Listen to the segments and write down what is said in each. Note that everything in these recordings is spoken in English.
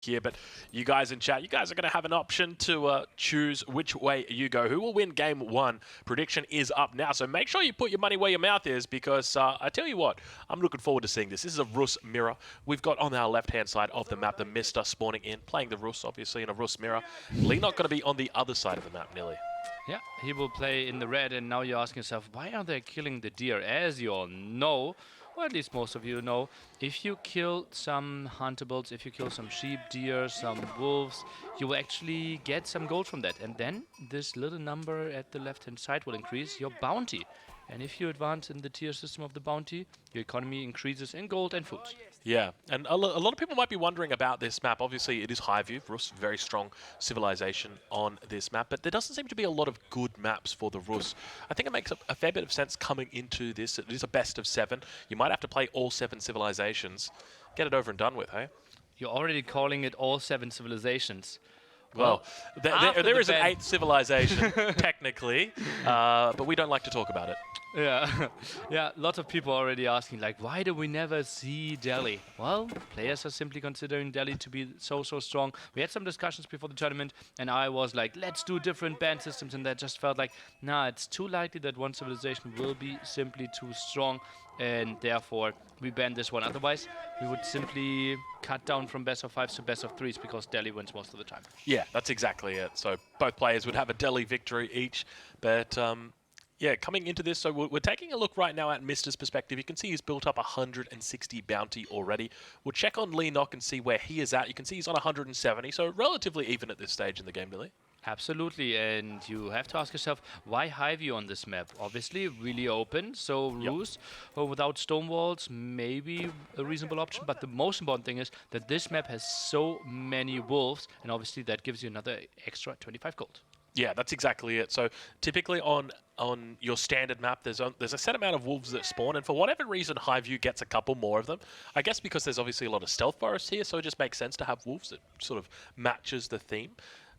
here, but you guys in chat, you guys are going to have an option to choose which way you go. Who will win game one? Prediction is up now, so make sure you put your money where your mouth is, because I tell you what, I'm looking forward to seeing this. This is a Rus mirror. We've got on our left-hand side of the map TheMista spawning in, playing the Rus, obviously, in a Rus mirror. Leenock going to be on the other side of the map, nearly. Yeah, he will play in the red, and now you're asking yourself, why are they killing the deer? As you all know, or at least most of you know, if you kill some huntables, if you kill some sheep, deer, some wolves, you will actually get some gold from that. And then this little number at the left-hand side will increase your bounty. And if you advance in the tier system of the bounty, your economy increases in gold and food. Yeah, and a lot of people might be wondering about this map. Obviously, it is Highview, Rus, very strong civilization on this map, but there doesn't seem to be a lot of good maps for the Rus. I think it makes a fair bit of sense coming into this. It is a best of 7. You might have to play all 7 civilizations. Get it over and done with, hey? You're already calling it all 7 civilizations. Well, there is an 8th civilization, technically, but we don't like to talk about it. Yeah, yeah. Lots of people are already asking, like, why do we never see Delhi? Well, players are simply considering Delhi to be so strong. We had some discussions before the tournament, and I was like, let's do different ban systems, and that just felt like, nah, it's too likely that one civilization will be simply too strong, and therefore we ban this one. Otherwise, we would simply cut down from best of 5s to best of 3s, because Delhi wins most of the time. Yeah, that's exactly it. So both players would have a Delhi victory each, but yeah, coming into this, so we're taking a look right now at Mista's perspective. You can see he's built up 160 bounty already. We'll check on Leenock and see where he is at. You can see he's on 170, so relatively even at this stage in the game, Billy. Absolutely, and you have to ask yourself, why Highview on this map? Obviously, really open, so Rus without stone walls, maybe a reasonable option, but the most important thing is that this map has so many wolves, and obviously that gives you another extra 25 gold. Yeah, that's exactly it. So typically on your standard map, there's a set amount of wolves that spawn, and for whatever reason, Highview gets a couple more of them. I guess because there's obviously a lot of stealth forests here, so it just makes sense to have wolves that sort of matches the theme.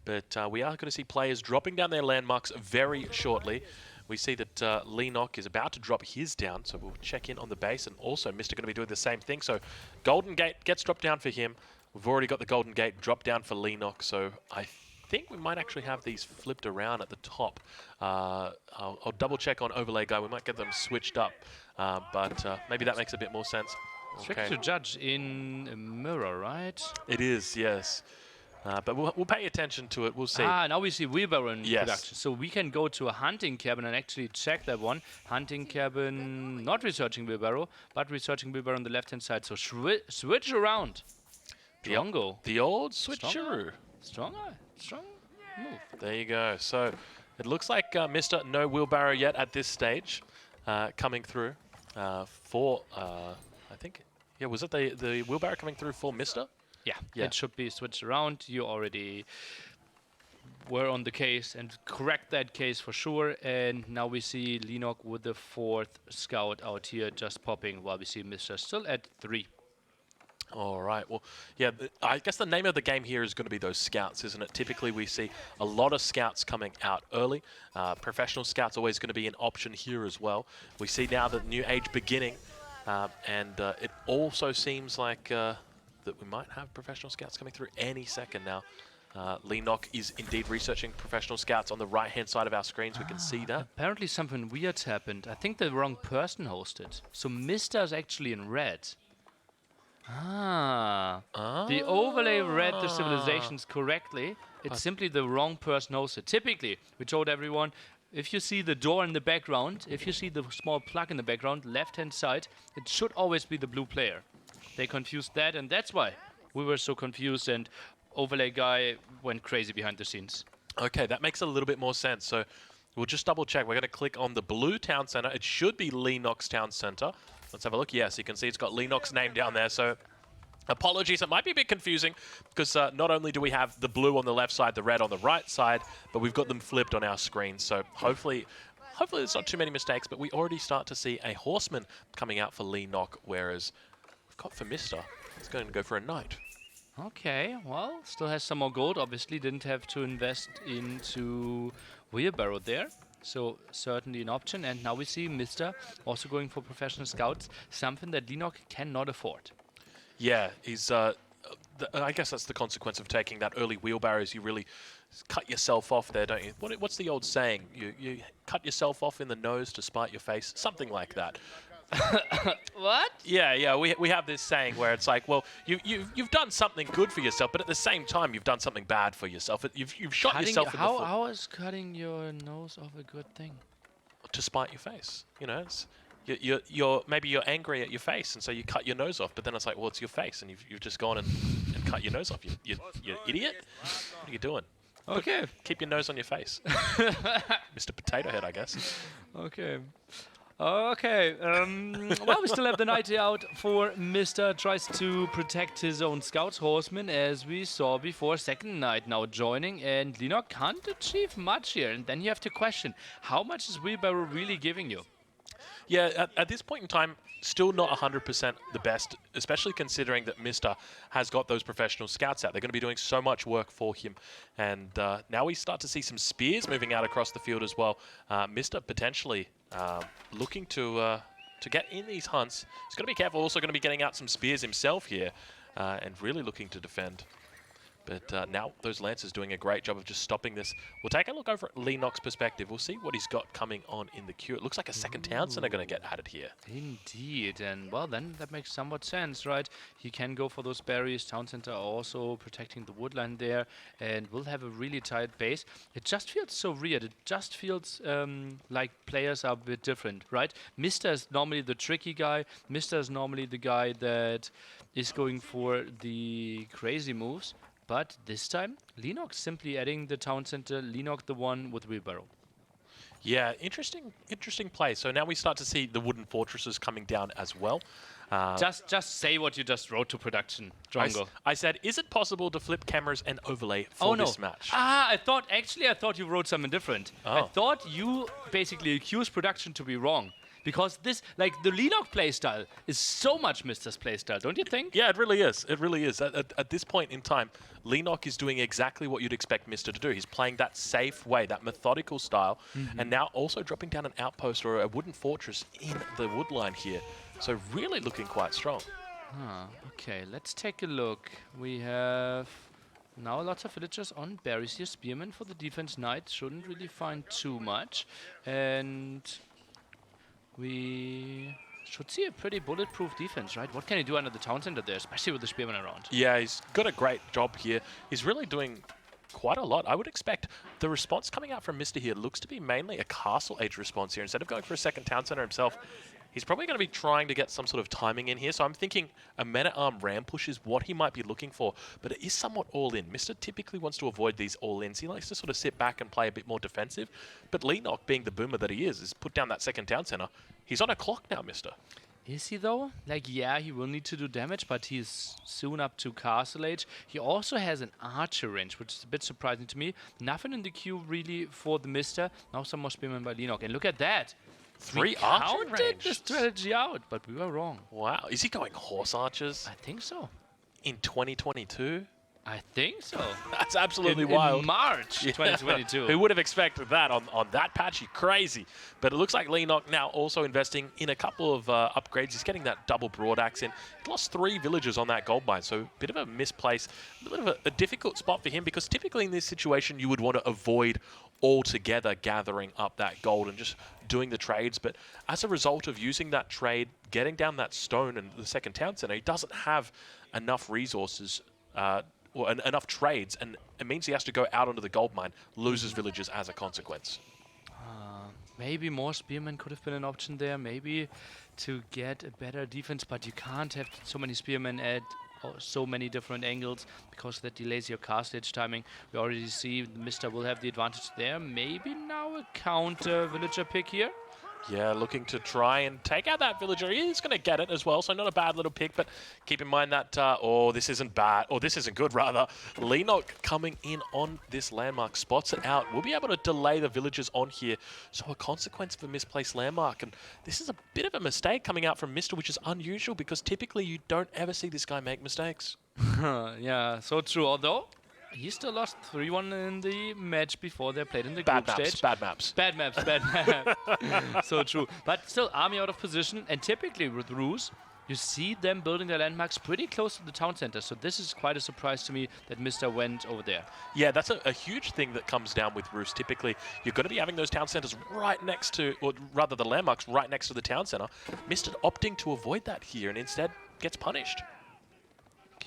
But we are going to see players dropping down their landmarks very shortly. We see that Leenock is about to drop his down, so we'll check in on the base, and also Mr. going to be doing the same thing. So Golden Gate gets dropped down for him. We've already got the Golden Gate dropped down for Leenock, so I think we might actually have these flipped around at the top. I'll double check on Overlay Guy. We might get them switched up, but maybe that makes a bit more sense. Tricky to judge in a mirror, right? It is, yes. But we'll pay attention to it. We'll see. Ah, now we see wheelbarrow in production. So we can go to a hunting cabin and actually check that one. Hunting cabin, not researching wheelbarrow, but researching wheelbarrow on the left-hand side. So switch around. Drongo. The old switcheroo. Strong move. There you go. So it looks like Mr. No wheelbarrow yet at this stage, coming through for, I think, yeah, was it the wheelbarrow coming through for Mr.? Yeah, it should be switched around. You already were on the case and correct that case for sure. And now we see Leenock with the 4th scout out here just popping, while we see Mr. still at 3. All right. Well, yeah, I guess the name of the game here is going to be those scouts, isn't it? Typically, we see a lot of scouts coming out early. Professional scouts always going to be an option here as well. We see now the new age beginning, and it also seems like that we might have professional scouts coming through any second now. Leenock is indeed researching professional scouts on the right-hand side of our screens. We can see that. Apparently something weird happened. I think the wrong person hosted. So Mr. is actually in red. The overlay read the civilizations correctly. It's simply the wrong person hosted. Typically, we told everyone, if you see the door in the background, if you see the small plug in the background, left-hand side, it should always be the blue player. They confused that, and that's why we were so confused, and Overlay Guy went crazy behind the scenes. Okay, that makes a little bit more sense. So we'll just double check. We're going to click on the blue town center. It should be Leenock's town center. Let's have a look. Yes, you can see it's got Leenock's name down there. So apologies, it might be a bit confusing because not only do we have the blue on the left side, the red on the right side, but we've got them flipped on our screen. So hopefully there's not too many mistakes, but we already start to see a horseman coming out for Leenock, whereas we've got for Mr. It's going to go for a knight. Okay, well, still has some more gold. Obviously didn't have to invest into wheelbarrow there. So certainly an option. And now we see Mr. also going for professional scouts, something that Leenock cannot afford. Yeah, he's I guess that's the consequence of taking that early wheelbarrow is you really cut yourself off there, don't you? What's the old saying? You cut yourself off in the nose to spite your face, something like that. What? Yeah. We have this saying where it's like, well, you've done something good for yourself, but at the same time you've done something bad for yourself. You've shot yourself in the foot. How is cutting your nose off a good thing? To spite your face, you know. You're maybe you're angry at your face, and so you cut your nose off. But then it's like, well, it's your face, and you've just gone and cut your nose off. You idiot! What are you doing? Okay. Keep your nose on your face, Mr. Potato Head, I guess. Okay. Okay. Well, we still have the 90 out for Mr. Tries to protect his own scouts, horsemen, as we saw before. Second Knight now joining, and Leenock can't achieve much here. And then you have to question, how much is Wheelbarrow really giving you? Yeah, at this point in time, still not 100% the best, especially considering that Mr. has got those professional scouts out. They're going to be doing so much work for him. And now we start to see some spears moving out across the field as well. Mr. potentially looking to get in these hunts. He's got to be careful, also going to be getting out some spears himself here and really looking to defend. But now those Lancers doing a great job of just stopping this. We'll take a look over at Leenock's perspective. We'll see what he's got coming on in the queue. It looks like a second Townsend are going to get added here. Indeed, and well, then that makes somewhat sense, right? He can go for those berries. Townsend are also protecting the woodland there, and will have a really tight base. It just feels so weird. It just feels like players are a bit different, right? Mr. is normally the tricky guy. Mr. is normally the guy that is going for the crazy moves. But this time, Leenock simply adding the town center, Leenock the one with wheelbarrow. Yeah, interesting play. So now we start to see the wooden fortresses coming down as well. Just say what you just wrote to production, Drongo. I said, is it possible to flip cameras and overlay for this match? I thought you wrote something different. Oh. I thought you basically accused production to be wrong. Because this, like, the Leenock playstyle is so much Mister's playstyle, don't you think? Yeah, it really is. It really is. At this point in time, Leenock is doing exactly what you'd expect Mister to do. He's playing that safe way, that methodical style, and now also dropping down an outpost or a wooden fortress in the woodline here. So really looking quite strong. Okay, let's take a look. We have now lots of villagers on berries here. Spearmen for the defense knight shouldn't really find too much. And we should see a pretty bulletproof defense, right? What can he do under the town center there, especially with the spearmen around? Yeah, he's got a great job here. He's really doing quite a lot. I would expect the response coming out from Mr. here looks to be mainly a castle age response here. Instead of going for a second town center himself, he's probably going to be trying to get some sort of timing in here. So I'm thinking a men-at-arm ram push is what he might be looking for. But it is somewhat all-in. Mr. typically wants to avoid these all-ins. He likes to sort of sit back and play a bit more defensive. But Leenock, being the boomer that he is put down that second town center. He's on a clock now, Mr. Is he though? Like, yeah, he will need to do damage, but he's soon up to castle age. He also has an archer range, which is a bit surprising to me. Nothing in the queue really for the Mr. Now some more spearmen by Leenock. And look at that. 3 archer range. We counted the strategy out, but we were wrong. Wow. Is he going horse archers? I think so. In 2022? I think so. That's absolutely wild. In March 2022. Who would have expected that on that patch? You're crazy. But it looks like Leenock now also investing in a couple of upgrades. He's getting that double broadaxe in. He lost 3 villagers on that gold mine, so a bit of a misplace. A bit of a difficult spot for him, because typically in this situation you would want to avoid altogether gathering up that gold and just doing the trades. But as a result of using that trade, getting down that stone and the second town center, he doesn't have enough resources or enough trades, and it means he has to go out onto the gold mine, loses villagers as a consequence. Maybe more spearmen could have been an option there, maybe to get a better defense, but you can't have so many spearmen at so many different angles, because that delays your cast edge timing. We already see Mr. will have the advantage there. Maybe now a counter villager pick here. Yeah, looking to try and take out that villager. He's going to get it as well, so not a bad little pick, but keep in mind that, this isn't bad, or this isn't good, rather. Leenock coming in on this landmark, spots it out. We'll be able to delay the villagers on here, so a consequence of a misplaced landmark. And this is a bit of a mistake coming out from Mr., which is unusual, because typically you don't ever see this guy make mistakes. Yeah, so true, although he still lost 3-1 in the match before they played in the group stage. Bad maps. Bad maps. So true. But still, army out of position. And typically with Ruse, you see them building their landmarks pretty close to the town center. So this is quite a surprise to me that Mr. went over there. Yeah, that's a huge thing that comes down with Roost. Typically, you're going to be having those town centers right next to, or rather the landmarks right next to the town center. Mr. opting to avoid that here and instead gets punished.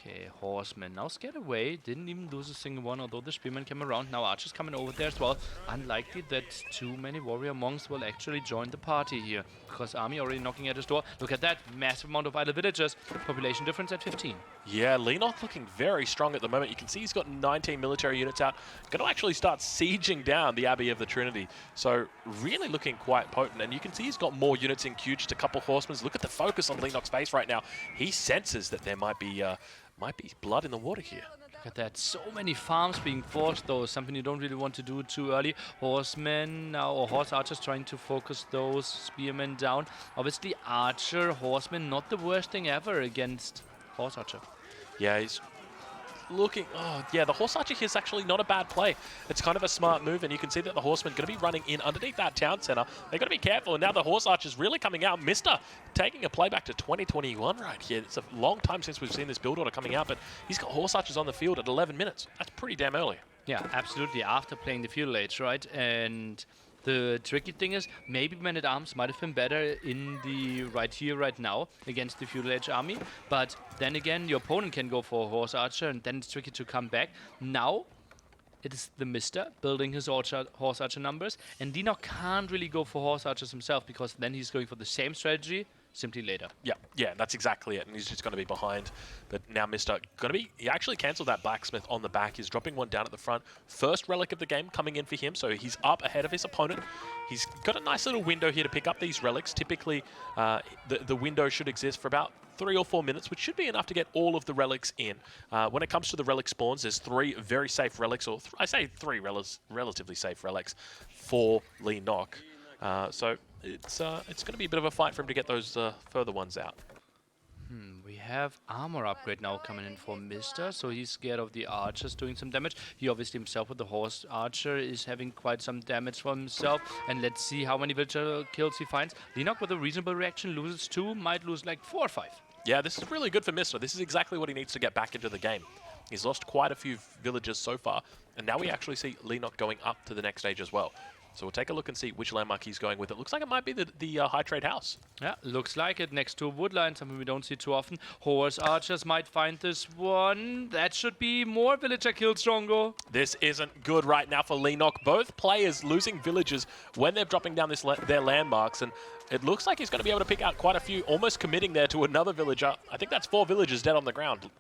Okay, Horseman now scared away. Didn't even lose a single one, although the Spearman came around. Now Archer's coming over there as well. Unlikely that too many Warrior Monks will actually join the party here, because Army already knocking at his door. Look at that, massive amount of idle villagers. Population difference at 15. Yeah, Leenock looking very strong at the moment. You can see he's got 19 military units out. Going to actually start sieging down the Abbey of the Trinity. So really looking quite potent. And you can see he's got more units in queue, just a couple horsemen. Look at the focus on Leenock's face right now. He senses that there might be blood in the water here. Look at that, so many farms being forced though, something you don't really want to do too early. Horsemen now, or horse archers trying to focus those spearmen down. Obviously archer, horseman, not the worst thing ever against horse archer. Yeah, he's looking, oh yeah, the horse archer here is actually not a bad play. It's kind of a smart move, and you can see that the horsemen going to be running in underneath that town center. They've got to be careful, and now the horse archer's really coming out. Mr. taking a play back to 2021 right here. It's a long time since we've seen this build order coming out, but he's got horse archers on the field at 11 minutes. That's pretty damn early. Yeah, absolutely, after playing the feudal age, right? And the tricky thing is, maybe Men-at-Arms might have been better in the right here, right now, against the feudal age army. But then again, your opponent can go for a horse archer, and then it's tricky to come back. Now, it is TheMista building his horse archer numbers, and Leenock can't really go for horse archers himself, because then he's going for the same strategy, simply later. Yeah, that's exactly it, and he's just going to be behind. But now Mr. he actually cancelled that blacksmith on the back. He's dropping one down at the front. First relic of the game coming in for him, so he's up ahead of his opponent. He's got a nice little window here to pick up these relics. Typically, the window should exist for about 3 or 4 minutes, which should be enough to get all of the relics in. When it comes to the relic spawns, there's 3 very safe relics, or I say 3 relatively safe relics for Leenock. So it's going to be a bit of a fight for him to get those further ones out. We have armor upgrade now coming in for Mr. So he's scared of the archers doing some damage. He obviously himself with the horse archer is having quite some damage for himself. And let's see how many villager kills he finds. Leenock with a reasonable reaction loses 2, might lose like 4 or 5. Yeah, this is really good for Mr. This is exactly what he needs to get back into the game. He's lost quite a few villagers so far, and now we actually see Leenock going up to the next stage as well. So we'll take a look and see which landmark he's going with. It looks like it might be the High Trade House. Yeah, looks like it, next to a woodline, something we don't see too often. Horse archers might find this one. That should be more villager kills, Drongo. This isn't good right now for Leenock. Both players losing villagers when they're dropping down their landmarks, and it looks like he's going to be able to pick out quite a few, almost committing there to another villager. I think that's 4 villagers dead on the ground.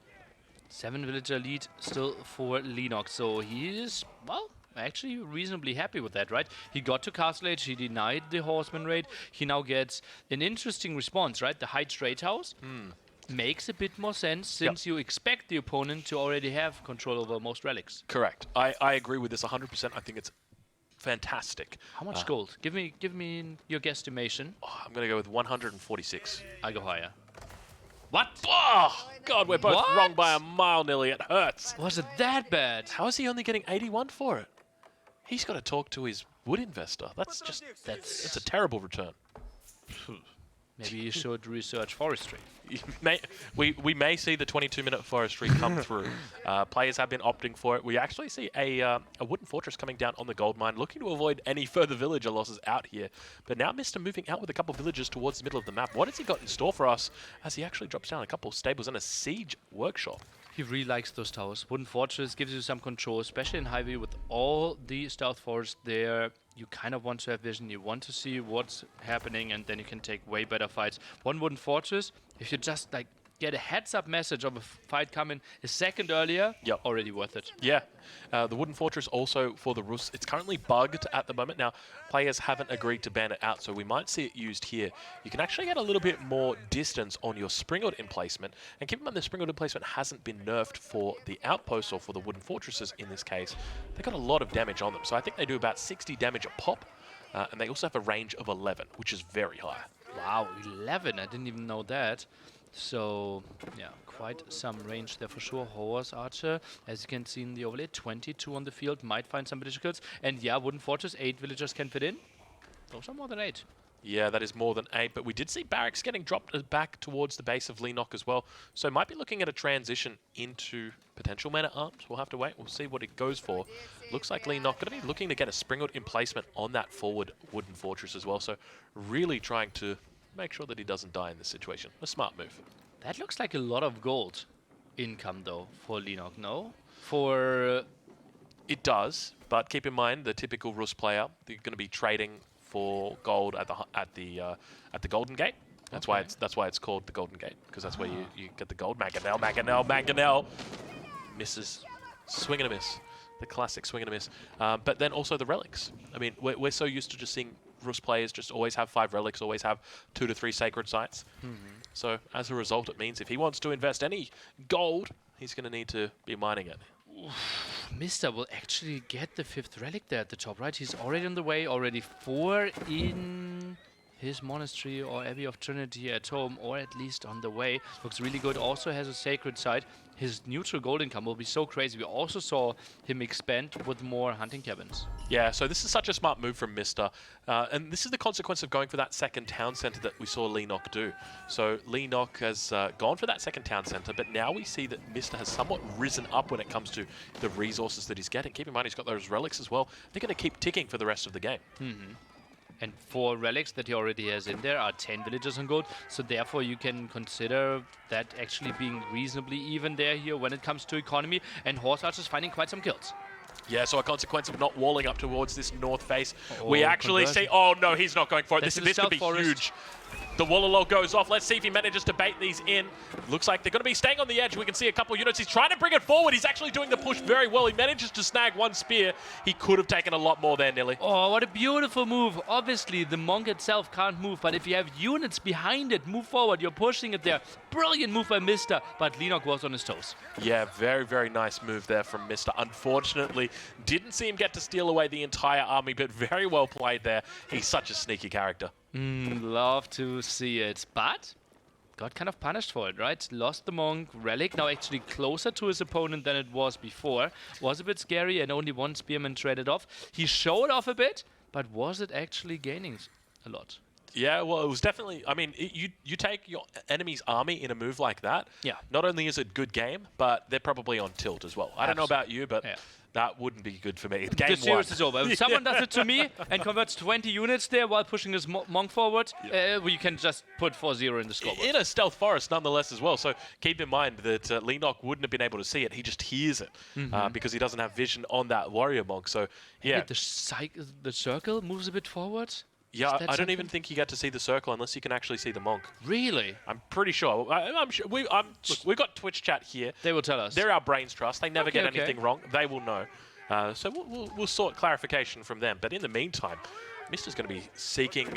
7 villager lead still for Leenock, so he is, well, actually reasonably happy with that, right? He got to Castle Age, he denied the Horseman raid. He now gets an interesting response, right? The High Trade House makes a bit more sense since you expect the opponent to already have control over most relics. Correct. I agree with this 100%. I think it's fantastic. How much gold? Give me your guesstimation. Oh, I'm going to go with 146. I go higher. What? Oh, God, we're both wrong by a mile nearly. It hurts. Was it that bad? How is he only getting 81 for it? He's got to talk to his wood investor. That's a terrible return. Maybe you should research forestry. We may see the 22-minute forestry come through. Players have been opting for it. We actually see a wooden fortress coming down on the gold mine, looking to avoid any further villager losses out here. But now Mr. moving out with a couple of villagers towards the middle of the map. What has he got in store for us as he actually drops down a couple of stables and a siege workshop? He really likes those towers. Wooden fortress gives you some control, especially in Highway with all the stealth forests there. You kind of want to have vision. You want to see what's happening, and then you can take way better fights. One wooden fortress, if you just like get a heads-up message of a fight coming a second earlier, already worth it. Yeah. The wooden fortress also for the Rus. It's currently bugged at the moment. Now, players haven't agreed to ban it out, so we might see it used here. You can actually get a little bit more distance on your springald emplacement, and keep in mind the springald emplacement hasn't been nerfed for the outposts or for the wooden fortresses in this case. They've got a lot of damage on them, so I think they do about 60 damage a pop, and they also have a range of 11, which is very high. Wow, 11? I didn't even know that. So, yeah, quite some range there for sure. Horse Archer, as you can see in the overlay, 22 on the field, might find some villager kills. And yeah, Wooden Fortress, 8 villagers can fit in. Those are more than 8. Yeah, that is more than 8, but we did see Barracks getting dropped back towards the base of Leenock as well. So might be looking at a transition into potential man-at-arms. We'll have to wait. We'll see what it goes for. Looks like Leenock going to be looking to get a Springwood emplacement on that forward wooden fortress as well. So really trying to make sure that he doesn't die in this situation. A smart move. That looks like a lot of gold income, though, for Leenock, no? For... It does, but keep in mind the typical Rus player, they're going to be trading for gold at the Golden Gate. That's why it's called the Golden Gate, because that's where you get the gold. Mangonel misses, swing and a miss, the classic swing and a miss. But then also the relics. I mean, we're so used to just seeing Rus players just always have 5 relics, always have 2 to 3 sacred sites. So as a result, it means if he wants to invest any gold, he's going to need to be mining it. Mr. will actually get the 5th relic there at the top, right? He's already on the way, already 4 in his monastery or Abbey of Trinity at home, or at least on the way. Looks really good. Also has a sacred site. His neutral gold income will be so crazy. We also saw him expand with more hunting cabins. Yeah, so this is such a smart move from Mr. And this is the consequence of going for that second town center that we saw Leenock do. So Leenock has gone for that second town center, but now we see that Mr. has somewhat risen up when it comes to the resources that he's getting. Keep in mind, he's got those relics as well. They're going to keep ticking for the rest of the game. And 4 relics that he already has in there are 10 villagers on gold. So therefore you can consider that actually being reasonably even there here when it comes to economy. And Horse Archer's finding quite some kills. Yeah, so a consequence of not walling up towards this north face. We actually see... Oh, no, he's not going for it. This could be huge. The Wololo goes off. Let's see if he manages to bait these in. Looks like they're going to be staying on the edge. We can see a couple units. He's trying to bring it forward. He's actually doing the push very well. He manages to snag 1 spear. He could have taken a lot more there, Nilly. Oh, what a beautiful move. Obviously, the monk itself can't move, but if you have units behind it, move forward. You're pushing it there. Brilliant move by Mr., but Leenock was on his toes. Yeah, very, very nice move there from Mr. Unfortunately, didn't see him get to steal away the entire army, but very well played there. He's such a sneaky character. Love to see it, but got kind of punished for it, right? Lost the monk. Relic now actually closer to his opponent than it was before. Was a bit scary, and only 1 spearman traded off. He showed off a bit, but was it actually gaining a lot? Yeah, well, it was definitely... I mean, you take your enemy's army in a move like that. Yeah. Not only is it good game, but they're probably on tilt as well. I don't know about you, but... Yeah. That wouldn't be good for me. The series is over. If someone does it to me and converts 20 units there while pushing his monk forward, we can just put 4-0 in the scoreboard. In a stealth forest nonetheless as well. So keep in mind that Leenock wouldn't have been able to see it. He just hears it because he doesn't have vision on that warrior monk. So yeah. Hey, the circle moves a bit forward? Yeah, I don't even think you get to see the circle unless you can actually see the monk. Really? I'm pretty sure. I'm sure. Look, we've got Twitch chat here. They will tell us. They're our brains trust. They never get anything wrong. They will know. So we'll sort clarification from them. But in the meantime, Mister's going to be seeking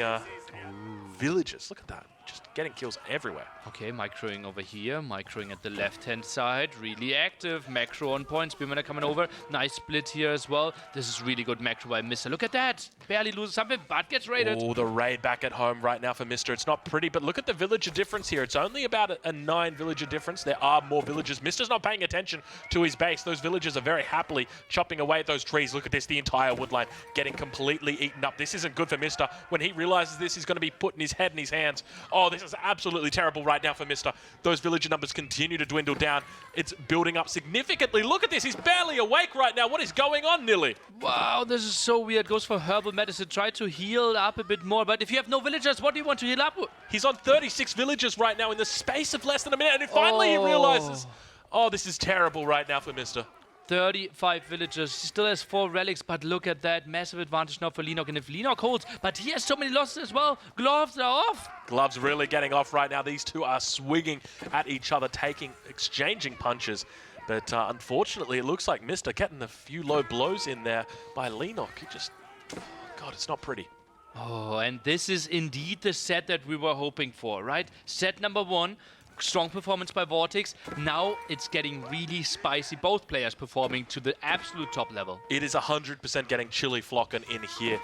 villagers. Look at that. Just getting kills everywhere. Okay, microing over here, microing at the left-hand side, really active, macro on point, Spearmen are coming over, nice split here as well. This is really good macro by Mr. Look at that, barely loses something, but gets raided. Oh, the raid back at home right now for Mr. It's not pretty, but look at the villager difference here. It's only about a 9 villager difference. There are more villagers. Mr's not paying attention to his base. Those villagers are very happily chopping away at those trees. Look at this, the entire woodline getting completely eaten up. This isn't good for Mr. When he realizes this, he's going to be putting his head in his hands. Oh, this is absolutely terrible right now for Mr. Those villager numbers continue to dwindle down. It's building up significantly. Look at this. He's barely awake right now. What is going on, Nilly? Wow, this is so weird. Goes for herbal medicine. Try to heal up a bit more. But if you have no villagers, what do you want to heal up with? He's on 36 villagers right now in the space of less than a minute. And finally he realizes, oh, this is terrible right now for Mr. 35 villagers. He still has 4 relics, but look at that. Massive advantage now for Leenock. And if Leenock holds, but he has so many losses as well. Gloves are off. Gloves really getting off right now. These two are swinging at each other, exchanging punches. But unfortunately, it looks like Mr. getting a few low blows in there by Leenock. He just, God, it's not pretty. Oh, and this is indeed the set that we were hoping for, right? Set number 1. Strong performance by VortiX. Now it's getting really spicy. Both players performing to the absolute top level. It is 100% getting chili flocking in here.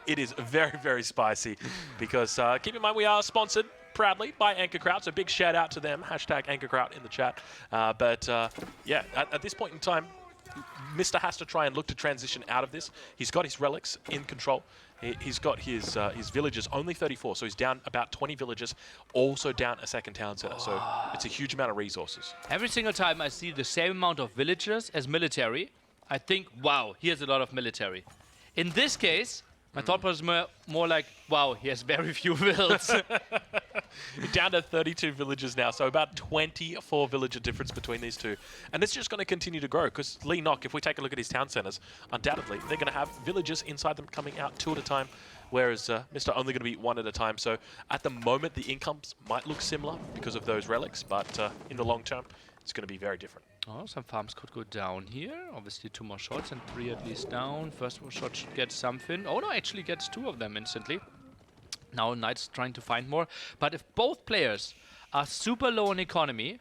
It is very, very spicy because keep in mind we are sponsored proudly by Anchorkraut, so big shout out to them. Hashtag Anchorkraut in the chat. Yeah, at this point in time, Mr. has to try and look to transition out of this. He's got his relics in control. He's got his villagers, only 34, so he's down about 20 villagers, also down a second town center. So it's a huge amount of resources. Every single time I see the same amount of villagers as military, I think, wow, he has a lot of military. In this case, my thought was more like, wow, he has very few vills. Down to 32 villagers now, so about 24 villager difference between these two. And it's just going to continue to grow, because Leenock, if we take a look at his town centers, undoubtedly, they're going to have villagers inside them coming out 2 at a time, whereas Mr. only going to be 1 at a time. So at the moment, the incomes might look similar because of those relics, but in the long term, it's going to be very different. Oh, some farms could go down here. Obviously 2 more shots and 3 at least down. First shot should get something. Oh no, actually gets 2 of them instantly. Now Knight's trying to find more. But if both players are super low on economy,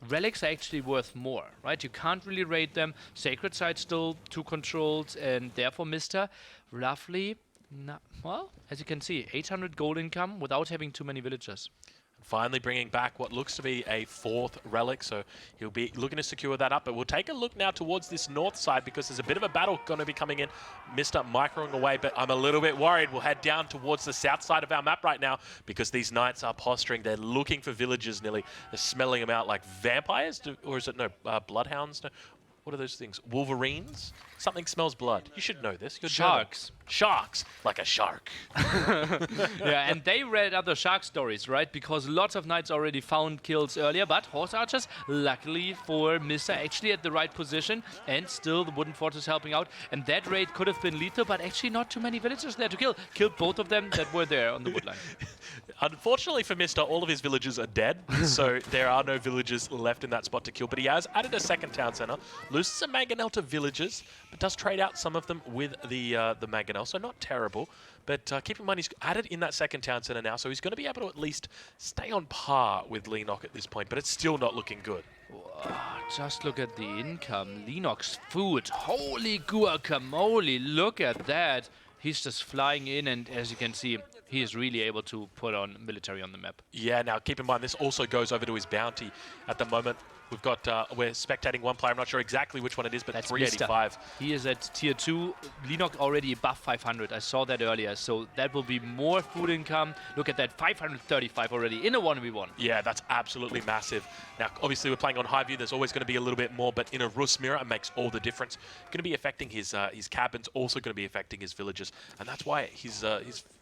relics are actually worth more, right? You can't really raid them. Sacred Site still 2 controls, and therefore Mr. roughly, well, as you can see, 800 gold income without having too many villagers. Finally bringing back what looks to be a 4th relic, so he'll be looking to secure that up. But we'll take a look now towards this north side, because there's a bit of a battle going to be coming in. Mr. microing away, but I'm a little bit worried. We'll head down towards the south side of our map right now, because these knights are posturing. They're looking for villagers nearly. They're smelling them out like vampires, or is it, no, bloodhounds? No. What are those things? Wolverines? Something smells blood. You should know this. You're Sharks. German. Sharks. Like a shark. Yeah, and they read other shark stories, right? Because lots of knights already found kills earlier, but horse archers, luckily for Mr. actually at the right position, and still the wooden fortress helping out. And that raid could have been lethal, but actually not too many villagers there to kill. Killed both of them that were there on the wood line. Unfortunately for Mr., all of his villagers are dead, so there are no villagers left in that spot to kill. But he has added a second town center, loses some mangonel to villagers, but does trade out some of them with the mangonel, so not terrible. But keep in mind, he's added in that second town center now, so he's going to be able to at least stay on par with Leenock at this point, but it's still not looking good. Wow, just look at the income. Leenock's food. Holy guacamole, look at that. He's just flying in, and as you can see, he is really able to put on military on the map. Yeah, now keep in mind, this also goes over to his bounty at the moment. We've got, we're spectating one player, I'm not sure exactly which one it is, but That's 385. Mr. He is at tier 2, Leenock already above 500, I saw that earlier, so that will be more food income. Look at that, 535 already in a 1v1. Yeah, that's absolutely massive. Now, obviously, we're playing on high view, there's always going to be a little bit more, but in a Rus mirror, it makes all the difference. Going to be affecting his cabins, also going to be affecting his villages, and that's why his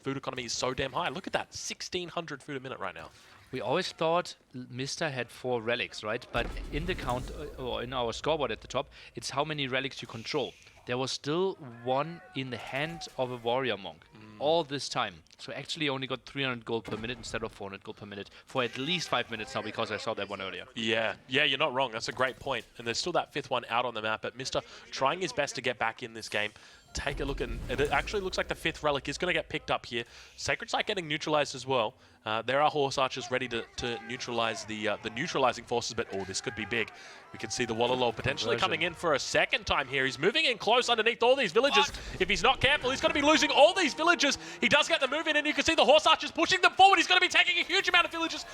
food economy is so damn high. Look at that, 1,600 food a minute right now. We always thought Mr. had 4 relics, right? But in the count, or in our scoreboard at the top, it's how many relics you control. There was still 1 in the hand of a warrior monk all this time. So actually only got 300 gold per minute instead of 400 gold per minute for at least 5 minutes now, because I saw that one earlier. Yeah, you're not wrong. That's a great point. And there's still that 5th one out on the map, but Mr. trying his best to get back in this game. Take a look, and it actually looks like the 5th relic is going to get picked up here. Sacred Site getting neutralized as well. There are horse archers ready to neutralize the neutralizing forces, but oh, this could be big. We can see the Wallalol potentially coming in for a second time here. He's moving in close underneath all these villagers. If he's not careful, he's going to be losing all these villagers. He does get the move in, and you can see the horse archers pushing them forward. He's going to be taking a huge amount of villagers.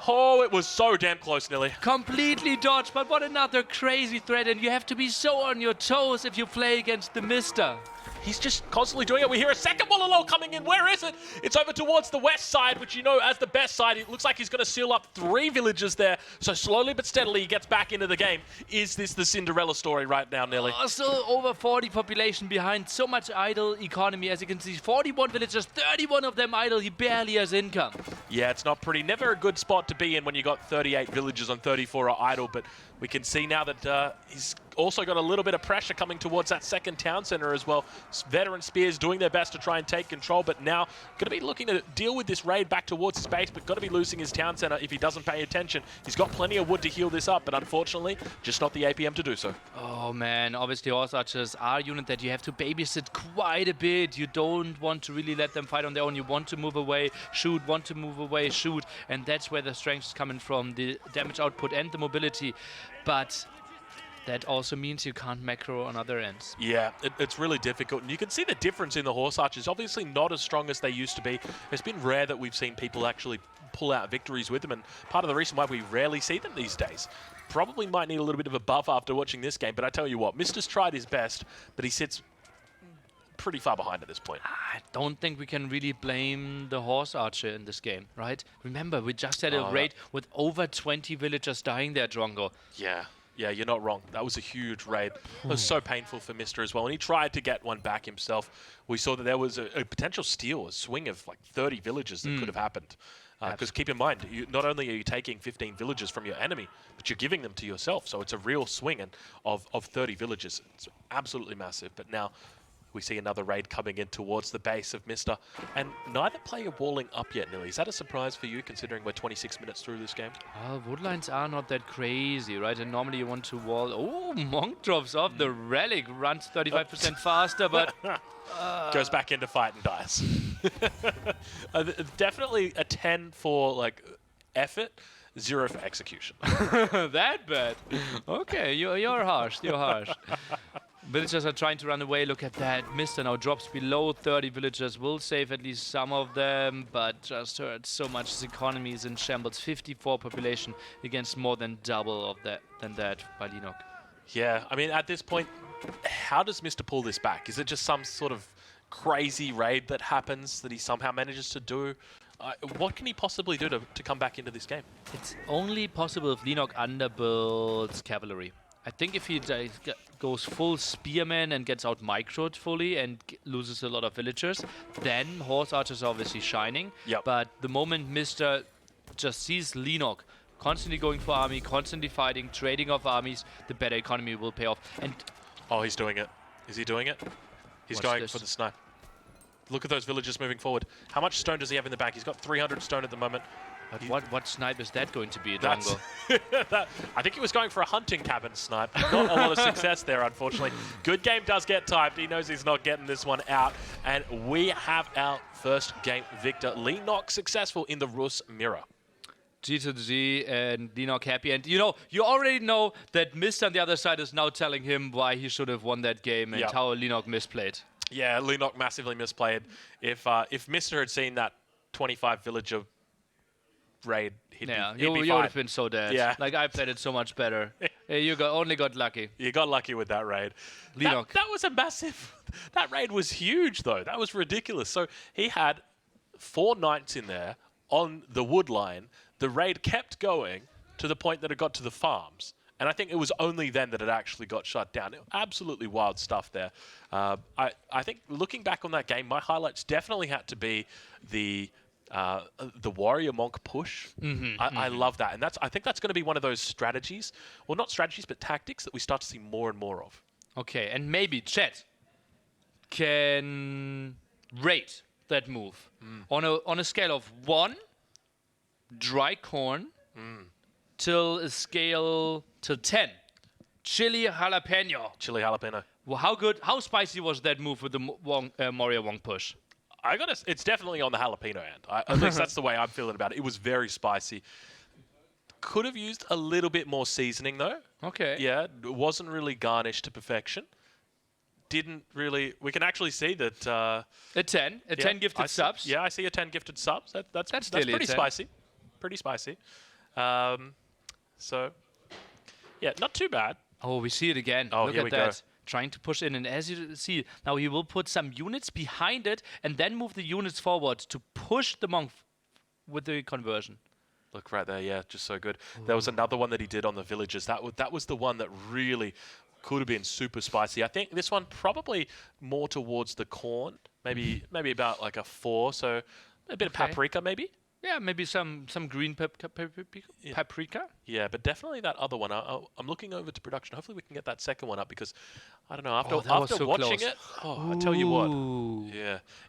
Oh, it was so damn close, Nilly. Completely dodged, but what another crazy threat, and you have to be so on your toes if you play against the Mr. He's just constantly doing it. We hear a second Wallalol coming in. Where is it? It's over towards the west side, which you know as the best side. It looks like he's going to seal up 3 villages there. So slowly but steadily he gets back into the game. Is this the Cinderella story right now, Nelly? Still over 40 population behind. So much idle economy. As you can see, 41 villagers, 31 of them idle. He barely has income. Yeah, it's not pretty. Never a good spot to be in when you got 38 villagers on 34 are idle, but we can see now that he's also got a little bit of pressure coming towards that second town center as well. Veteran Spears doing their best to try and take control, but now going to be looking to deal with this raid back towards his base, but got to be losing his town center if he doesn't pay attention. He's got plenty of wood to heal this up, but unfortunately, just not the APM to do so. Oh man, obviously horse archers are a unit that you have to babysit quite a bit. You don't want to really let them fight on their own. You want to move away, shoot, want to move away, shoot, and that's where the strength is coming from, the damage output and the mobility. But that also means you can't macro on other ends. Yeah, it's really difficult. And you can see the difference in the horse archers. Obviously not as strong as they used to be. It's been rare that we've seen people actually pull out victories with them. And part of the reason why we rarely see them these days. probably might need a little bit of a buff after watching this game, but I tell you what, Mister's tried his best, but he sits pretty far behind at this point. I don't think we can really blame the horse archer in this game, right? Remember, we just had a raid with over 20 villagers dying there, Drongo. Yeah. Yeah, you're not wrong. That was a huge raid. It was so painful for Mister as well. And he tried to get one back himself. We saw that there was a potential steal, a swing of like 30 villages that could have happened. Because keep in mind, not only are you taking 15 villages from your enemy, but you're giving them to yourself. So it's a real swing of 30 villages. It's absolutely massive. But now we see another raid coming in towards the base of Mister. And neither player walling up yet, Nilly. Is that a surprise for you, considering we're 26 minutes through this game? Woodlines are not that crazy, right? And normally you want to wall... Oh, Monk drops off. The Relic runs 35% faster, but... Goes back into fight and dies. Definitely a 10 for like effort, 0 for execution. That bad? Okay, you're harsh. You're harsh. Villagers are trying to run away. Look at that. Mister now drops below 30 villagers. Will save at least some of them, but just hurt so much. His economy is in shambles. 54 population against more than double of that by Leenock. Yeah, I mean, at this point, how does Mister pull this back? Is it just some sort of crazy raid that happens that he somehow manages to do? What can he possibly do to come back into this game? It's only possible if Leenock underbuilds cavalry. I think if he goes full spearman and gets out microed fully and loses a lot of villagers, then horse archers are obviously shining. Yep. But the moment Mister just sees Leenock constantly going for army, constantly fighting, trading off armies, the better economy will pay off. And oh, he's doing it. Is he doing it? He's going for the snipe. Look at those villagers moving forward. How much stone does he have in the bank? He's got 300 stone at the moment. But what snipe is that going to be, Drongo? I think he was going for a hunting cabin snipe. Not a lot of success there, unfortunately. Good game does get typed. He knows he's not getting this one out. And we have our first game victor. Leenock successful in the Rus mirror. G to the G and Leenock happy. And you already know that Mister on the other side is now telling him why he should have won that game and how Leenock misplayed. Yeah, Leenock massively misplayed. If Mister had seen that 25 villager raid, he'd be you would have been so dead. Yeah. Like, I played it so much better. You only got lucky. You got lucky with that raid. Leenock. That was a massive... That raid was huge, though. That was ridiculous. So he had 4 knights in there on the wood line. The raid kept going to the point that it got to the farms. And I think it was only then that it actually got shut down. Absolutely wild stuff there. I think looking back on that game, my highlights definitely had to be the warrior monk push. I love that. And I think that's going to be one of those strategies, well, not strategies, but tactics that we start to see more and more of. Okay, and maybe chat can rate that move on a scale of 1, dry corn, till a scale till 10, chili jalapeno. Chili jalapeno. Well, how spicy was that move with the Warrior Wong push? It's definitely on the jalapeno end. At least that's the way I'm feeling about it. It was very spicy. Could have used a little bit more seasoning, though. Okay. Yeah, it wasn't really garnished to perfection. Didn't really... We can actually see that... a 10 gifted subs. Yeah, I see a 10 gifted subs. That's pretty spicy. Pretty spicy. So, yeah, not too bad. Oh, we see it again. Oh, Look here at we that. go. Trying to push in, and as you see, now he will put some units behind it and then move the units forward to push the monk with the conversion. Look right there, yeah, just so good. There was another one that he did on the villagers. That was the one that really could have been super spicy. I think this one probably more towards the corn, maybe about like a 4, so a bit of paprika maybe. Yeah, maybe some green paprika. Yeah, but definitely that other one. I'm looking over to production. Hopefully we can get that second one up because, I don't know, after so watching close. it, I tell you what.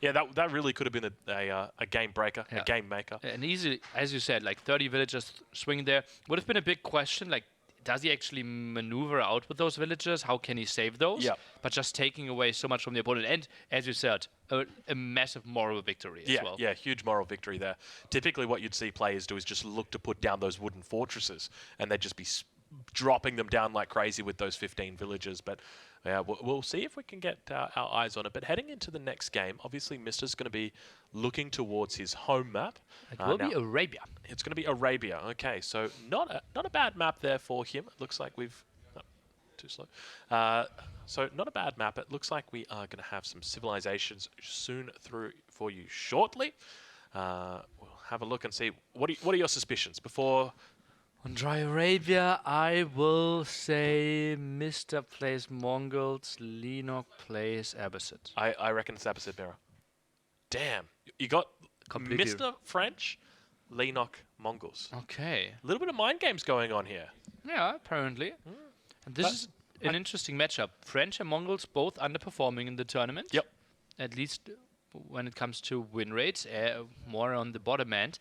Yeah, that really could have been a game breaker, a game maker. And easy, as you said, like 30 villagers swinging there. Would have been a big question, like, does he actually maneuver out with those villagers? How can he save those? Yeah. But just taking away so much from the opponent. And, as you said, a massive moral victory as well. Yeah, huge moral victory there. Typically what you'd see players do is just look to put down those wooden fortresses and they'd just be dropping them down like crazy with those 15 villagers. But we'll see if we can get our eyes on it. But heading into the next game, obviously Mister's going to be looking towards his home map. It will be Arabia. It's going to be Arabia. Okay, so not a bad map there for him. It looks like we've... too slow. So not a bad map. It looks like we are going to have some civilizations soon through for you shortly. We'll have a look and see. What are your suspicions before... On Dry Arabia, I will say Mr. plays Mongols, Leenock plays Abbasid. I reckon it's Abbasid Mirror. Damn. You got Completely. Mr. French, Leenock, Mongols. Okay. A little bit of mind games going on here. Yeah, apparently. And this is an interesting matchup. French and Mongols both underperforming in the tournament. Yep. At least when it comes to win rates, more on the bottom end.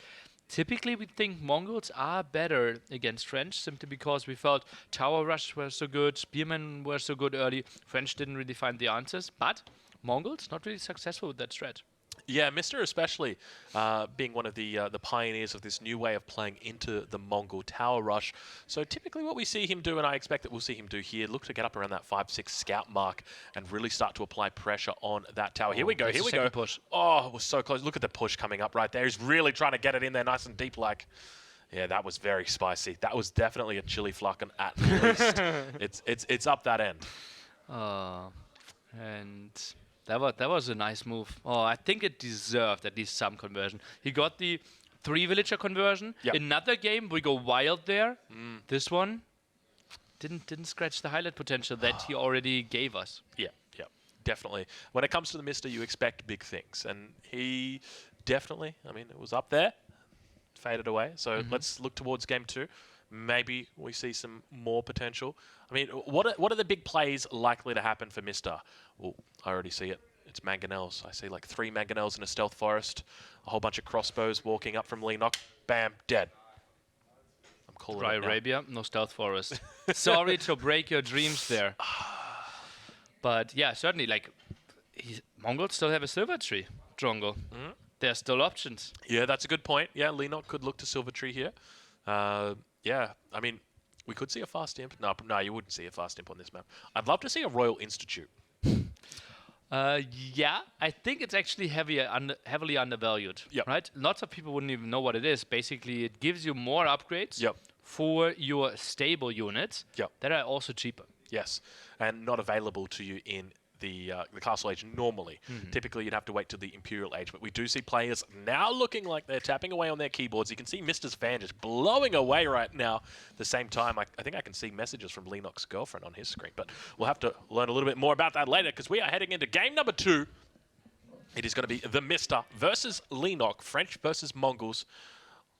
Typically, we think Mongols are better against French simply because we felt Tower Rush were so good, Spearmen were so good early. French didn't really find the answers, but Mongols not really successful with that strat. Yeah, Mr. especially being one of the pioneers of this new way of playing into the Mongol Tower Rush. So typically what we see him do, and I expect that we'll see him do here, look to get up around that 5-6 scout mark and really start to apply pressure on that tower. Here we go, here we go. Push. Oh, it was so close. Look at the push coming up right there. He's really trying to get it in there nice and deep like... Yeah, that was very spicy. That was definitely a chili flockin' at least. It's up that end. And... That was a nice move. Oh, I think it deserved at least some conversion. He got the 3 villager conversion. Yep. Another game, we go wild there. This one didn't scratch the highlight potential that he already gave us. Yeah, definitely. When it comes to the Mister, you expect big things. And he definitely, I mean, it was up there, faded away. So let's look towards game 2. Maybe we see some more potential. I mean, what are the big plays likely to happen for Mister? Well, I already see it. It's mangonels. I see like 3 mangonels in a stealth forest, a whole bunch of crossbows walking up from Leenock. Bam, dead. I'm calling Dry it now. Arabia, no stealth forest. Sorry to break your dreams there. But yeah, certainly, like, Mongols still have a silver tree, Drongo. There's still options. Yeah, that's a good point. Yeah, Leenock could look to silver tree here. Yeah, I mean, we could see a fast imp. No, you wouldn't see a fast imp on this map. I'd love to see a Royal Institute. Yeah, I think it's actually heavily undervalued. Yep. Right? Lots of people wouldn't even know what it is. Basically, it gives you more upgrades Yep. for your stable units Yep. that are also cheaper. Yes, and not available to you in the Castle Age normally. Typically, you'd have to wait till the Imperial Age, but we do see players now looking like they're tapping away on their keyboards. You can see Mister's fan just blowing away right now. At the same time, I think I can see messages from Leenock's girlfriend on his screen, but we'll have to learn a little bit more about that later because we are heading into game number 2. It is going to be TheMista versus Leenock, French versus Mongols.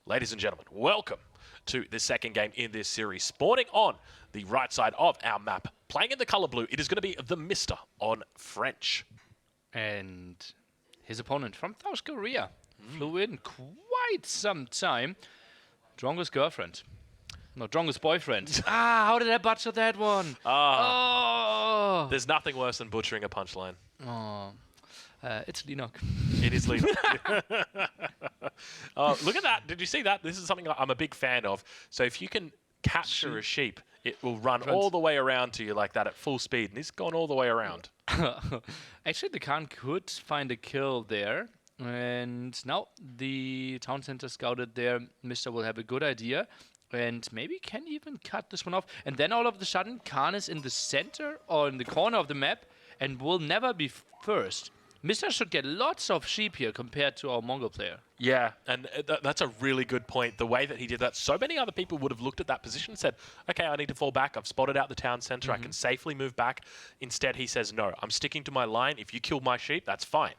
Ladies and gentlemen, welcome to the second game in this series. Spawning on the right side of our map, playing in the color blue, it is going to be TheMista on French. And his opponent from South Korea flew in quite some time. Drongo's girlfriend. No, Drongo's boyfriend. How did I butcher that one? Oh! There's nothing worse than butchering a punchline. It's Leenock. It is Leenock. Look at that. Did you see that? This is something I'm a big fan of. So if you can capture a sheep, it will run all the way around to you like that at full speed. And he's gone all the way around. Actually, the Khan could find a kill there. And now the town center scouted there. Mister will have a good idea. And maybe can even cut this one off. And then all of a sudden, Khan is in the center or in the corner of the map and will never be first. Mister should get lots of sheep here compared to our Mongol player. Yeah, and that's a really good point. The way that he did that, so many other people would have looked at that position and said, okay, I need to fall back. I've spotted out the town center. I can safely move back. Instead, he says, no, I'm sticking to my line. If you kill my sheep, that's fine.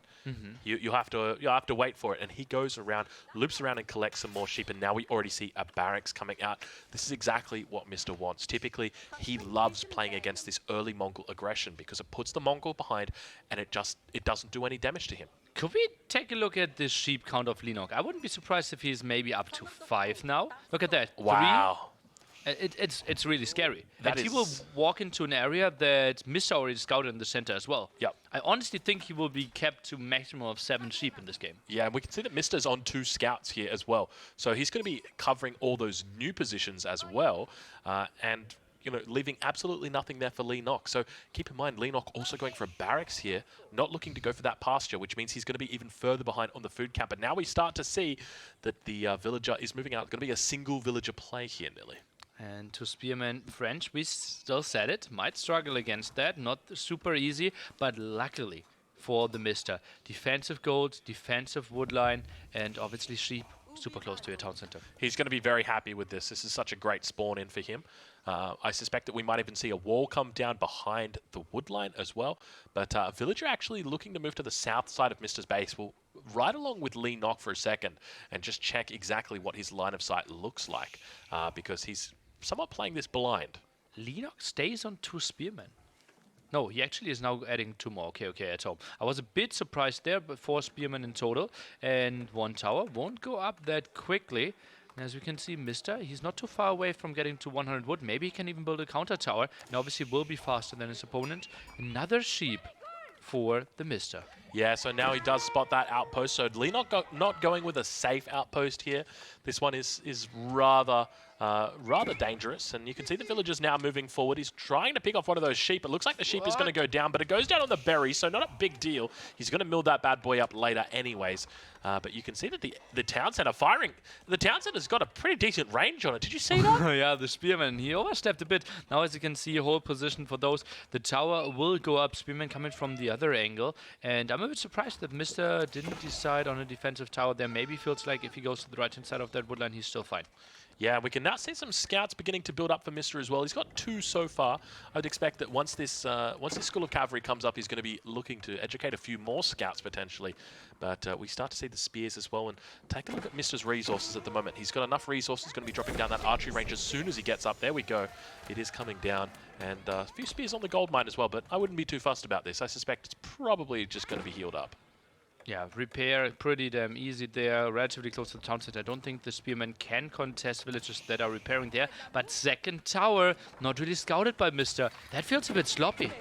You have to wait for it. And he goes around, loops around and collects some more sheep. And now we already see a barracks coming out. This is exactly what Mister wants. Typically, he loves playing against this early Mongol aggression because it puts the Mongol behind and it doesn't do any damage to him. Could we take a look at the sheep count of Leenock? I wouldn't be surprised if he's maybe up to 5 now. Look at that. Wow. It's really scary. That and he will is- walk into an area that Mista already scouted in the center as well. Yep. I honestly think he will be kept to maximum of 7 sheep in this game. Yeah, and we can see that Mister's on 2 scouts here as well. So he's going to be covering all those new positions as well. And, you know, leaving absolutely nothing there for Leenock. So keep in mind, Leenock also going for a barracks here, not looking to go for that pasture, which means he's going to be even further behind on the food camp. And now we start to see that the villager is moving out. It's going to be a single villager play here, nearly. And to Spearman French, we still said it, might struggle against that, not super easy, but luckily for the Mista. Defensive gold, defensive woodline, and obviously sheep super close to your town center. He's going to be very happy with this. This is such a great spawn in for him. I suspect that we might even see a wall come down behind the woodline as well. But Villager actually looking to move to the south side of Mister's base. We'll ride along with Leenock for a second and just check exactly what his line of sight looks like, because he's somewhat playing this blind. Leenock stays on 2 spearmen. No, he actually is now adding 2 more. Okay, at home. I was a bit surprised there, but 4 spearmen in total. And 1 tower won't go up that quickly. And as we can see, Mista, he's not too far away from getting to 100 wood. Maybe he can even build a counter tower. And obviously will be faster than his opponent. Another sheep for the Mista. Yeah, so now he does spot that outpost. So Leenock not going with a safe outpost here. This one is rather dangerous, and you can see the villagers now moving forward. He's trying to pick off one of those sheep. It looks like the sheep is going to go down, but it goes down on the berry, so not a big deal. He's going to mill that bad boy up later anyways. But you can see that the town center firing. The town center's got a pretty decent range on it. Did you see that? Yeah, the spearman, he overstepped a bit. Now, as you can see, whole position for those. The tower will go up. Spearman coming from the other angle. And I'm a bit surprised that Mista didn't decide on a defensive tower there. Maybe feels like if he goes to the right-hand side of that woodline, he's still fine. Yeah, we can now see some scouts beginning to build up for Mista as well. He's got 2 so far. I'd expect that once this School of Cavalry comes up, he's going to be looking to educate a few more scouts potentially. But we start to see the spears as well. And take a look at Mista's resources at the moment. He's got enough resources, going to be dropping down that archery range as soon as he gets up. There we go. It is coming down. And a few spears on the gold mine as well, but I wouldn't be too fussed about this. I suspect it's probably just going to be healed up. Yeah, repair pretty damn easy there, relatively close to the town center. I don't think the spearmen can contest villagers that are repairing there. But second tower, not really scouted by Mista. That feels a bit sloppy.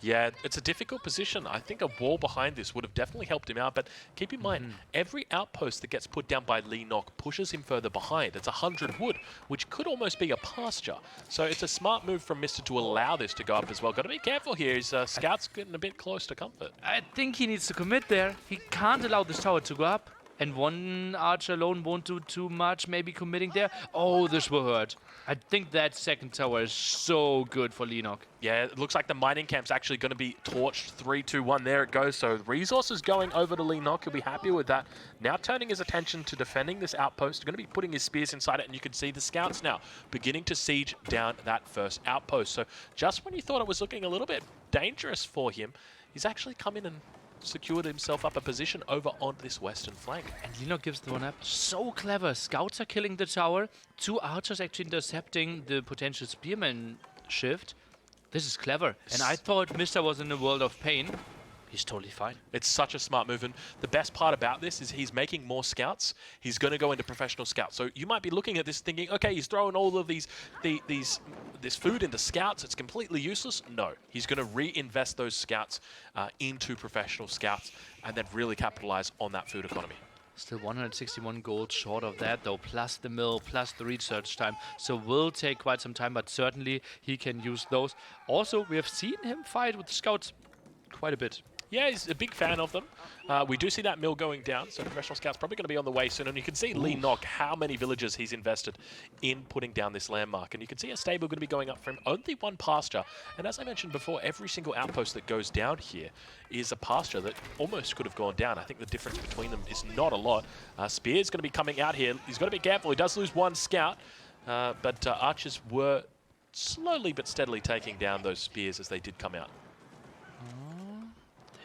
Yeah, it's a difficult position. I think a wall behind this would have definitely helped him out. But keep in mind, every outpost that gets put down by Leenock pushes him further behind. It's 100 wood, which could almost be a pasture. So it's a smart move from Mista to allow this to go up as well. Got to be careful here. His scout's getting a bit close to comfort. I think he needs to commit there. He can't allow this tower to go up. And one archer alone won't do too much, maybe committing there. Oh, this will hurt. I think that second tower is so good for Leenock. Yeah, it looks like the mining camp's actually going to be torched. 3, 2, 1, there it goes. So resources going over to Leenock. He'll be happy with that. Now turning his attention to defending this outpost. Going to be putting his spears inside it, and you can see the scouts now beginning to siege down that first outpost. So just when you thought it was looking a little bit dangerous for him, he's actually come in and secured himself up a position over on this western flank. And Leenock gives the one up. So clever. Scouts are killing the tower. 2 archers actually intercepting the potential spearman shift. This is clever. And I thought Mista was in a world of pain. He's totally fine. It's such a smart move, and the best part about this is he's making more scouts. He's going to go into professional scouts. So you might be looking at this thinking, okay, he's throwing all of this food into scouts. It's completely useless. No, he's going to reinvest those scouts into professional scouts and then really capitalize on that food economy. Still 161 gold short of that, though, plus the mill, plus the research time. So will take quite some time, but certainly he can use those. Also, we have seen him fight with the scouts quite a bit. Yeah, he's a big fan of them. We do see that mill going down, so professional scout's probably going to be on the way soon. And you can see Leenock, how many villages he's invested in putting down this landmark. And you can see a stable going to be going up for him. Only 1 pasture. And as I mentioned before, every single outpost that goes down here is a pasture that almost could have gone down. I think the difference between them is not a lot. Spear's going to be coming out here. He's got to be careful. He does lose 1 scout, but archers were slowly but steadily taking down those spears as they did come out.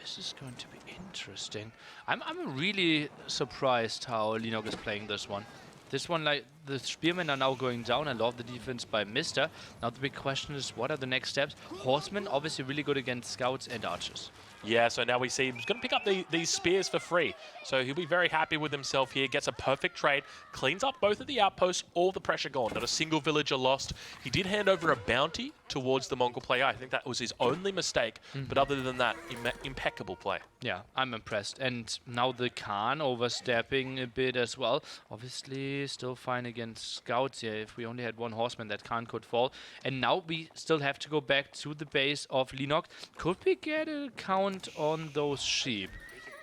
This is going to be interesting. I'm really surprised how Leenock is playing this one. This one, like, the spearmen are now going down. I love the defense by Mr. Now the big question is, what are the next steps? Horsemen, obviously really good against scouts and archers. Yeah, so now we see he's going to pick up these spears for free. So he'll be very happy with himself here. Gets a perfect trade. Cleans up both of the outposts. All the pressure gone. Not a single villager lost. He did hand over a bounty towards the Mongol player. I think that was his only mistake. But other than that, impeccable play. Yeah, I'm impressed. And now the Khan overstepping a bit as well. Obviously, still fine against scouts here. If we only had one horseman, that Khan could fall. And now we still have to go back to the base of Leenock. Could we get a count on those sheep?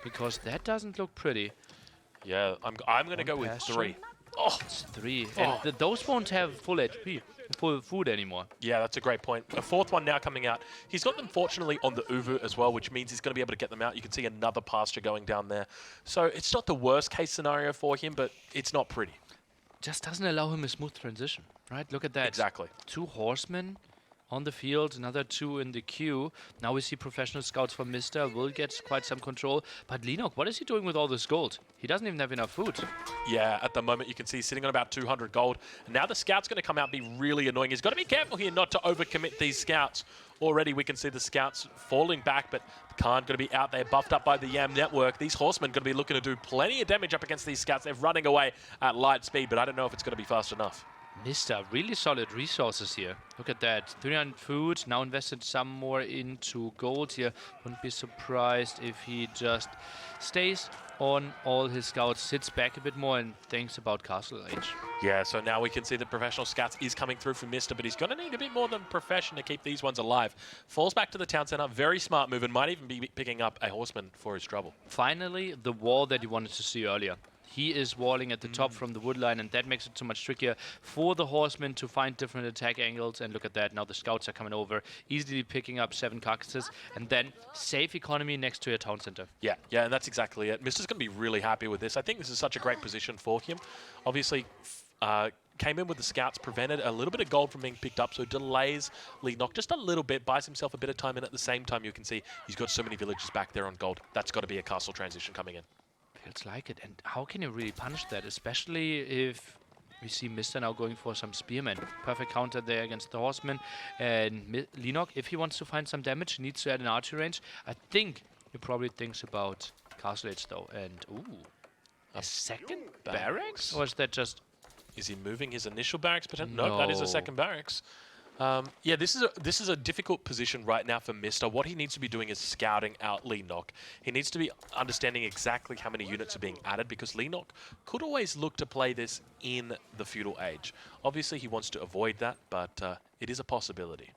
Because that doesn't look pretty. Yeah, I'm going to go with pasture. 3. Oh, It's 3. Oh. And those won't have full HP, full food anymore. yeah, that's a great point. A 4th one now coming out. He's got them fortunately on the Uvu as well, which means he's going to be able to get them out. You can see another pasture going down there. So it's not the worst case scenario for him, but it's not pretty. Just doesn't allow him a smooth transition, right? Look at that. Exactly. 2 horsemen on the field, another 2 in the queue. Now we see professional scouts from Mr. will get quite some control. But Leenock, what is he doing with all this gold? He doesn't even have enough food. Yeah, at the moment you can see he's sitting on about 200 gold. And now the scout's going to come out and be really annoying. He's got to be careful here not to overcommit these scouts. Already we can see the scouts falling back, but Khan going to be out there, buffed up by the Yam network. These horsemen going to be looking to do plenty of damage up against these scouts. They're running away at light speed, but I don't know if it's going to be fast enough. Mr. really solid resources here. Look at that. 300 food, now invested some more into gold here. Wouldn't be surprised if he just stays on all his scouts, sits back a bit more and thinks about Castle Age. Yeah, so now we can see that professional scouts is coming through for Mr., but he's going to need a bit more than profession to keep these ones alive. Falls back to the town center. Very smart move and might even be picking up a horseman for his trouble. Finally, the wall that you wanted to see earlier. He is walling at the top from the wood line, and that makes it so much trickier for the horsemen to find different attack angles. And look at that, now the scouts are coming over, easily picking up 7 carcasses, and then safe economy next to your town center. Yeah, and that's exactly it. Mr.'s going to be really happy with this. I think this is such a great position for him. Obviously, came in with the scouts, prevented a little bit of gold from being picked up, so delays Leenock just a little bit, buys himself a bit of time, and at the same time you can see he's got so many villages back there on gold. That's got to be a castle transition coming in. Feels like it. And how can you really punish that? Especially if we see Mr. now going for some spearmen. Perfect counter there against the horsemen. And Leenock, if he wants to find some damage, he needs to add an archery range. I think he probably thinks about Castle Age though. And ooh, a second barracks? Or is that just... Is he moving his initial barracks? No, that is a second barracks. Yeah, this is a difficult position right now for Mr. What he needs to be doing is scouting out Leenock. He needs to be understanding exactly how many units are being added, because Leenock could always look to play this in the feudal age. Obviously, he wants to avoid that, but it is a possibility.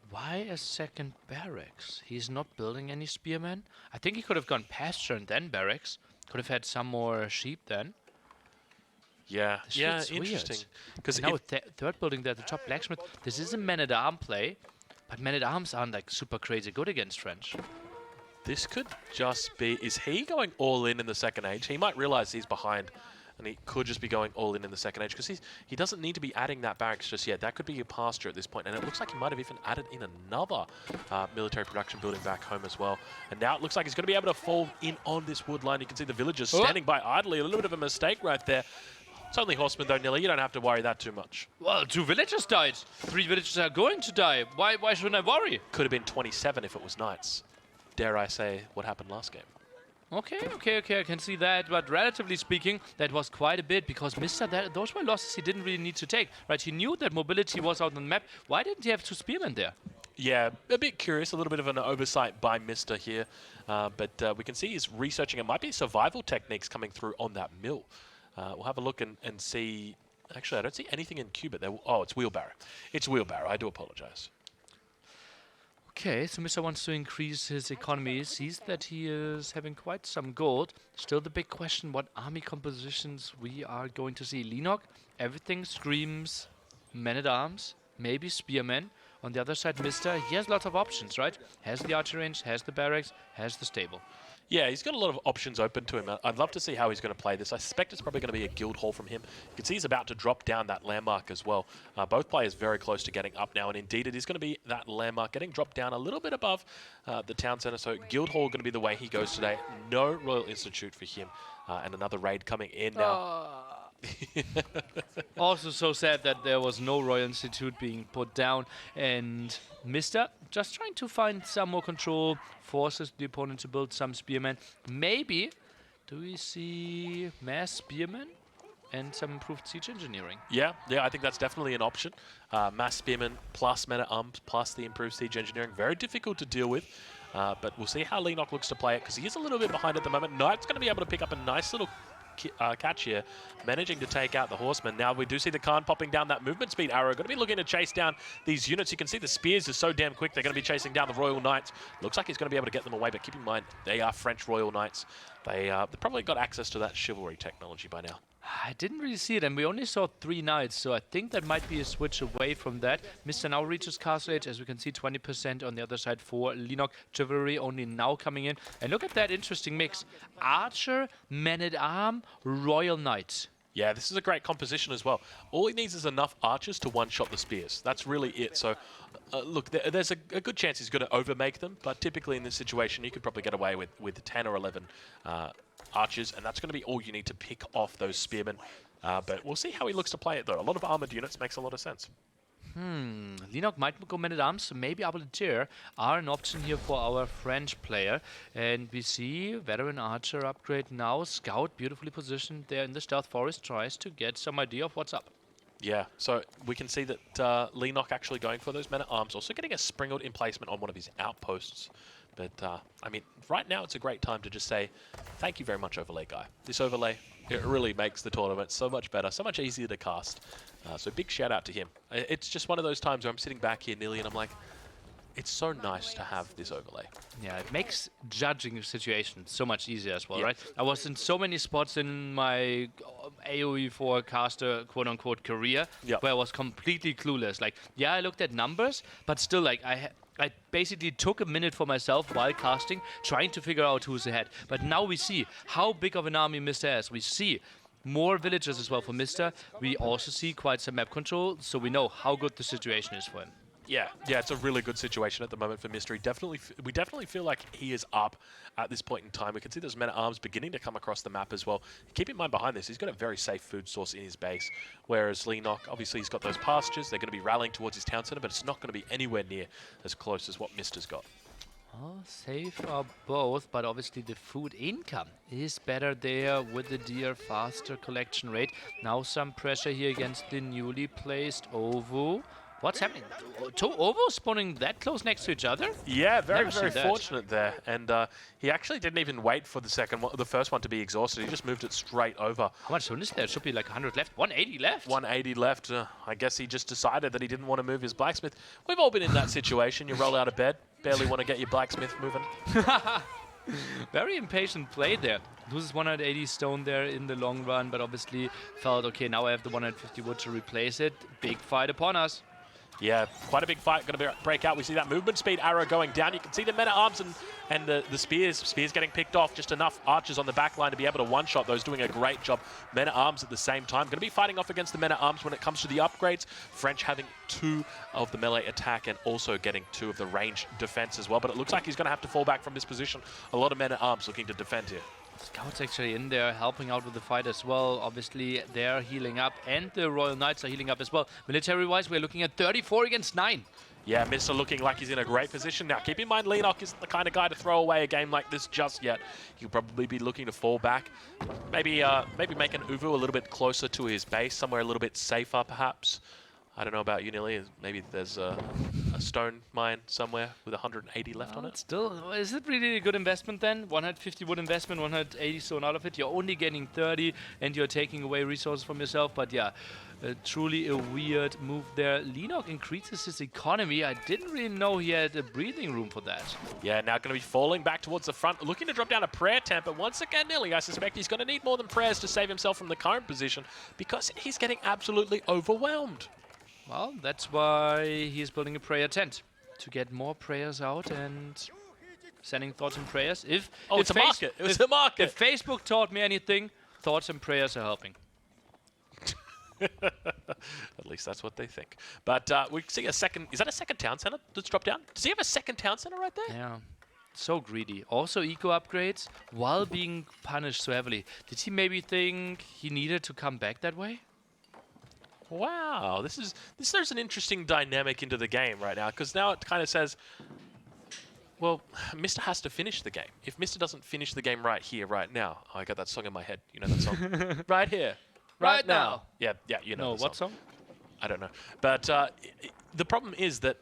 Why a second barracks? He's not building any spearmen? I think he could have gone pasture and then barracks. Could have had some more sheep then. Yeah, This interesting. Because now third building there, the top blacksmith. This is a man-at-arm play, but men-at-arms aren't like super crazy good against French. this could just be... Is he going all in the second age? He might realize he's behind, and he could just be going all in the second age, because he doesn't need to be adding that barracks just yet. That could be a pasture at this point, and it looks like he might have even added in another military production building back home as well. And now it looks like he's going to be able to fall in on this wood line. You can see the villagers standing by idly. A little bit of a mistake right there. It's only horsemen though, Nilly. You don't have to worry that too much. Well, 2 villagers died. 3 villagers are going to die. Why shouldn't I worry? Could have been 27 if it was knights. Dare I say what happened last game. Okay, I can see that, but relatively speaking, that was quite a bit, because Mr. Those were losses he didn't really need to take, right? He knew that mobility was out on the map. Why didn't he have 2 spearmen there? Yeah, a bit curious, a little bit of an oversight by Mr. here, but we can see he's researching. It might be survival techniques coming through on that mill. We'll have a look and see. Actually, I don't see anything in Cuba there. Oh, it's wheelbarrow. It's wheelbarrow. I do apologize. Okay, so Mr. wants to increase his economy, sees that he is having quite some gold. Still the big question, what army compositions we are going to see. Leenock, everything screams men-at-arms, maybe spearmen. On the other side, Mr., he has lots of options, right? Has the archery range, has the barracks, has the stable. Yeah, he's got a lot of options open to him. I'd love to see how he's going to play this. I suspect it's probably going to be a guild hall from him. You can see he's about to drop down that landmark as well. Both players very close to getting up now, and indeed it is going to be that landmark getting dropped down a little bit above the town centre. So guild hall going to be the way he goes today. No Royal Institute for him, and another raid coming in now. Also so sad that there was no Royal Institute being put down, and Mista just trying to find some more control, forces the opponent to build some spearmen. Maybe do we see mass spearmen and some improved siege engineering? Yeah, I think that's definitely an option. Mass Spearman plus Men-at-Arms plus the improved siege engineering. Very difficult to deal with, but we'll see how Leenock looks to play it because he is a little bit behind at the moment. Knight's going to be able to pick up a nice little catch here, managing to take out the Horseman. Now we do see the Khan popping down that movement speed arrow. Going to be looking to chase down these units. You can see the spears are so damn quick. They're going to be chasing down the Royal Knights. Looks like he's going to be able to get them away, but keep in mind, they are French Royal Knights. They've probably got access to that chivalry technology by now. I didn't really see it, and we only saw 3 knights, so I think that might be a switch away from that. Mr. now reaches castle age, as we can see, 20% on the other side for Leenock. Chivalry only now coming in. And look at that interesting mix. Archer, Men-at-Arm, Royal Knight. Yeah, this is a great composition as well. All he needs is enough archers to one-shot the spears. That's really it. So, look, there's a good chance he's going to overmake them, but typically in this situation, you could probably get away with 10 or 11 archers, and that's going to be all you need to pick off those spearmen. But we'll see how he looks to play it, though. A lot of armored units makes a lot of sense. Leenock might go Men-at-Arms, so maybe Arbaletier are an option here for our French player. And we see Veteran Archer upgrade now. Scout beautifully positioned there in the Stealth Forest, tries to get some idea of what's up. Yeah, so we can see that Leenock actually going for those Men-at-Arms, also getting a Springald emplacement on one of his outposts. But, I mean, right now it's a great time to just say, thank you very much, Overlay guy. This overlay, it really makes the tournament so much better, so much easier to cast. So big shout out to him. It's just one of those times where I'm sitting back here nearly and I'm like, it's so nice to have this overlay. Yeah, it makes judging the situation so much easier as well, Yeah. right? I was in so many spots in my AoE forecaster, quote-unquote, career, Yeah. where I was completely clueless. Like, yeah, I looked at numbers, but still, like, I basically took a minute for myself while casting, trying to figure out who's ahead. But now we see how big of an army Mr. has. We see more villagers as well for Mr. We also see quite some map control, so we know how good the situation is for him. Yeah, it's a really good situation at the moment for Mystery. We definitely feel like he is up at this point in time. We can see those Men-at-Arms beginning to come across the map as well. Keep in mind behind this, he's got a very safe food source in his base, whereas Leenock, obviously he's got those pastures. They're going to be rallying towards his town center, but it's not going to be anywhere near as close as what Mister's got. Well, safe are both, but obviously the food income is better there with the deer faster collection rate. Now some pressure here against the newly placed Ovo. What's happening? Two Ovos spawning that close next to each other? Yeah, very Never seen that. fortunate there. And he actually didn't even wait for the first one to be exhausted. He just moved it straight over. How much soon is there? It should be like 100 left. 180 left? 180 left. I guess he just decided that he didn't want to move his blacksmith. We've all been in that situation. You roll out of bed, barely want to get your blacksmith moving. Very impatient play there. Loses 180 stone there in the long run, but obviously felt, okay, now I have the 150 wood to replace it. Big fight upon us. Yeah, quite a big fight going to break out. We see that movement speed arrow going down. You can see the Men-at-Arms and the spears getting picked off. Just enough archers on the back line to be able to one-shot those, doing a great job. Men-at-Arms at the same time. Going to be fighting off against the Men-at-Arms when it comes to the upgrades. French having 2 of the melee attack and also getting 2 of the range defense as well. But it looks like he's going to have to fall back from this position. A lot of Men-at-Arms looking to defend here. Scouts actually in there helping out with the fight as well. Obviously, they're healing up, and the Royal Knights are healing up as well. Military-wise, we're looking at 34 against 9. Yeah, Mr. looking like he's in a great position now. Keep in mind, Leenock isn't the kind of guy to throw away a game like this just yet. He'll probably be looking to fall back. Maybe make an Uvu a little bit closer to his base, somewhere a little bit safer, perhaps. I don't know about you, Nilly. Maybe there's a stone mine somewhere with 180 left on it. Still, is it really a good investment then? 150 wood investment, 180 stone out of it. You're only getting 30 and you're taking away resources from yourself. But yeah, truly a weird move there. Leenock increases his economy. I didn't really know he had a breathing room for that. Yeah, now going to be falling back towards the front, looking to drop down a prayer tent. But once again, Nilly, I suspect he's going to need more than prayers to save himself from the current position because he's getting absolutely overwhelmed. Well, that's why he's building a prayer tent, to get more prayers out and sending thoughts and prayers. It's a market. It was a market. If Facebook taught me anything, thoughts and prayers are helping. At least that's what they think. But we see a second. Is that a second town center that's dropped down? Does he have a second town center right there? Yeah. so greedy. Also eco upgrades while being punished so heavily. Did he maybe think he needed to come back that way? Wow, there's an interesting dynamic into the game right now, because now it kind of says, well, Mr. has to finish the game. If Mr. doesn't finish the game right here, right now, oh, I got that song in my head. You know that song? Right here, right now. Yeah, you know. No, what song? I don't know. But the problem is that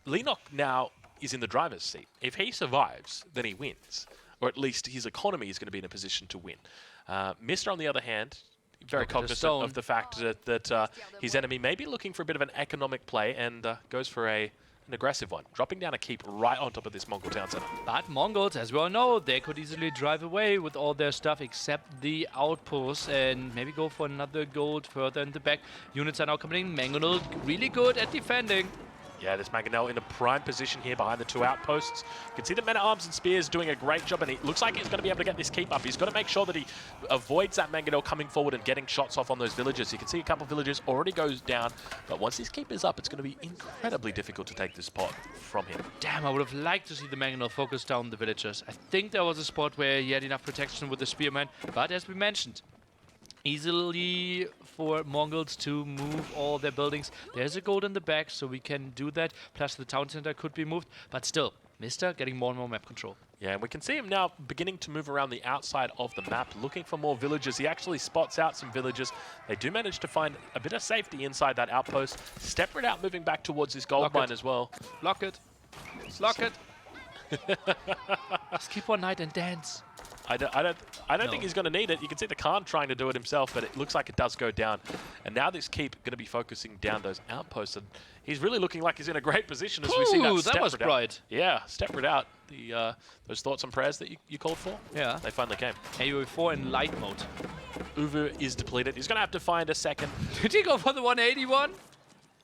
Leenock now is in the driver's seat. If he survives, then he wins, or at least his economy is going to be in a position to win. Mr. on the other hand, very cognizant of the fact that his enemy may be looking for a bit of an economic play, and goes for an aggressive one, dropping down a keep right on top of this Mongol town center. But Mongols, as we all know, they could easily drive away with all their stuff except the outposts and maybe go for another gold further in the back. Units are now coming in. MarineLorD really good at defending. Yeah, this Mangonel in a prime position here behind the two outposts. You can see the men-at-arms and spears doing a great job, and it looks like he's going to be able to get this keep up. He's got to make sure that he avoids that Mangonel coming forward and getting shots off on those villagers. You can see a couple of villagers already goes down, but once this keep is up, it's going to be incredibly difficult to take this spot from him. Damn, I would have liked to see the Mangonel focus down the villagers. I think there was a spot where he had enough protection with the spearman, but as we mentioned, easily for Mongols to move all their buildings. There's a gold in the back, so we can do that. Plus the town center could be moved, but still, Mr. getting more and more map control. Yeah, and we can see him now beginning to move around the outside of the map, looking for more villagers. He actually spots out some villagers. They do manage to find a bit of safety inside that outpost. Spread out, moving back towards his gold mine as well. Lock it. Lock it. Skip one night and dance. I don't think he's going to need it. You can see the Khan trying to do it himself, but it looks like it does go down. And now this keep going to be focusing down those outposts, and he's really looking like he's in a great position as we see that was bright. Yeah, Stepford out. Those thoughts and prayers that you called for. Yeah, they finally came. AoE 4 in light mode. Uvu is depleted. He's going to have to find a second. Did he go for the 181?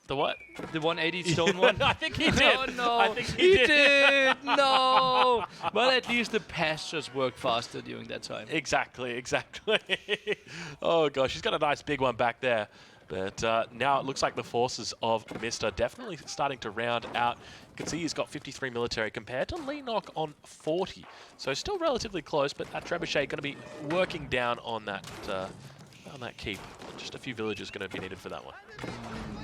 The what? The 180 stone one? I think he did. Oh, no. I think he did. No. Well, at least the pastures worked faster during that time. Exactly. Oh, gosh. He's got a nice big one back there. But now it looks like the forces of Mr. definitely starting to round out. You can see he's got 53 military compared to Leenock on 40. So still relatively close, but that trebuchet going to be working down on that keep. Just a few villagers going to be needed for that one.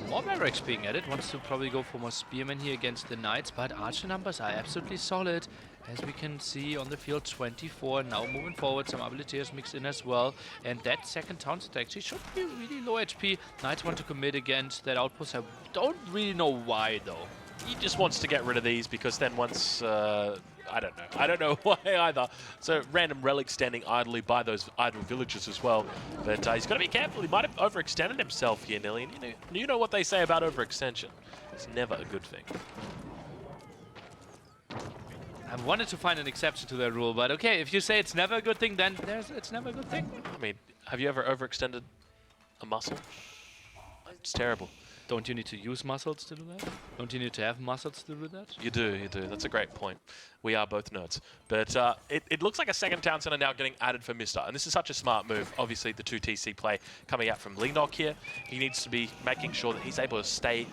More VortiX being added, wants to probably go for more spearmen here against the knights, but archer numbers are absolutely solid. As we can see on the field, 24 now moving forward, some abilities mixed in as well. And that second town set actually should be really low HP. Knights want to commit against that outpost. I don't really know why though. He just wants to get rid of these because then once, I don't know why either. So random relic standing idly by those idle villagers as well. But he's got to be careful. He might have overextended himself here, Nelly. And you know what they say about overextension. It's never a good thing. I wanted to find an exception to that rule, but okay, if you say it's never a good thing, then it's never a good thing. I mean, have you ever overextended a muscle? It's terrible. Don't you need to use muscles to do that? Don't you need to have muscles to do that? You do. That's a great point. We are both nerds. But it looks like a second town center now getting added for Mr. And this is such a smart move. Obviously, the 2 TC play coming out from Leenock here. He needs to be making sure that he's able to stay,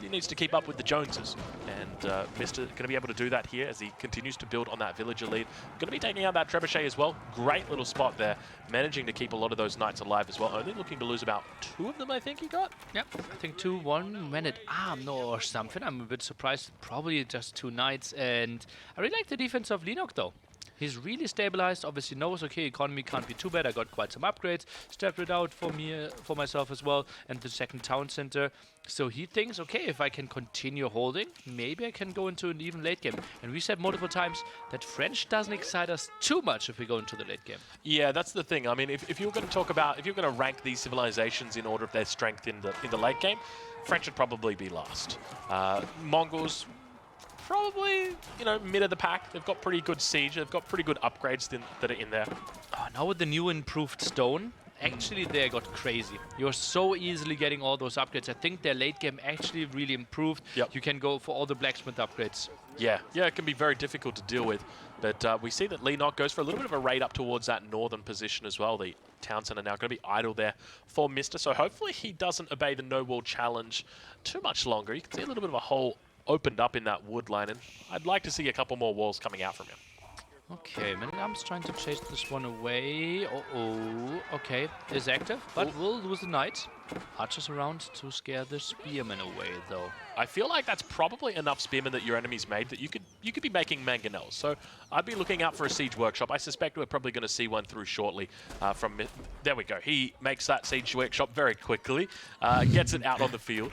he needs to keep up with the Joneses. And Mr. going to be able to do that here as he continues to build on that villager lead. Going to be taking out that trebuchet as well. Great little spot there. Managing to keep a lot of those knights alive as well. Only looking to lose about 2 of them, I think he got. Yep, I think 2, 1 minute arm or something. I'm a bit surprised. Probably just 2 knights. And I really like the defense of Leenock though. He's really stabilized, obviously knows, okay, economy can't be too bad. I got quite some upgrades, stepped it out for me, for myself as well, and the second town center. So he thinks, okay, if I can continue holding, maybe I can go into an even late game. And we said multiple times that French doesn't excite us too much if we go into the late game. Yeah, that's the thing. I mean, if you're going to talk about, if you're going to rank these civilizations in order of their strength in the late game, French would probably be last. Mongols, probably, mid of the pack. They've got pretty good siege. They've got pretty good upgrades that are in there. Oh, now with the new improved stone, actually they got crazy. You're so easily getting all those upgrades. I think their late game actually really improved. Yep. You can go for all the blacksmith upgrades. Yeah, it can be very difficult to deal with. But we see that Leenock goes for a little bit of a raid up towards that northern position as well. The town center now going to be idle there for Mr. So hopefully he doesn't obey the no-wall challenge too much longer. You can see a little bit of a hole opened up in that wood line, and I'd like to see a couple more walls coming out from him. Okay, MarineLorD's trying to chase this one away. Okay, is active, but will lose the knight. Archers around to scare the spearmen away, though. I feel like that's probably enough spearmen that your enemy's made that you could be making mangonels. So I'd be looking out for a siege workshop. I suspect we're probably going to see one through shortly. There we go. He makes that siege workshop very quickly, gets it out on the field.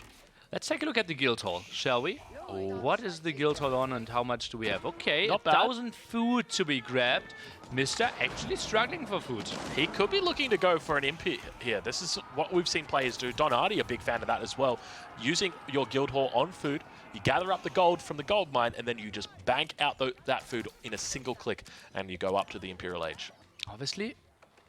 Let's take a look at the guild hall, shall we? What is the guild hall on and how much do we have? Okay, Not bad. 1,000 food to be grabbed. Mr. actually struggling for food. He could be looking to go for an imp here. This is what we've seen players do. Don Hardy, a big fan of that as well. Using your guild hall on food, you gather up the gold from the gold mine, and then you just bank out that food in a single click, and you go up to the Imperial Age. Obviously,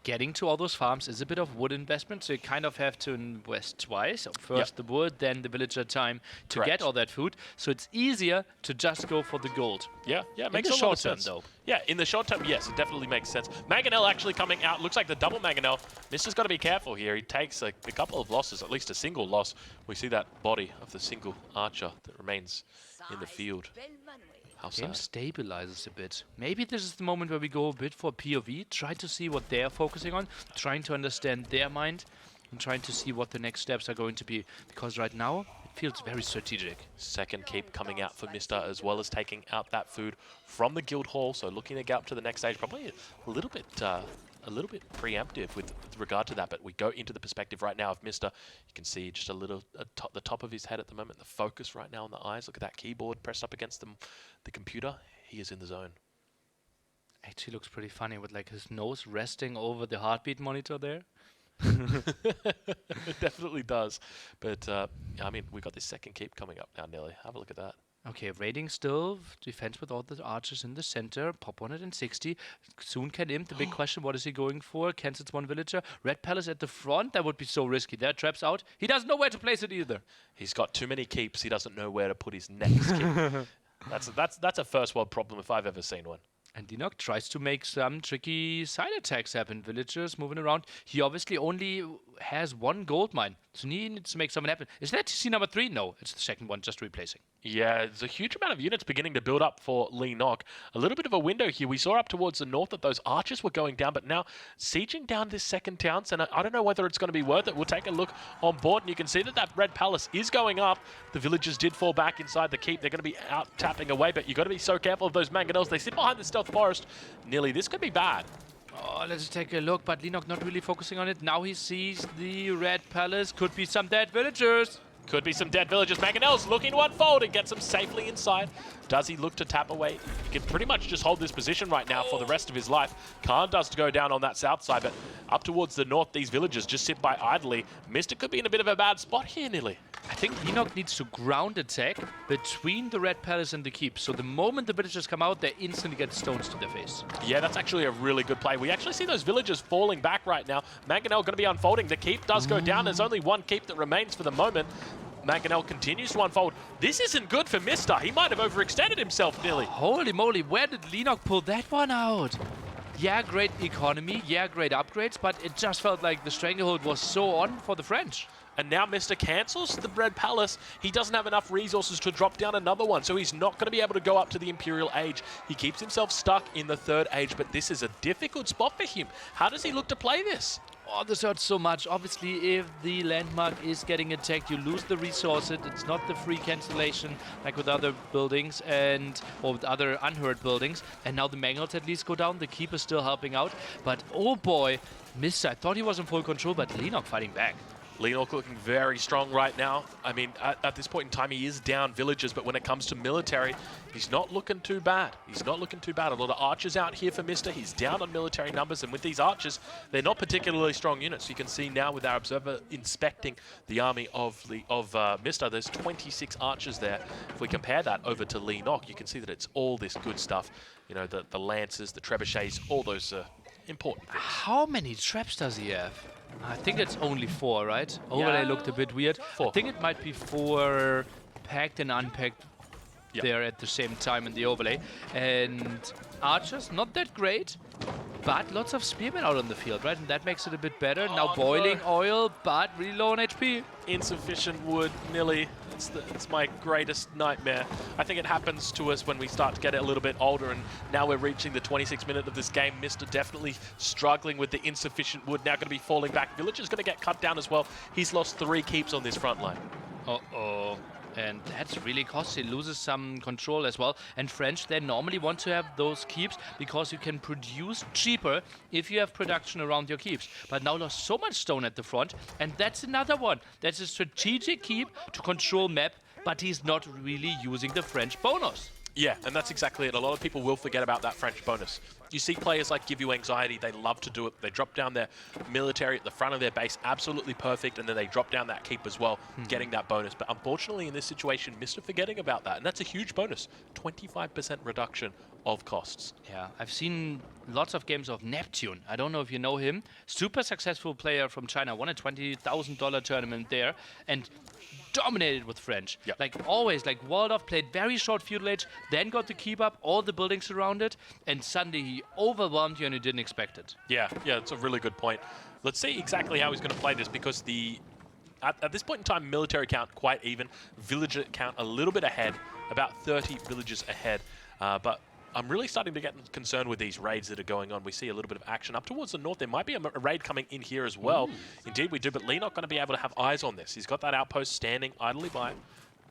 getting to all those farms is a bit of wood investment, so you kind of have to invest twice. So first the wood, then the villager time to get all that food. So it's easier to just go for the gold. Yeah, it makes in the a lot of short term, sense. though. Yeah, in the short term, yes, it definitely makes sense. Mangonel actually coming out. Looks like the double Mangonel. Mister's got to be careful here. He takes a couple of losses, at least a single loss. We see that body of the single archer that remains in the field. How Game sad. stabilizes a bit. Maybe this is the moment where we go a bit for POV, try to see what they're focusing on, trying to understand their mind, and trying to see what the next steps are going to be. Because right now, it feels very strategic. Second keep coming out for Mister, as well as taking out that food from the guild hall. So looking to get up to the next stage, probably a little bit preemptive with regard to that. But we go into the perspective right now of Mister. You can see just a little the top of his head at the moment. The focus right now on the eyes. Look at that keyboard pressed up against the computer. He is in the zone. Actually looks pretty funny with like his nose resting over the heartbeat monitor there. It definitely does. But I mean, we got this second keep coming up now, Nelly. Have a look at that. Okay, raiding still, defense with all the archers in the center, pop 160, soon can imp, the big question, what is he going for? Cancels one villager, Red Palace at the front, that would be so risky, there, traps out, he doesn't know where to place it either. He's got too many keeps, he doesn't know where to put his next keep. That's a first world problem if I've ever seen one. And Leenock tries to make some tricky side attacks happen. Villagers moving around. He obviously only has one gold mine, so he needs to make something happen. Is that TC number 3? No, it's the second one, just replacing. Yeah, there's a huge amount of units beginning to build up for Leenock. A little bit of a window here. We saw up towards the north that those archers were going down, but now sieging down this second town, and I don't know whether it's going to be worth it. We'll take a look on board, and you can see that Red Palace is going up. The villagers did fall back inside the keep. They're going to be out tapping away, but you've got to be so careful of those mangonels. They sit behind the stealth forest. Nearly, this could be bad. Oh, let's take a look, but Leenock not really focusing on it. Now he sees the Red Palace. Could be some dead villagers. Could be some dead villagers. Mangonel's looking to unfold and gets them safely inside. Does he look to tap away? He can pretty much just hold this position right now for the rest of his life. Khan does to go down on that south side, but up towards the north, these villagers just sit by idly. Mister could be in a bit of a bad spot here, nearly. I think Leenock needs to ground attack between the Red Palace and the keep. So the moment the villagers come out, they instantly get stones to their face. Yeah, that's actually a really good play. We actually see those villagers falling back right now. Mangonel going to be unfolding. The keep does go down. There's only one keep that remains for the moment. Mangonel continues to unfold. This isn't good for Mister. He might have overextended himself nearly. Holy moly, where did Leenock pull that one out? Yeah, great economy, yeah, great upgrades, but it just felt like the stranglehold was so on for the French. And now Mister cancels the Red Palace. He doesn't have enough resources to drop down another one, so he's not going to be able to go up to the Imperial Age. He keeps himself stuck in the third age, but this is a difficult spot for him. How does he look to play this? Oh, this hurts so much. Obviously, if the landmark is getting attacked, you lose the resources. It's not the free cancellation like with other buildings or with other unheard buildings. And now the Mangles at least go down. The keep is still helping out. But oh boy, Mister, I thought he was in full control, but Leenock fighting back. Leenock looking very strong right now. I mean, at this point in time, he is down villagers, but when it comes to military, he's not looking too bad. He's not looking too bad. A lot of archers out here for Mister. He's down on military numbers, and with these archers, they're not particularly strong units. You can see now with our observer inspecting the army of Mister, there's 26 archers there. If we compare that over to Leenock, you can see that it's all this good stuff. You know, the lances, the trebuchets, all those important things. How many traps does he have? I think it's only 4, right? Overlay looked a bit weird. 4. I think it might be 4 packed and unpacked there at the same time in the overlay. And archers, not that great, but lots of spearmen out on the field, right? And that makes it a bit better. Now boiling oil, but really low on HP. Insufficient wood, Nilly. It's my greatest nightmare. I think it happens to us when we start to get a little bit older, and now we're reaching the 26th minute of this game. Mr. definitely struggling with the insufficient wood. Now going to be falling back. Villager's going to get cut down as well. He's lost 3 keeps on this front line. Uh-oh. And that's really costly. Loses some control as well. And French, they normally want to have those keeps because you can produce cheaper if you have production around your keeps. But now lost so much stone at the front. And that's another one. That's a strategic keep to control map, but he's not really using the French bonus. Yeah, and that's exactly it. A lot of people will forget about that French bonus. You see players like give you anxiety, they love to do it. They drop down their military at the front of their base, absolutely perfect, and then they drop down that keep as well, getting that bonus. But unfortunately in this situation, Mr. forgetting about that, and that's a huge bonus. 25% reduction of costs. Yeah, I've seen lots of games of Neptune. I don't know if you know him. Super successful player from China, won a $20,000 tournament there, and dominated with French. Yep. Like always, like walled off, played very short feudal age, then got to keep up all the buildings around it, and suddenly he overwhelmed you and you didn't expect it. Yeah, it's a really good point. Let's see exactly how he's going to play this, because at this point in time, military count quite even, villager count a little bit ahead, about 30 villagers ahead, but I'm really starting to get concerned with these raids that are going on. We see a little bit of action up towards the north. There might be a raid coming in here as well. Indeed we do, but Leenock going to be able to have eyes on this. He's got that outpost standing idly by,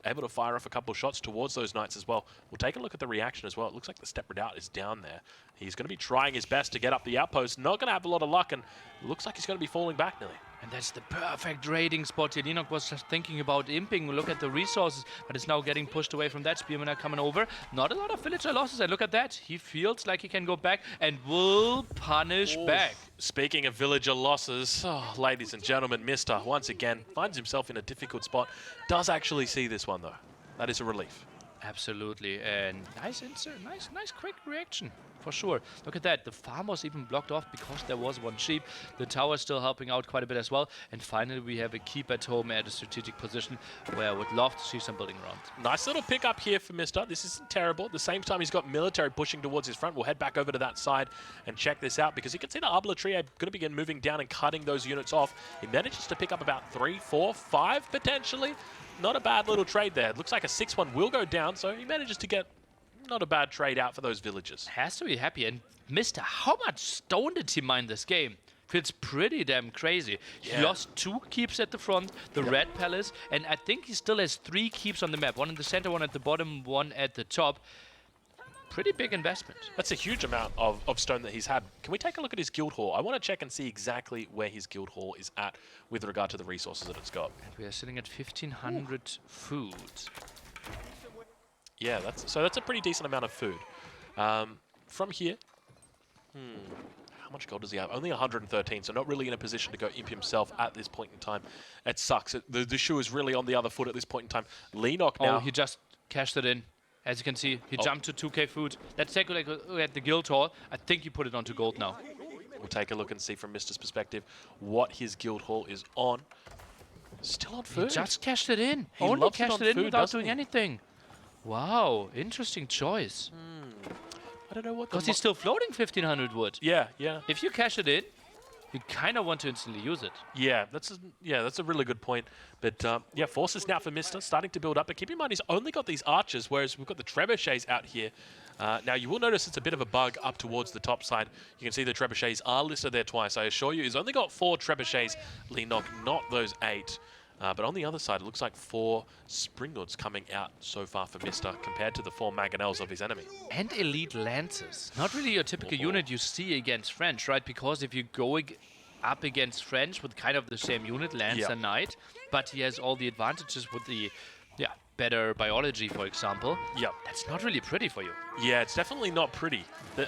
able to fire off a couple of shots towards those knights as well. We'll take a look at the reaction as well. It looks like the step redoubt is down there. He's going to be trying his best to get up the outpost. Not going to have a lot of luck, and it looks like he's going to be falling back nearly. And that's the perfect raiding spot here. Leenock was just thinking about imping. Look at the resources, but it's now getting pushed away from that. Spearmen are coming over. Not a lot of villager losses, and look at that. He feels like he can go back and will punish back. Speaking of villager losses, ladies and gentlemen, Mr. once again finds himself in a difficult spot. Does actually see this one though. That is a relief. Absolutely, and nice insert, nice quick reaction, for sure. Look at that, the farm was even blocked off because there was one sheep. The tower still helping out quite a bit as well. And finally we have a keep at home at a strategic position where I would love to see some building around. Nice little pick up here for Mr. This isn't terrible. At the same time, he's got military pushing towards his front. We'll head back over to that side and check this out, because you can see the Arbor Tree going to begin moving down and cutting those units off. He manages to pick up about 3, 4, 5 potentially. Not a bad little trade there. It looks like a 6-1 will go down, so he manages to get not a bad trade out for those villagers. Has to be happy. And Mr., how much stone did he mine this game? Feels pretty damn crazy. Yeah. He lost 2 keeps at the front, the Red Palace, and I think he still has 3 keeps on the map. 1 in the center, 1 at the bottom, 1 at the top. Pretty big investment. That's a huge amount of stone that he's had. Can we take a look at his guild hall? I want to check and see exactly where his guild hall is at with regard to the resources that it's got. And we are sitting at 1,500 food. Yeah, that's a pretty decent amount of food. From here, how much gold does he have? Only 113, so not really in a position to go imp himself at this point in time. It sucks. The shoe is really on the other foot at this point in time. Leenock now. Oh, he just cashed it in. As you can see, he jumped to 2k food. Let's take a look at the guild hall. I think he put it onto gold now. We'll take a look and see from Mr's perspective what his guild hall is on. Still on food. He just cashed it in. He Only cashed it in food, without doing anything. Wow, interesting choice. I don't know what. Because he's still floating 1,500 wood. Yeah. If you cash it in, you kind of want to instantly use it. Yeah, that's a really good point. But yeah, forces now for Mr. starting to build up. But keep in mind, he's only got these archers, whereas we've got the trebuchets out here. Now, you will notice it's a bit of a bug up towards the top side. You can see the trebuchets are listed there twice. I assure you, he's only got 4 trebuchets, Leenock, not those 8. But on the other side, it looks like 4 Springlords coming out so far for Mr. compared to the 4 Mangonels of his enemy. And elite lances. Not really your typical unit you see against French, right? Because if you go up against French with kind of the same unit, Lance and Knight, but he has all the advantages with the better biology, for example. Yep. That's not really pretty for you. Yeah, it's definitely not pretty.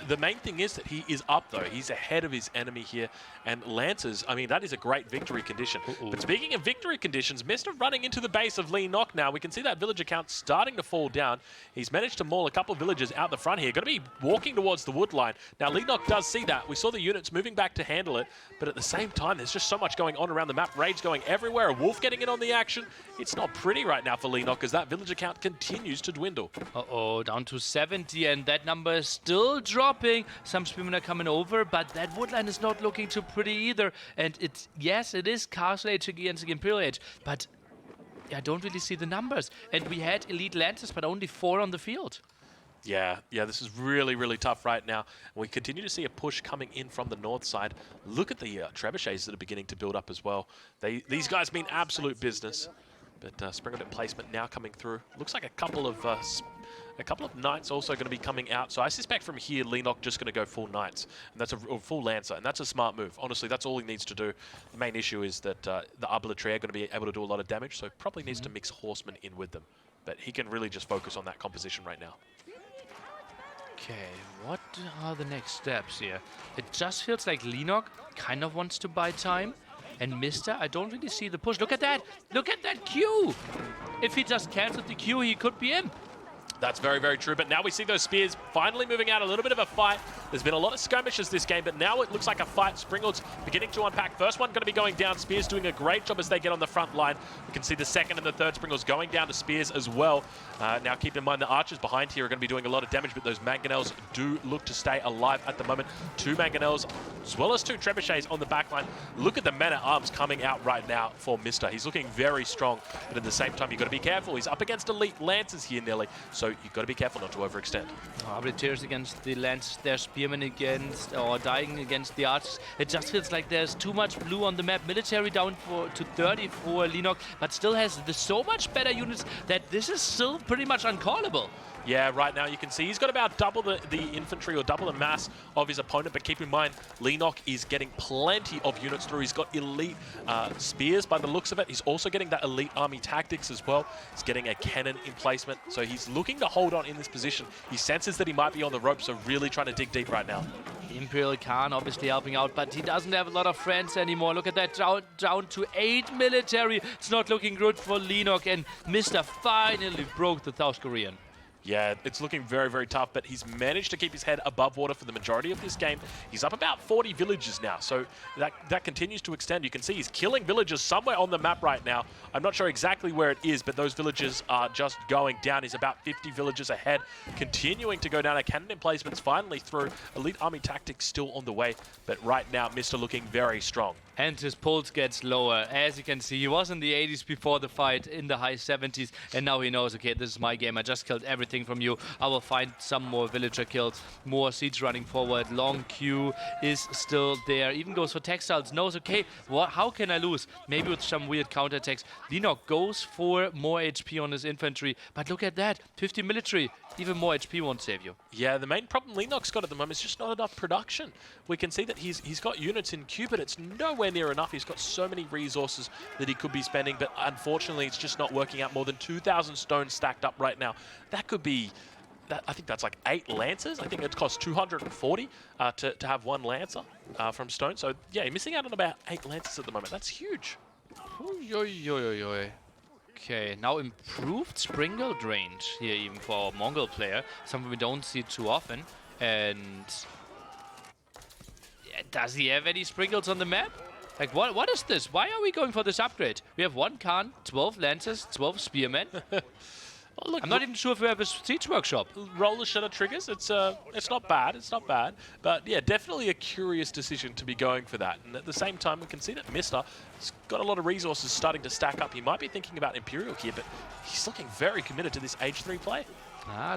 The main thing is that he is up, though. He's ahead of his enemy here. And Lancers, I mean, that is a great victory condition. But speaking of victory conditions, Mr. running into the base of Leenock now. We can see that villager count starting to fall down. He's managed to maul a couple of villagers out the front here. Going to be walking towards the wood line. Now, Leenock does see that. We saw the units moving back to handle it. But at the same time, there's just so much going on around the map. Raids going everywhere. A wolf getting in on the action. It's not pretty right now for Leenock as that villager count continues to dwindle. Down to 70, and that number is still dropping. Some spearmen are coming over, but that woodline is not looking too pretty either. And yes, it is Castle Age against the Imperial Age, but I don't really see the numbers. And we had elite Lancers, but only 4 on the field. Yeah, this is really, really tough right now. We continue to see a push coming in from the north side. Look at the trebuchets that are beginning to build up as well. These guys mean absolute business. But Springleton placement now coming through. Looks like a couple of knights also going to be coming out. So I suspect from here, Leenock just going to go full knights. And that's a full lancer. And that's a smart move. Honestly, that's all he needs to do. The main issue is that the arbaletier are going to be able to do a lot of damage. So probably needs to mix horsemen in with them. But he can really just focus on that composition right now. Okay, what are the next steps here? It just feels like Leenock kind of wants to buy time. And Mista, I don't really see the push. Look at that! Look at that Q! If he just cancelled the Q, he could be in. That's very, very true. But now we see those spears finally moving out. A little bit of a fight. There's been a lot of skirmishes this game, but now it looks like a fight. Springald's beginning to unpack. First one going to be going down. Spears doing a great job as they get on the front line. We can see the second and the third Springald's going down to Spears as well. Now keep in mind the archers behind here are going to be doing a lot of damage, but those mangonels do look to stay alive at the moment. 2 mangonels as well as 2 trebuchets on the back line. Look at the men-at-arms coming out right now for Mista. He's looking very strong, but at the same time, you've got to be careful. He's up against elite lancers here, Nelly, so you've got to be careful not to overextend. Arbiters against the Lance, their spearmen against, or dying against the archers. It just feels like there's too much blue on the map. Military down to 30 for Leenock, but still has so much better units that this is still pretty much uncallable. Yeah, right now you can see he's got about double the infantry or double the mass of his opponent, but keep in mind, Leenock is getting plenty of units through. He's got elite spears by the looks of it. He's also getting that elite army tactics as well. He's getting a cannon in placement, so he's looking to hold on in this position. He senses that he might be on the ropes, so really trying to dig deep right now. Imperial Khan obviously helping out, but he doesn't have a lot of friends anymore. Look at that, down to 8 military. It's not looking good for Leenock, and Mista finally broke the South Korean. Yeah, it's looking very, very tough, but he's managed to keep his head above water for the majority of this game. He's up about 40 villages now, so that continues to extend. You can see he's killing villages somewhere on the map right now. I'm not sure exactly where it is, but those villages are just going down. He's about 50 villages ahead, continuing to go down. A cannon emplacements finally through. Elite army tactics still on the way, but right now, Mista looking very strong. And his pulse gets lower. As you can see, he was in the 80s before the fight, in the high 70s, and now he knows, okay, this is my game. I just killed everything from you. I will find some more villager kills, more siege running forward. Long Q is still there. Even goes for textiles, knows, okay, how can I lose? Maybe with some weird counterattacks. Leenock goes for more HP on his infantry, but look at that, 50 military. Even more HP won't save you. Yeah, the main problem Leenock's got at the moment is just not enough production. We can see that he's got units in queue, but it's nowhere near enough. He's got so many resources that he could be spending, but unfortunately it's just not working out. More than 2,000 stones stacked up right now. That could be, I think that's like 8 lancers. I think it costs 240 to have 1 lancer from stone. So yeah, you're missing out on about 8 lancers at the moment. That's huge. Okay, now improved Springald range here even for our Mongol player. Something we don't see too often. And yeah, does he have any Springalds on the map? Like, what is this? Why are we going for this upgrade? We have 1 Khan, 12 Lancers, 12 Spearmen. Oh, look, I'm not even sure if we have a siege workshop. Roll the shutter triggers. It's not bad. It's not bad. But yeah, definitely a curious decision to be going for that. And at the same time, we can see that Mista has got a lot of resources starting to stack up. He might be thinking about Imperial here, but he's looking very committed to this Age 3 play.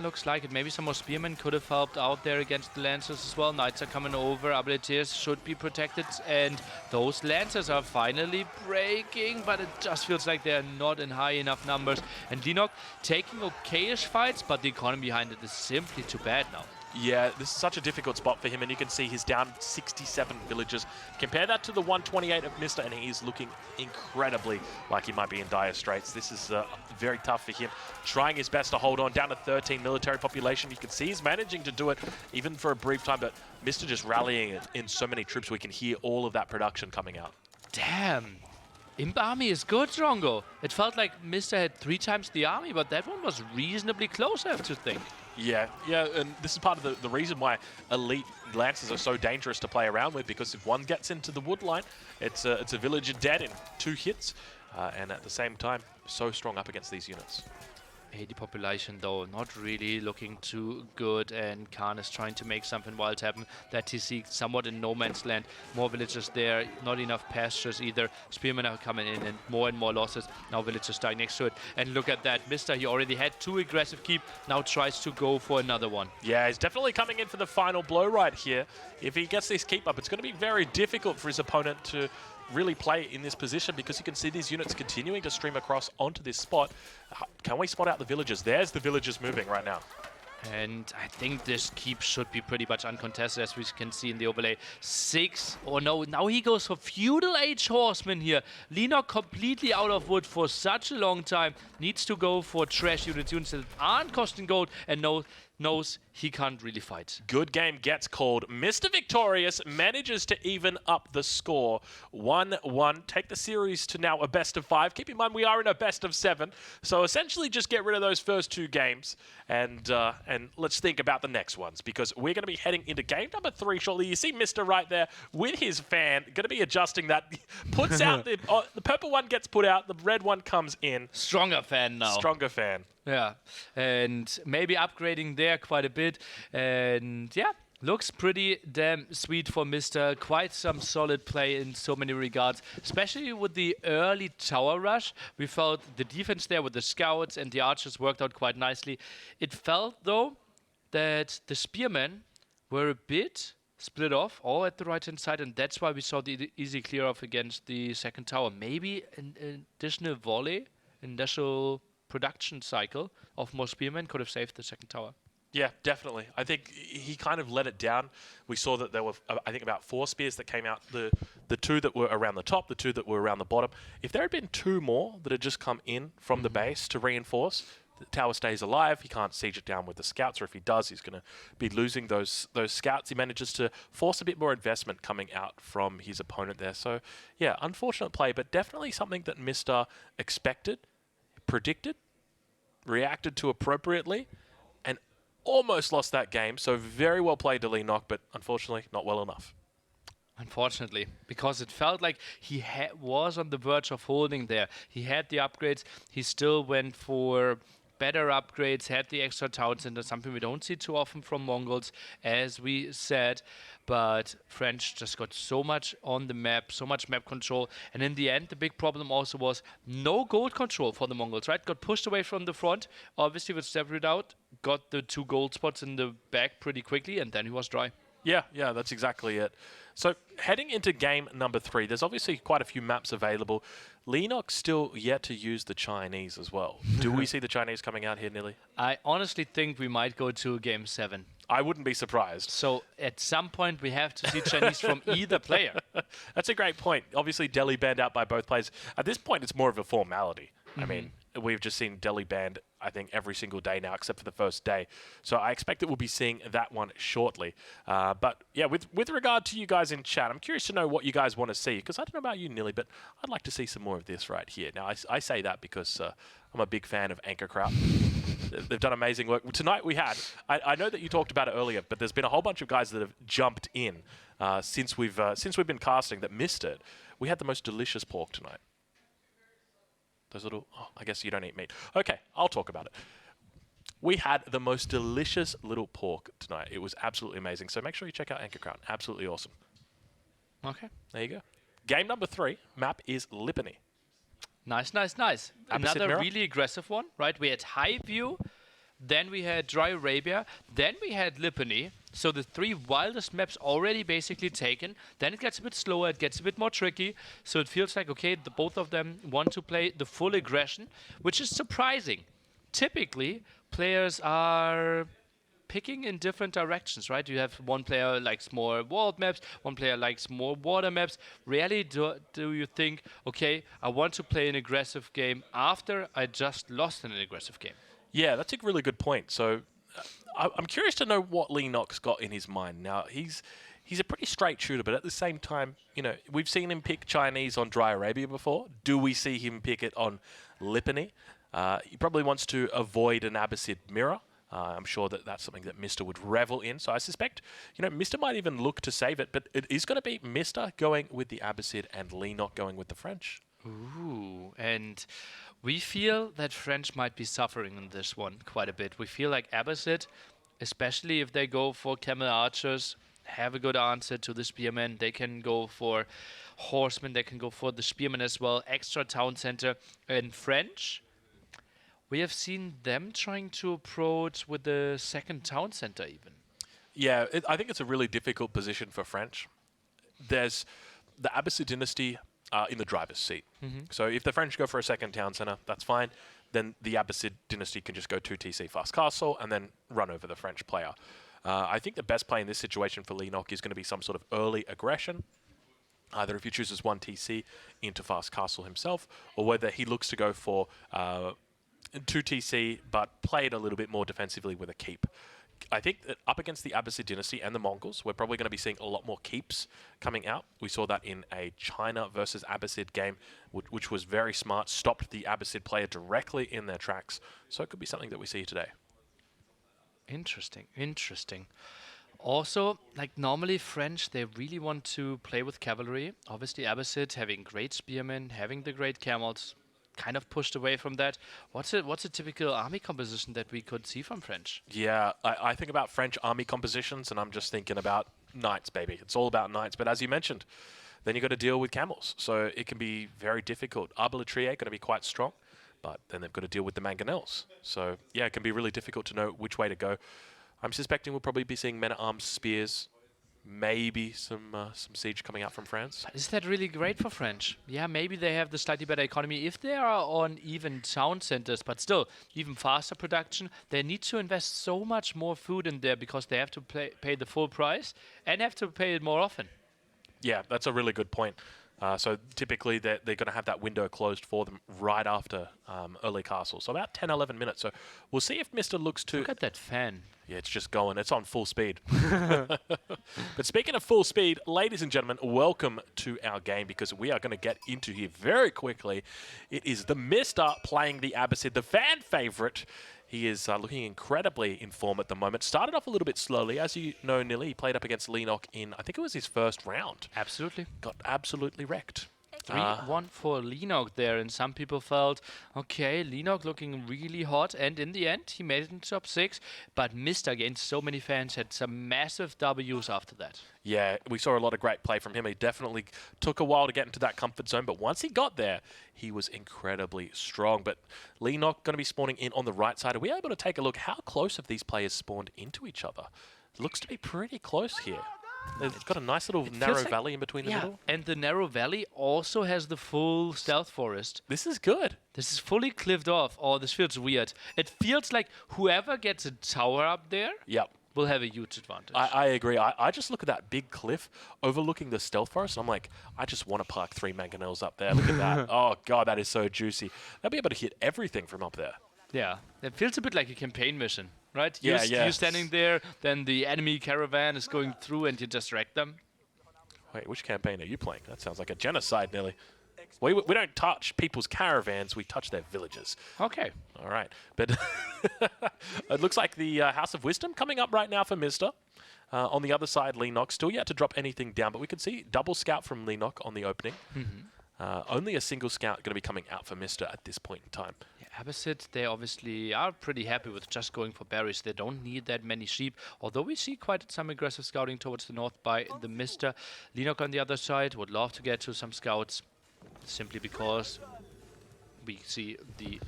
Looks like it. Maybe some more spearmen could have helped out there against the lancers as well. Knights are coming over. Abaletiers should be protected. And those lancers are finally breaking, but it just feels like they're not in high enough numbers. And Leenock taking okayish fights, but the economy behind it is simply too bad now. Yeah, this is such a difficult spot for him, and you can see he's down 67 villages. Compare that to the 128 of Mista, and he is looking incredibly like he might be in dire straits. This is very tough for him. Trying his best to hold on, down to 13 military population. You can see he's managing to do it, even for a brief time, but Mista just rallying it in so many troops. We can hear all of that production coming out. Damn. Imp army is good, Drongo. It felt like Mista had 3 times the army, but that one was reasonably close, I have to think. Yeah, and this is part of the reason why elite lancers are so dangerous to play around with, because if one gets into the wood line, it's a villager dead in 2 hits, and at the same time, so strong up against these units. AD population though, not really looking too good, and Khan is trying to make something wild happen. That TC somewhat in no man's land. More villagers there, not enough pastures either. Spearmen are coming in and more losses. Now villagers dying next to it. And look at that, Mr. He already had 2 aggressive keep, now tries to go for another one. Yeah, he's definitely coming in for the final blow right here. If he gets this keep up, it's going to be very difficult for his opponent to really play in this position, because you can see these units continuing to stream across onto this spot. Can we spot out the villagers? There's the villagers moving right now. And I think this keep should be pretty much uncontested, as we can see in the overlay. 6, or no, now he goes for Feudal Age Horsemen here. Leenock completely out of wood for such a long time. Needs to go for trash units that aren't costing gold, and knows he can't really fight. Good game gets called. Mr. Victorious manages to even up the score. 1-1. Take the series to now a best of 5. Keep in mind, we are in a best of 7. So essentially just get rid of those first 2 games and let's think about the next ones, because we're going to be heading into game number 3 shortly. You see Mr. right there with his fan. Going to be adjusting that. Puts out the purple one gets put out. The red one comes in. Stronger fan now. Stronger fan. Yeah, and maybe upgrading there quite a bit. And yeah, looks pretty damn sweet for Mr. Quite some solid play in so many regards, especially with the early tower rush. We felt the defense there with the scouts and the archers worked out quite nicely. It felt, though, that the spearmen were a bit split off, all at the right-hand side, and that's why we saw the easy clear-off against the second tower. Maybe an additional volley, initial production cycle of more spearmen could have saved the second tower. Yeah, definitely. I think he kind of let it down. We saw that there were, I think, about 4 spears that came out. The 2 that were around the top, the 2 that were around the bottom. If there had been 2 more that had just come in from the base to reinforce, the tower stays alive. He can't siege it down with the scouts, or if he does, he's going to be losing those scouts. He manages to force a bit more investment coming out from his opponent there. So, yeah, unfortunate play, but definitely something that Mr. expected, predicted, reacted to appropriately, and almost lost that game. So very well played to Leenock, but unfortunately not well enough. Unfortunately, because it felt like he was on the verge of holding there. He had the upgrades. He still went for better upgrades, had the extra towns, and that's something we don't see too often from Mongols, as we said. But French just got so much on the map, so much map control. And in the end, the big problem also was no gold control for the Mongols, right? Got pushed away from the front, obviously with Severed out, got the 2 gold spots in the back pretty quickly, and then he was dry. Yeah, that's exactly it. So heading into game number 3, there's obviously quite a few maps available. Leenock's still yet to use the Chinese as well. Do we see the Chinese coming out here, Nilly? I honestly think we might go to game 7. I wouldn't be surprised. So at some point we have to see Chinese from either player. That's a great point. Obviously Delhi banned out by both players. At this point it's more of a formality. I mean, we've just seen Delhi banned, I think, every single day now, except for the first day. So I expect that we'll be seeing that one shortly. But yeah, with regard to you guys in chat, I'm curious to know what you guys want to see, because I don't know about you, Nilly, but I'd like to see some more of this right here. Now, I say that because I'm a big fan of Anchorcraft. They've done amazing work. Tonight we had, I know that you talked about it earlier, but there's been a whole bunch of guys that have jumped in since we've been casting that missed it. We had the most delicious pork tonight. Those little, oh, I guess you don't eat meat. Okay, I'll talk about it. We had the most delicious little pork tonight. It was absolutely amazing. So make sure you check out Anchorcraft. Absolutely awesome. Okay. There you go. Game number 3, map is Lipany. Nice, nice, nice. Another mirror. really aggressive one, right? We had High View, then we had Dry Arabia, then we had Lipany. So the 3 wildest maps already basically taken. Then it gets a bit slower, it gets a bit more tricky. So it feels like, okay, both of them want to play the full aggression, which is surprising. Typically, players are picking in different directions, right? You have one player likes more walled maps, one player likes more water maps. Rarely do you think, okay, I want to play an aggressive game after I just lost in an aggressive game. Yeah, that's a really good point. So I'm curious to know what Leenock's got in his mind. Now, he's a pretty straight shooter, but at the same time, you know, we've seen him pick Chinese on Dry Arabia before. Do we see him pick it on Lipany? He probably wants to avoid an Abbasid mirror. I'm sure that that's something that Mr. would revel in. So I suspect, you know, Mr. might even look to save it, but it is going to be Mr. going with the Abbasid and Leenock going with the French. Ooh, and We feel that French might be suffering in this one quite a bit. We feel like Abbasid, especially if they go for camel archers, have a good answer to the spearmen. They can go for horsemen. They can go for the spearmen as well. Extra town center. And French, we have seen them trying to approach with the second town center even. Yeah, I think it's a really difficult position for French. There's the Abbasid dynasty in the driver's seat. So if the French go for a second town center, that's fine. Then the Abbasid dynasty can just go 2 TC fast castle and then run over the French player. I think the best play in this situation for Leenock is going to be some sort of early aggression. Either if he chooses 1 TC into fast castle himself, or whether he looks to go for 2 TC but play it a little bit more defensively with a keep. I think that up against the Abbasid dynasty and the Mongols, we're probably going to be seeing a lot more keeps coming out. We saw that in a China versus Abbasid game, which was very smart, stopped the Abbasid player directly in their tracks. So it could be something that we see today. Interesting, interesting. Also, like normally French, they really want to play with cavalry. Obviously, Abbasid having great spearmen, having the great camels, kind of pushed away from that. What's a typical army composition that we could see from French? Yeah, I think about French army compositions, and I'm just thinking about knights, baby. It's all about knights. But as you mentioned, then you've got to deal with camels. So it can be very difficult. Arbaletier going to be quite strong, but then they've got to deal with the mangonels. So yeah, it can be really difficult to know which way to go. I'm suspecting we'll probably be seeing men-at-arms, spears, maybe some siege coming out from France. Is that really great for French? Yeah, maybe they have the slightly better economy if they are on even town centers, but still, even faster production. They need to invest so much more food in there because they have to pay the full price and have to pay it more often. Yeah, that's a really good point. So typically they're going to have that window closed for them right after early castle. So about 10, 11 minutes. So we'll see if Mr. looks to... Look at that fan. Yeah, it's just going. It's on full speed. But speaking of full speed, ladies and gentlemen, welcome to our game because we are going to get into here very quickly. It is TheMista playing the Abbasid, the fan favorite. He is looking incredibly in form at the moment. Started off a little bit slowly. As you know, Nilly, he played up against Leenock in, I think it was his first round. Absolutely. Got absolutely wrecked. 3-1 for Leenock there, and some people felt, okay, Leenock looking really hot, and in the end, he made it in top 6, but missed against so many fans, had some massive Ws after that. Yeah, we saw a lot of great play from him. He definitely took a while to get into that comfort zone, but once he got there, he was incredibly strong. But Leenock going to be spawning in on the right side. Are we able to take a look? How close have these players spawned into each other? It looks to be pretty close here. They've got a nice little narrow valley in between the middle. And the narrow valley also has the full stealth forest. This is good. This is fully cliffed off. Oh, this feels weird. It feels like whoever gets a tower up there will have a huge advantage. I agree. I just look at that big cliff overlooking the stealth forest, and I'm like, I just want to park 3 mangonels up there. Look at that. Oh, God, that is so juicy. They'll be able to hit everything from up there. Yeah, it feels a bit like a campaign mission, right? Yeah, You're standing there, then the enemy caravan is going through and you just wreck them. Wait, which campaign are you playing? That sounds like a genocide, nearly. We don't touch people's caravans, we touch their villages. Okay. All right. But it looks like the House of Wisdom coming up right now for Mr. On the other side, Leenock still yet to drop anything down, but we can see double scout from Leenock on the opening. Only a single scout going to be coming out for Mr. at this point in time. Yeah, Abbasid, they obviously are pretty happy with just going for berries. They don't need that many sheep, although we see quite some aggressive scouting towards the north by TheMista. Leenock on the other side would love to get to some scouts, simply because we see the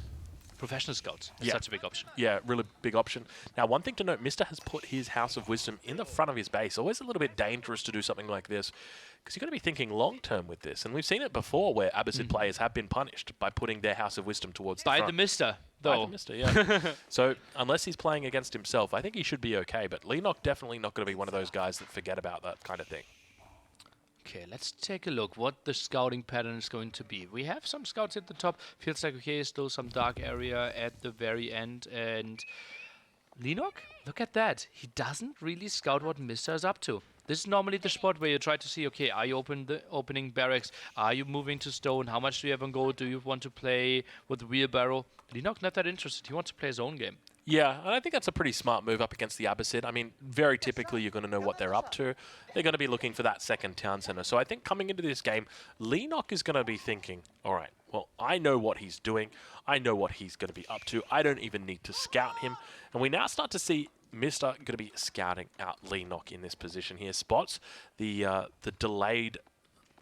professional scouts as such a big option. Yeah, really big option. Now, one thing to note, Mr. has put his House of Wisdom in the front of his base. Always a little bit dangerous to do something like this, because you've got to be thinking long-term with this. And we've seen it before where Abbasid players have been punished by putting their House of Wisdom towards the front. By TheMista, though. By TheMista, yeah. So, unless he's playing against himself, I think he should be okay. But Leenock definitely not going to be one of those guys that forget about that kind of thing. Okay, let's take a look what the scouting pattern is going to be. We have some scouts at the top. Feels like, okay, still some dark area at the very end. And Leenock, look at that. He doesn't really scout what Mr. is up to. This is normally the spot where you try to see, okay, are you opening barracks? Are you moving to stone? How much do you have on gold? Do you want to play with wheelbarrow? Leenock not that interested. He wants to play his own game. Yeah, and I think that's a pretty smart move up against the Abbasid. I mean, very typically you're going to know what they're up to. They're going to be looking for that second town center. So I think coming into this game, Leenock is going to be thinking, all right, well, I know what he's doing. I know what he's going to be up to. I don't even need to scout him. And we now start to see Mr. going to be scouting out Leenock in this position here. Spots the delayed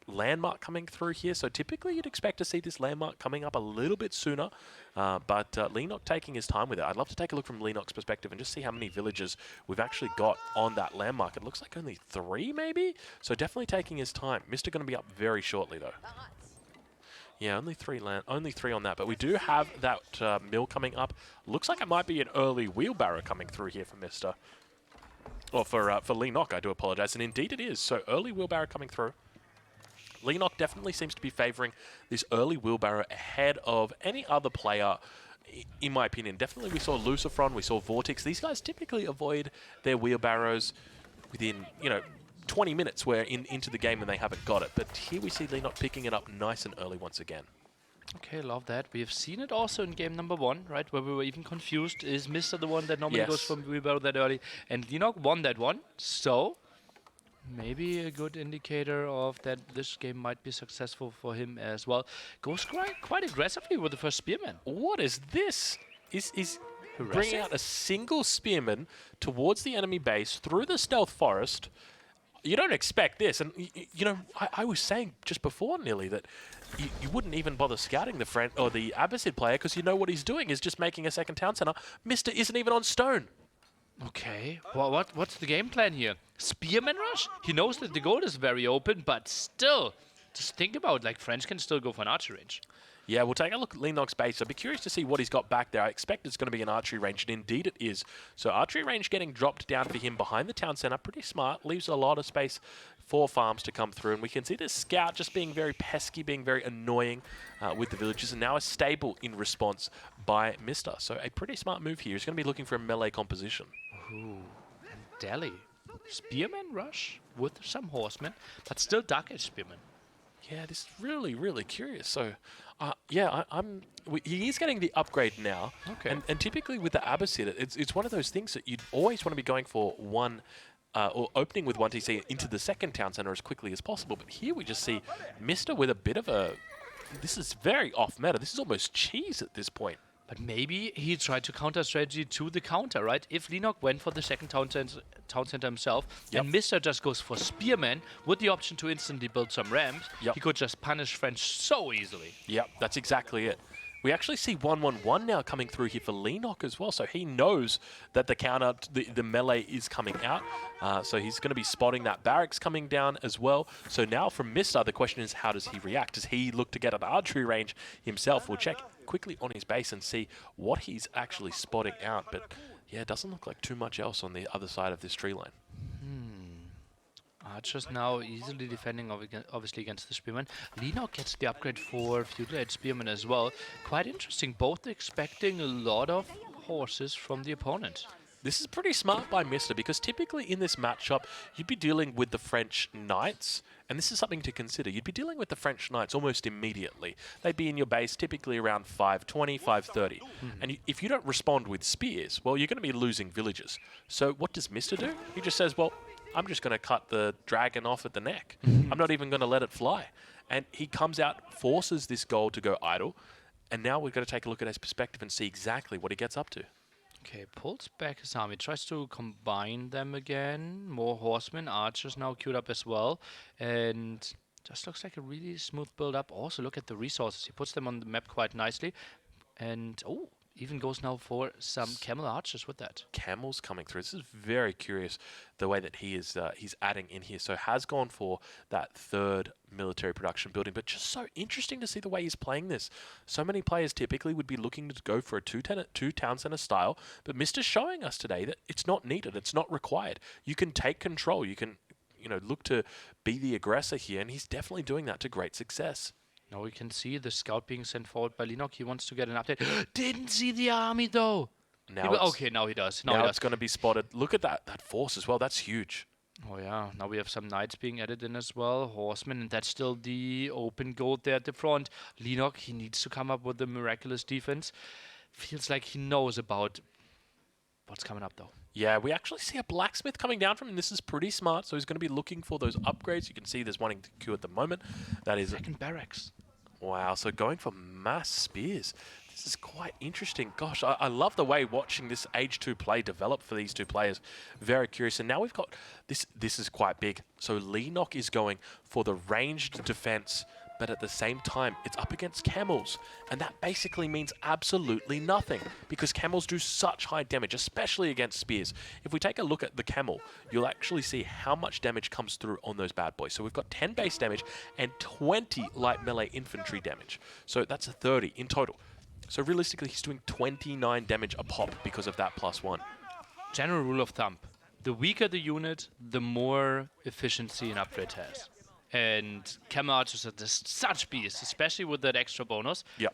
landmark coming through here. So typically you'd expect to see this landmark coming up a little bit sooner, but Leenock taking his time with it. I'd love to take a look from Leenock's perspective and just see how many villages we've actually got on that landmark. It looks like only 3 maybe, so definitely taking his time. Mr. going to be up very shortly though. Yeah, only 3 on that, but we do have that mill coming up. Looks like it might be an early wheelbarrow coming through here for Mr. Or for Leenock, I do apologize, and indeed it is. So early wheelbarrow coming through. Leenock definitely seems to be favoring this early wheelbarrow ahead of any other player, in my opinion. Definitely we saw LucifoN, we saw VortiX. These guys typically avoid their wheelbarrows within, 20 minutes into the game and they haven't got it. But here we see Leenock picking it up nice and early once again. Okay, love that. We have seen it also in game number 1, right? Where we were even confused. Is Mr. the one that normally goes from wheelbarrow that early? And Leenock won that one. So maybe a good indicator of that this game might be successful for him as well. Goes quite aggressively with the first spearman. What is this? Is bringing out a single spearman towards the enemy base through the stealth forest. You don't expect this. And, I was saying just before nearly that you wouldn't even bother scouting the Abbasid player because you know what he's doing is just making a second town center. Mr. isn't even on stone. Okay, well, what's the game plan here? Spearman rush? He knows that the goal is very open, but still, just think about, like, French can still go for an archery range. Yeah, we'll take a look at Leenock's base. I'd be curious to see what he's got back there. I expect it's going to be an archery range, and indeed it is. So archery range getting dropped down for him behind the town center. Pretty smart. Leaves a lot of space for farms to come through. And we can see this scout just being very pesky, being very annoying with the villagers, and now a stable in response by Mr. So a pretty smart move here. He's going to be looking for a melee composition. Ooh, and Delhi. Spearman rush with some horsemen, but still Dark Age Spearman. Yeah, this is really, really curious. So, yeah, he is getting the upgrade now. Okay. And typically with the Abbasid, it's one of those things that you'd always want to be going for one, or opening with 1 TC into the second town center as quickly as possible. But here we just see Mr. with a bit of a... This is very off-meta. This is almost cheese at this point. But maybe he tried to counter strategy to the counter, right? If Leenock went for the second town center himself, and Mr. just goes for Spearman with the option to instantly build some ramps, he could just punish French so easily. Yep, that's exactly it. We actually see 1-1-1 now coming through here for Leenock as well, so he knows that the counter, the melee is coming out, so he's going to be spotting that barracks coming down as well. So now from Mr., the question is, how does he react? Does he look to get an archery range himself? We'll check quickly on his base and see what he's actually spotting out, but yeah, it doesn't look like too much else on the other side of this tree line. Archers now easily defending obviously against the Spearman. Leenock gets the upgrade for Feudal Age Spearman as well. Quite interesting, both expecting a lot of horses from the opponent. This is pretty smart by Mr. because typically in this matchup, you'd be dealing with the French Knights, and this is something to consider. You'd be dealing with the French Knights almost immediately. They'd be in your base typically around 520, 530. And if you don't respond with spears, well, you're going to be losing villages. So what does Mr. do? He just says, well, I'm just going to cut the dragon off at the neck. I'm not even going to let it fly. And he comes out, forces this goal to go idle, and now we've got to take a look at his perspective and see exactly what he gets up to. Okay, pulls back his army, tries to combine them again. More horsemen, archers now queued up as well. And just looks like a really smooth build-up. Also, look at the resources. He puts them on the map quite nicely. And, oh, even goes now for some camel archers with that. Camels coming through. This is very curious, the way that he is he's adding in here. So has gone for that third military production building, but just so interesting to see the way he's playing this. So many players typically would be looking to go for a two town center style, but Mr. showing us today that it's not needed, it's not required. You can take control, you can look to be the aggressor here, and he's definitely doing that to great success. Now we can see the scout being sent forward by Leenock. He wants to get an update. Didn't see the army though. Now okay, now he does. Now it's going to be spotted. Look at that force as well. That's huge. Oh yeah, now we have some knights being added in as well, horsemen, and that's still the open gold there at the front. Leenock, he needs to come up with a miraculous defense. Feels like he knows about what's coming up though. Yeah, we actually see a blacksmith coming down from him. This is pretty smart, so he's going to be looking for those upgrades. You can see there's one in the queue at the moment. That is... Second barracks. Wow, so going for mass spears. This is quite interesting. Gosh, I love the way watching this Age 2 play develop for these two players. Very curious. And now we've got... This is quite big. So Leenock is going for the ranged defense, but at the same time, it's up against camels. And that basically means absolutely nothing, because camels do such high damage, especially against spears. If we take a look at the camel, you'll actually see how much damage comes through on those bad boys. So we've got 10 base damage and 20 light melee infantry damage. So that's a 30 in total. So realistically, he's doing 29 damage a pop because of that +1. General rule of thumb. The weaker the unit, the more efficiency an upgrade has. And camel archers are just such beasts, especially with that extra bonus. Yeah.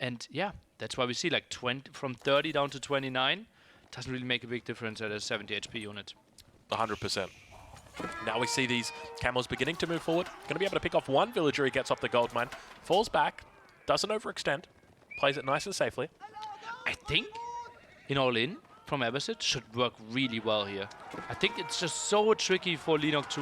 And yeah, that's why we see like from 30 down to 29. Doesn't really make a big difference at a 70 HP unit. 100%. Now we see these camels beginning to move forward. Going to be able to pick off one villager. He gets off the gold mine. Falls back. Doesn't overextend. Plays it nice and safely. I think in all-in from Beastyqt should work really well here. I think it's just so tricky for Leenock to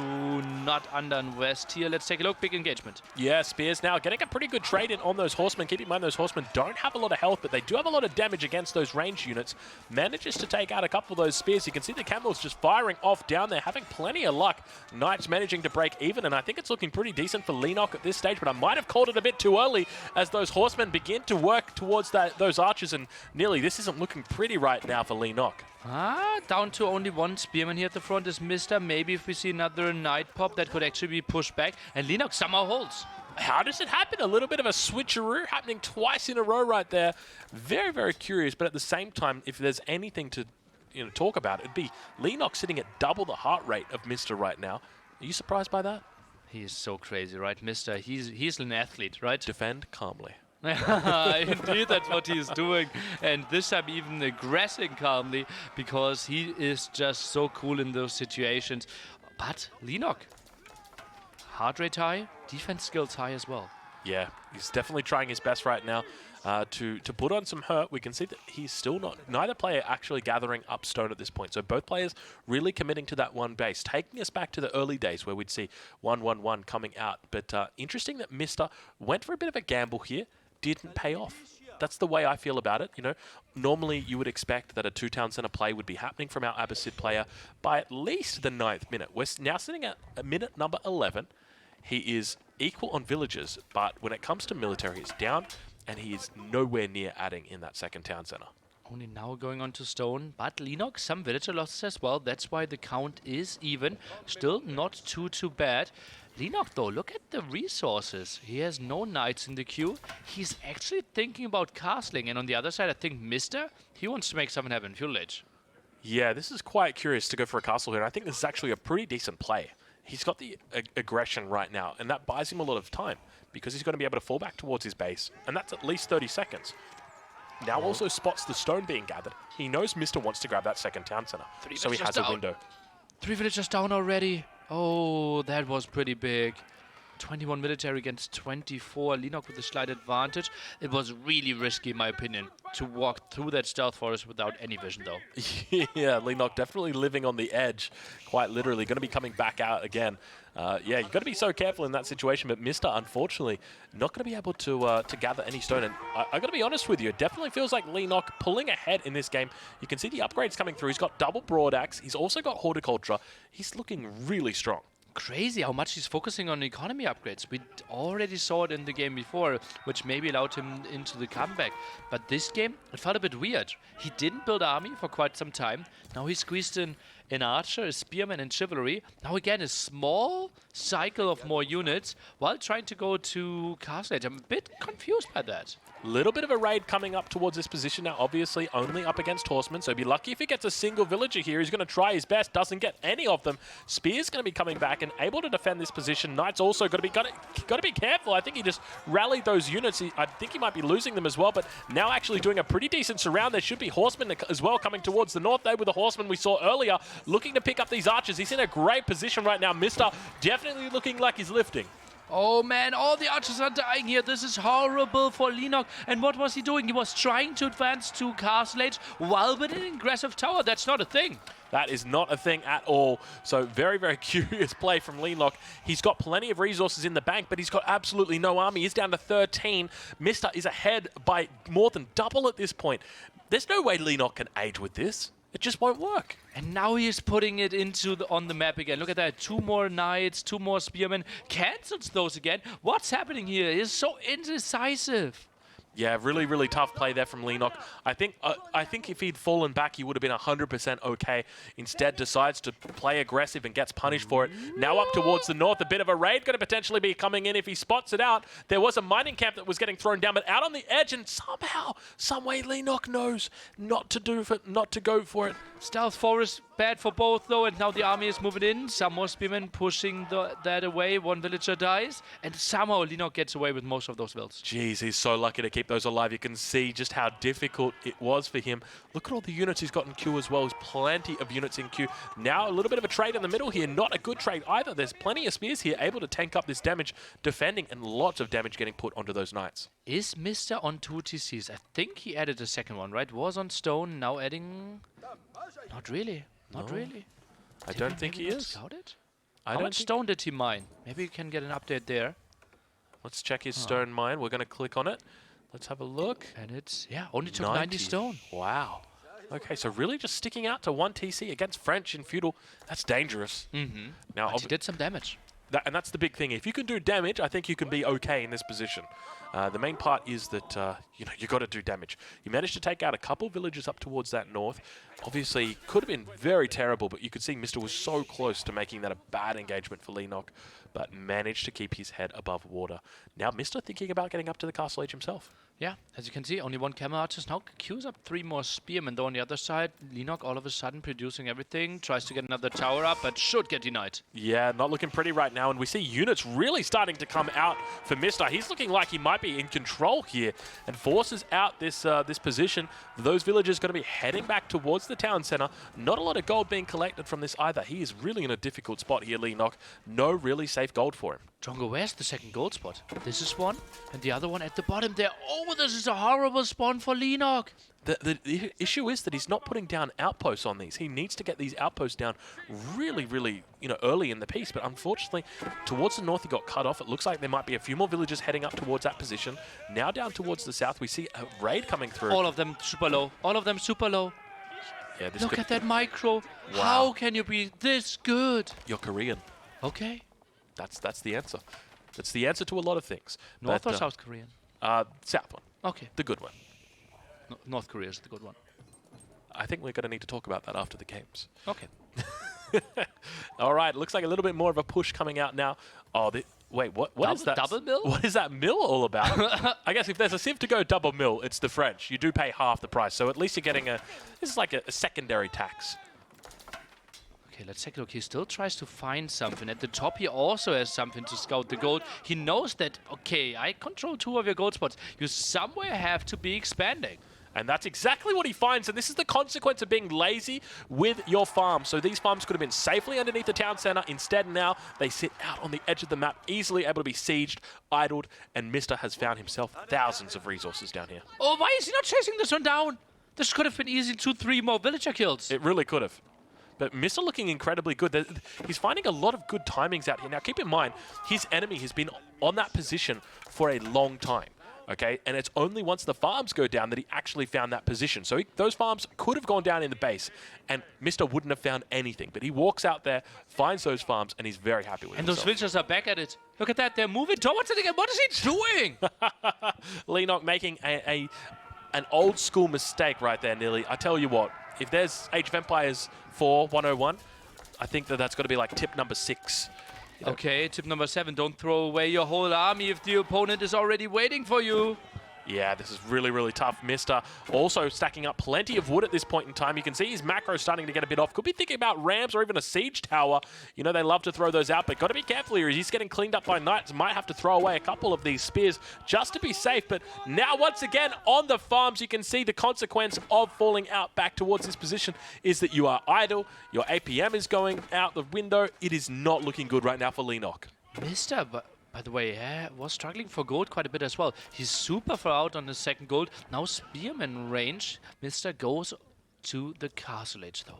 not under-invest here. Let's take a look. Big engagement. Yeah, spears now getting a pretty good trade in on those horsemen. Keep in mind those horsemen don't have a lot of health, but they do have a lot of damage against those ranged units. Manages to take out a couple of those spears. You can see the camels just firing off down there, having plenty of luck. Knights managing to break even, and I think it's looking pretty decent for Leenock at this stage, but I might have called it a bit too early as those horsemen begin to work towards those archers, and nearly this isn't looking pretty right now for Leenock. Down to only one spearman here at the front is Mr. Maybe if we see another knight pop, that could actually be pushed back. And Leenock somehow holds. How does it happen? A little bit of a switcheroo happening twice in a row right there. Very, very curious. But at the same time, if there's anything to talk about, it'd be Leenock sitting at double the heart rate of Mr. right now. Are you surprised by that? He is so crazy, right? Mr. He's an athlete, right? Defend calmly. Indeed, that's what he's doing. And this time even aggressing calmly because he is just so cool in those situations. But Leenock, heart rate high, defense skills high as well. Yeah, he's definitely trying his best right now to put on some hurt. We can see that he's still not, neither player actually gathering up stone at this point. So both players really committing to that one base, taking us back to the early days where we'd see 1-1-1 coming out. But interesting that Mr. went for a bit of a gamble here. Didn't pay off. That's the way I feel about it. Normally you would expect that a two-town center play would be happening from our Beastyqt player by at least the 9th minute. We're now sitting at minute number 11. He is equal on villagers, but when it comes to military, he's down, and he is nowhere near adding in that second town center. Only now going on to stone, but Leenock, some villager losses as well. That's why the count is even. Still not too bad. Leenock, though, look at the resources. He has no knights in the queue. He's actually thinking about castling. And on the other side, I think Mr., he wants to make something happen. Fuel Age. Yeah, this is quite curious to go for a castle here. I think this is actually a pretty decent play. He's got the aggression right now, and that buys him a lot of time because he's going to be able to fall back towards his base, and that's at least 30 seconds. Now also spots the stone being gathered. He knows Mr. wants to grab that second town center, so he has a window. 3 villagers down already. Oh, that was pretty big. 21 military against 24. Leenock with a slight advantage. It was really risky, in my opinion, to walk through that stealth forest without any vision, though. Yeah, Leenock definitely living on the edge, quite literally. Going to be coming back out again. Yeah, you've got to be so careful in that situation, but Mr. unfortunately not going to be able to gather any stone. And I got to be honest with you, it definitely feels like Leenock pulling ahead in this game. You can see the upgrades coming through. He's got double broadaxe. He's also got horticulture. He's looking really strong. Crazy how much he's focusing on economy upgrades. We already saw it in the game before, which maybe allowed him into the comeback. But this game, it felt a bit weird. He didn't build army for quite some time. Now he squeezed in an archer, a spearman, and chivalry. Now again, a small cycle of more units while trying to go to castle age. I'm a bit confused by that. Little bit of a raid coming up towards this position now, obviously only up against horsemen, so be lucky if he gets a single villager here. He's going to try his best, doesn't get any of them. Spear's going to be coming back and able to defend this position. Knight's also got to be careful. I think he just rallied those units. I think he might be losing them as well, but now actually doing a pretty decent surround. There should be horsemen as well coming towards the north. They were the horsemen we saw earlier. looking to pick up these archers. He's in a great position right now. MiSTA definitely looking like he's lifting. Oh man, all the archers are dying here. This is horrible for Leenock. And what was he doing? He was trying to advance to Castle Age while with an aggressive tower. That's not a thing. That is not a thing at all. So very, very curious play from Leenock. He's got plenty of resources in the bank, but he's got absolutely no army. He's down to 13. MiSTA is ahead by more than double at this point. There's no way Leenock can age with this. It just won't work. And now he is putting it on the map again. Look at that. 2 more knights, 2 more spearmen. Cancels those again. What's happening here? He's so indecisive. Yeah, really, really tough play there from Leenock. I think if he'd fallen back, he would have been 100% okay. Instead, decides to play aggressive and gets punished for it. Now up towards the north, a bit of a raid going to potentially be coming in if he spots it out. There was a mining camp that was getting thrown down, but out on the edge, and somehow, some way, Leenock knows not to go for it. Stealth forest, bad for both though, and now the army is moving in. Some more spearmen pushing that away. 1 villager dies, and somehow Leenock gets away with most of those vills. Jeez, he's so lucky to keep those alive. You can see just how difficult it was for him. Look at all the units he's got in queue as well. There's plenty of units in queue. Now a little bit of a trade in the middle here. Not a good trade either. There's plenty of spears here able to tank up this damage, defending, and lots of damage getting put onto those knights. Is MiSTA on 2 TCs? I think he added a second one, right? Was on stone, now adding... Not really. Not really. I don't think he is. Scout it? I How don't much think... stone did he mine? Maybe we can get an update there. Let's check his stone mine. We're going to click on it. Let's have a look. And it's, yeah, only took 90 stone. Wow. Okay, so really just sticking out to 1 TC against French in Feudal. That's dangerous. Now, But he did some damage. and that's the big thing. If you can do damage, I think you can be okay in this position. The main part is that you got to do damage. You managed to take out a couple villages up towards that north. Obviously, could have been very terrible, but you could see MiSTA was so close to making that a bad engagement for Leenock, but managed to keep his head above water. Now MiSTA thinking about getting up to the Castle Age himself. Yeah, as you can see, only 1 camel archers. Now queues up 3 more spearmen, though on the other side, Leenock all of a sudden producing everything, tries to get another tower up, but should get denied. Yeah, not looking pretty right now, and we see units really starting to come out for MiSTA. He's looking like he might be in control here, and forces out this this position. Those villagers going to be heading back towards the town center. Not a lot of gold being collected from this either. He is really in a difficult spot here, Leenock. No really safe gold for him. Drongo, where's the second gold spot? This is one, and the other one at the bottom there. Oh, this is a horrible spawn for Leenock. The issue is that he's not putting down outposts on these. He needs to get these outposts down really, really, early in the piece. But unfortunately, towards the north, he got cut off. It looks like there might be a few more villagers heading up towards that position. Now down towards the south, we see a raid coming through. All of them super low. All of them super low. Yeah, this Look at that micro. Wow. How can you be this good? You're Korean. Okay. That's the answer. That's the answer to a lot of things. North But, or South Korean? South one. Okay. The good one. North Korea is the good one. I think we're going to need to talk about that after the games. Okay. All right, looks like a little bit more of a push coming out now. Oh, wait, what is that? Double mill? What is that mill all about? I guess if there's a sieve to go double mill, it's the French. You do pay half the price, so at least you're getting this is like a secondary tax. Okay, let's take a look. He still tries to find something. At the top, he also has something to scout the gold. He knows that, okay, I control 2 of your gold spots. You somewhere have to be expanding. And that's exactly what he finds, and this is the consequence of being lazy with your farm. So these farms could have been safely underneath the town center. Instead, now they sit out on the edge of the map, easily able to be sieged, idled, and MiSTA has found himself thousands of resources down here. Oh, why is he not chasing this one down? This could have been easy 2-3 more villager kills. It really could have. But MiSTA looking incredibly good. He's finding a lot of good timings out here. Now, keep in mind, his enemy has been on that position for a long time. Okay, and it's only once the farms go down that he actually found that position. So those farms could have gone down in the base, and MiSTA wouldn't have found anything. But he walks out there, finds those farms, and he's very happy with it. And those villagers are back at it. Look at that, they're moving towards it again. What is he doing? Leenock making an old school mistake right there, nearly. I tell you what, if there's Age of Empires 4 101, I think that's got to be like tip number 6. Okay, tip number 7, don't throw away your whole army if the opponent is already waiting for you. Yeah, this is really, really tough. Mista also stacking up plenty of wood at this point in time. You can see his macro starting to get a bit off. Could be thinking about rams or even a siege tower. You know, they love to throw those out, but got to be careful here. He's getting cleaned up by knights. Might have to throw away a couple of these spears just to be safe. But now, once again, on the farms, you can see the consequence of falling out back towards this position is that you are idle. Your APM is going out the window. It is not looking good right now for Leenock. Mista, by the way, was struggling for gold quite a bit as well. He's super far out on his second gold. Now spearman range. Mista goes to the castle edge though.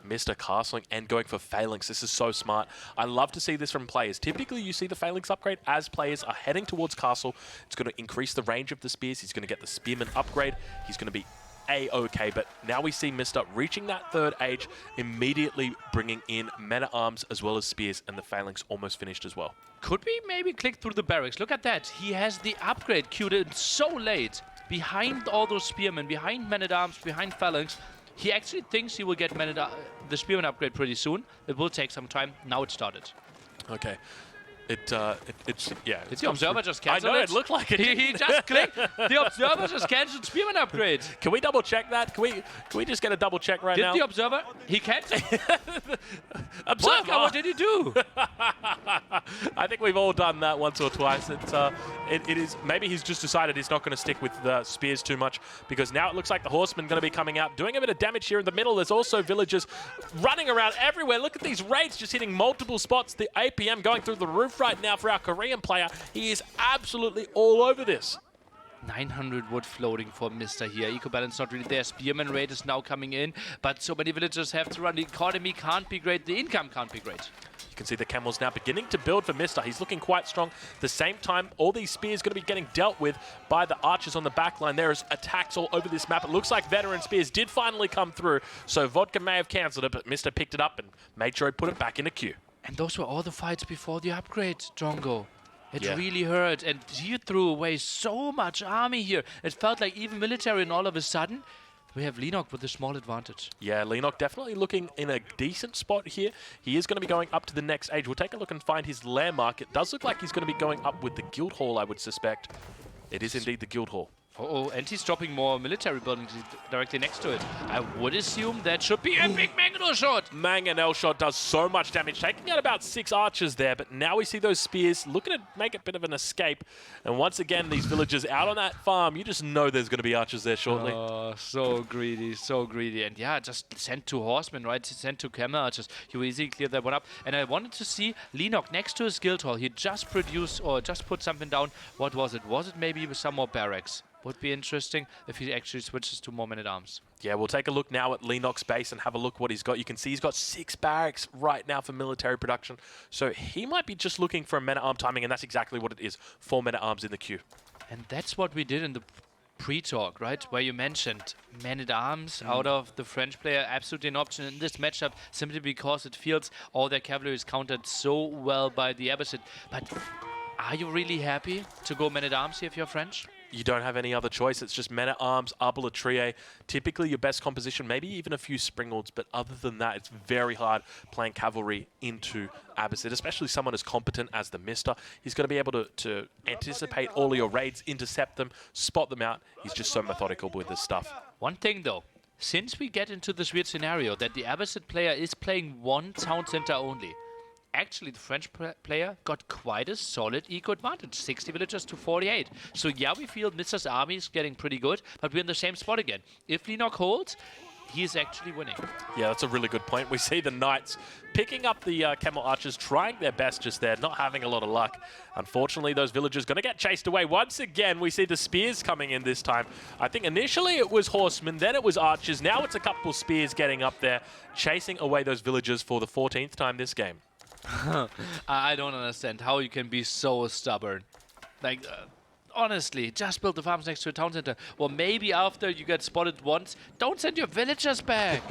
Mista castling and going for phalanx. This is so smart. I love to see this from players. Typically, you see the phalanx upgrade as players are heading towards castle. It's going to increase the range of the spears. He's going to get the spearman upgrade. He's going to be A-okay, but now we see Mista reaching that third age, immediately bringing in men-at-arms as well as spears, and the phalanx almost finished as well. Could we maybe click through the barracks? Look at that. He has the upgrade queued in so late. Behind all those spearmen, behind men-at-arms, behind phalanx. He actually thinks he will get the spearman upgrade pretty soon. It will take some time. Now it started. Okay. It's yeah. Did the observer just cancel I know, it? it looked like it. He just clicked. The observer just cancelled spearman upgrade. Can we double check that? Can we just get a double check right now? Did the observer? He cancelled. Observer, what did he do? I think we've all done that once or twice. It is maybe he's just decided he's not going to stick with the spears too much, because now it looks like the horsemen going to be coming out, doing a bit of damage here in the middle. There's also villagers running around everywhere. Look at these raids just hitting multiple spots. The APM going through the roof right now for our Korean player. He is absolutely all over this. 900 wood floating for Mista here. Eco balance not really there. Spearman raid is now coming in, but so many villagers have to run. The economy can't be great. The income can't be great. You can see the camels now beginning to build for Mista. He's looking quite strong. At the same time, all these spears going to be getting dealt with by the archers on the back line. There is attacks all over this map. It looks like veteran spears did finally come through, so Vodka may have cancelled it, but Mista picked it up and made sure he put it back in the queue. And those were all the fights before the upgrade, Drongo. It Yeah. really hurt, and he threw away so much army here. It felt like even military, and all of a sudden, we have Leenock with a small advantage. Yeah, Leenock definitely looking in a decent spot here. He is going to be going up to the next age. We'll take a look and find his landmark. It does look like he's going to be going up with the guild hall, I would suspect. It is indeed the guild hall. Uh-oh, and he's dropping more military buildings directly next to it. I would assume that should be a big mango shot. Mangonel shot does so much damage, taking out about 6 archers there, but now we see those spears looking to make a bit of an escape. And once again, these villagers out on that farm, you just know there's going to be archers there shortly. Oh, so greedy, so greedy. And yeah, just send 2 horsemen, right? Send 2 camel archers. He will easily clear that one up. And I wanted to see Leenock next to his guild hall. He just produced, or just put something down. What was it? Was it maybe with some more barracks? Would be interesting if he actually switches to more men-at-arms. Yeah, we'll take a look now at Leenock's base and have a look what he's got. You can see he's got 6 barracks right now for military production. So he might be just looking for a men-at-arm timing, and that's exactly what it is. 4 men-at-arms in the queue. And that's what we did in the pre-talk, right? Where you mentioned men-at-arms out of the French player, absolutely an option in this matchup, simply because it feels all their cavalry is countered so well by the Abbasid. But are you really happy to go men-at-arms here if you're French? You don't have any other choice. It's just men-at-arms, arbalètrier, typically your best composition, maybe even a few springalds, but other than that, it's very hard playing cavalry into Abbasid, especially someone as competent as the Mista. He's going to be able to anticipate all of your raids, intercept them, spot them out. He's just so methodical with this stuff. One thing though, since we get into this weird scenario that the Abbasid player is playing one town center only, actually, the French player got quite a solid eco advantage, 60 villagers to 48. So yeah, we feel Mista's army is getting pretty good, but we're in the same spot again. If Leenock holds, he is actually winning. Yeah, that's a really good point. We see the knights picking up the camel archers, trying their best just there, not having a lot of luck. Unfortunately, those villagers going to get chased away. Once again, we see the spears coming in this time. I think initially it was horsemen, then it was archers. Now it's a couple spears getting up there, chasing away those villagers for the 14th time this game. I don't understand how you can be so stubborn. Like, honestly, just build the farms next to a town center. Or maybe after you get spotted once, don't send your villagers back.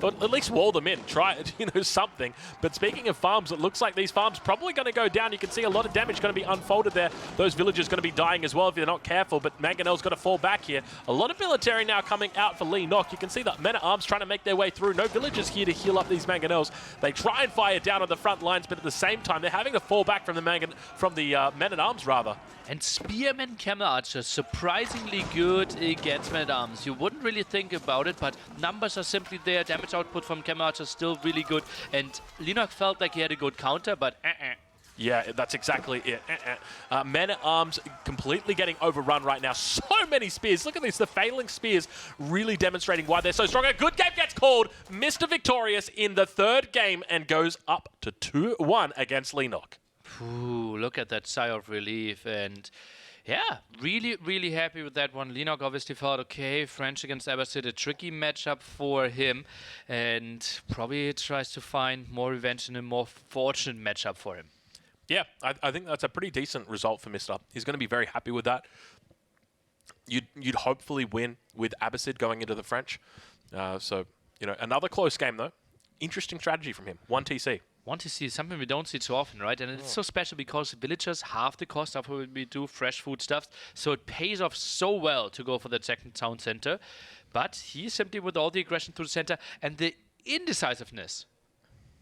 At least wall them in. Try, something. But speaking of farms, it looks like these farms probably going to go down. You can see a lot of damage going to be unfolded there. Those villagers going to be dying as well if they're not careful. But Mangonel's got to fall back here. A lot of military now coming out for Leenock. You can see that men-at-arms trying to make their way through. No villagers here to heal up these Mangonels. They try and fire down on the front lines, but at the same time, they're having to fall back from the men-at-arms rather. And And Spearman Camel Archer, surprisingly good against man-at-arms. You wouldn't really think about it, but numbers are simply there. Damage output from Camel Archer is still really good. And Leenock felt like he had a good counter, but Yeah, that's exactly it. Men-at-Arms completely getting overrun right now. So many spears. Look at this. The failing spears really demonstrating why they're so strong. A good game gets called. Mr. Victorious in the third game and goes up to 2-1 against Leenock. Ooh, look at that sigh of relief. And yeah, really, really happy with that one. Leenock obviously felt, okay, French against Abbasid, a tricky matchup for him. And probably tries to find more revenge in a more fortunate matchup for him. Yeah, I think that's a pretty decent result for Mr. He's going to be very happy with that. You'd hopefully win with Abbasid going into the French. So, you know, another close game, though. Interesting strategy from him. 1 TC. 1 TC is something we don't see too often, right? And it's so special because villagers half the cost of when we do fresh food stuff. So it pays off so well to go for that second town center. But he simply with all the aggression through the center and the indecisiveness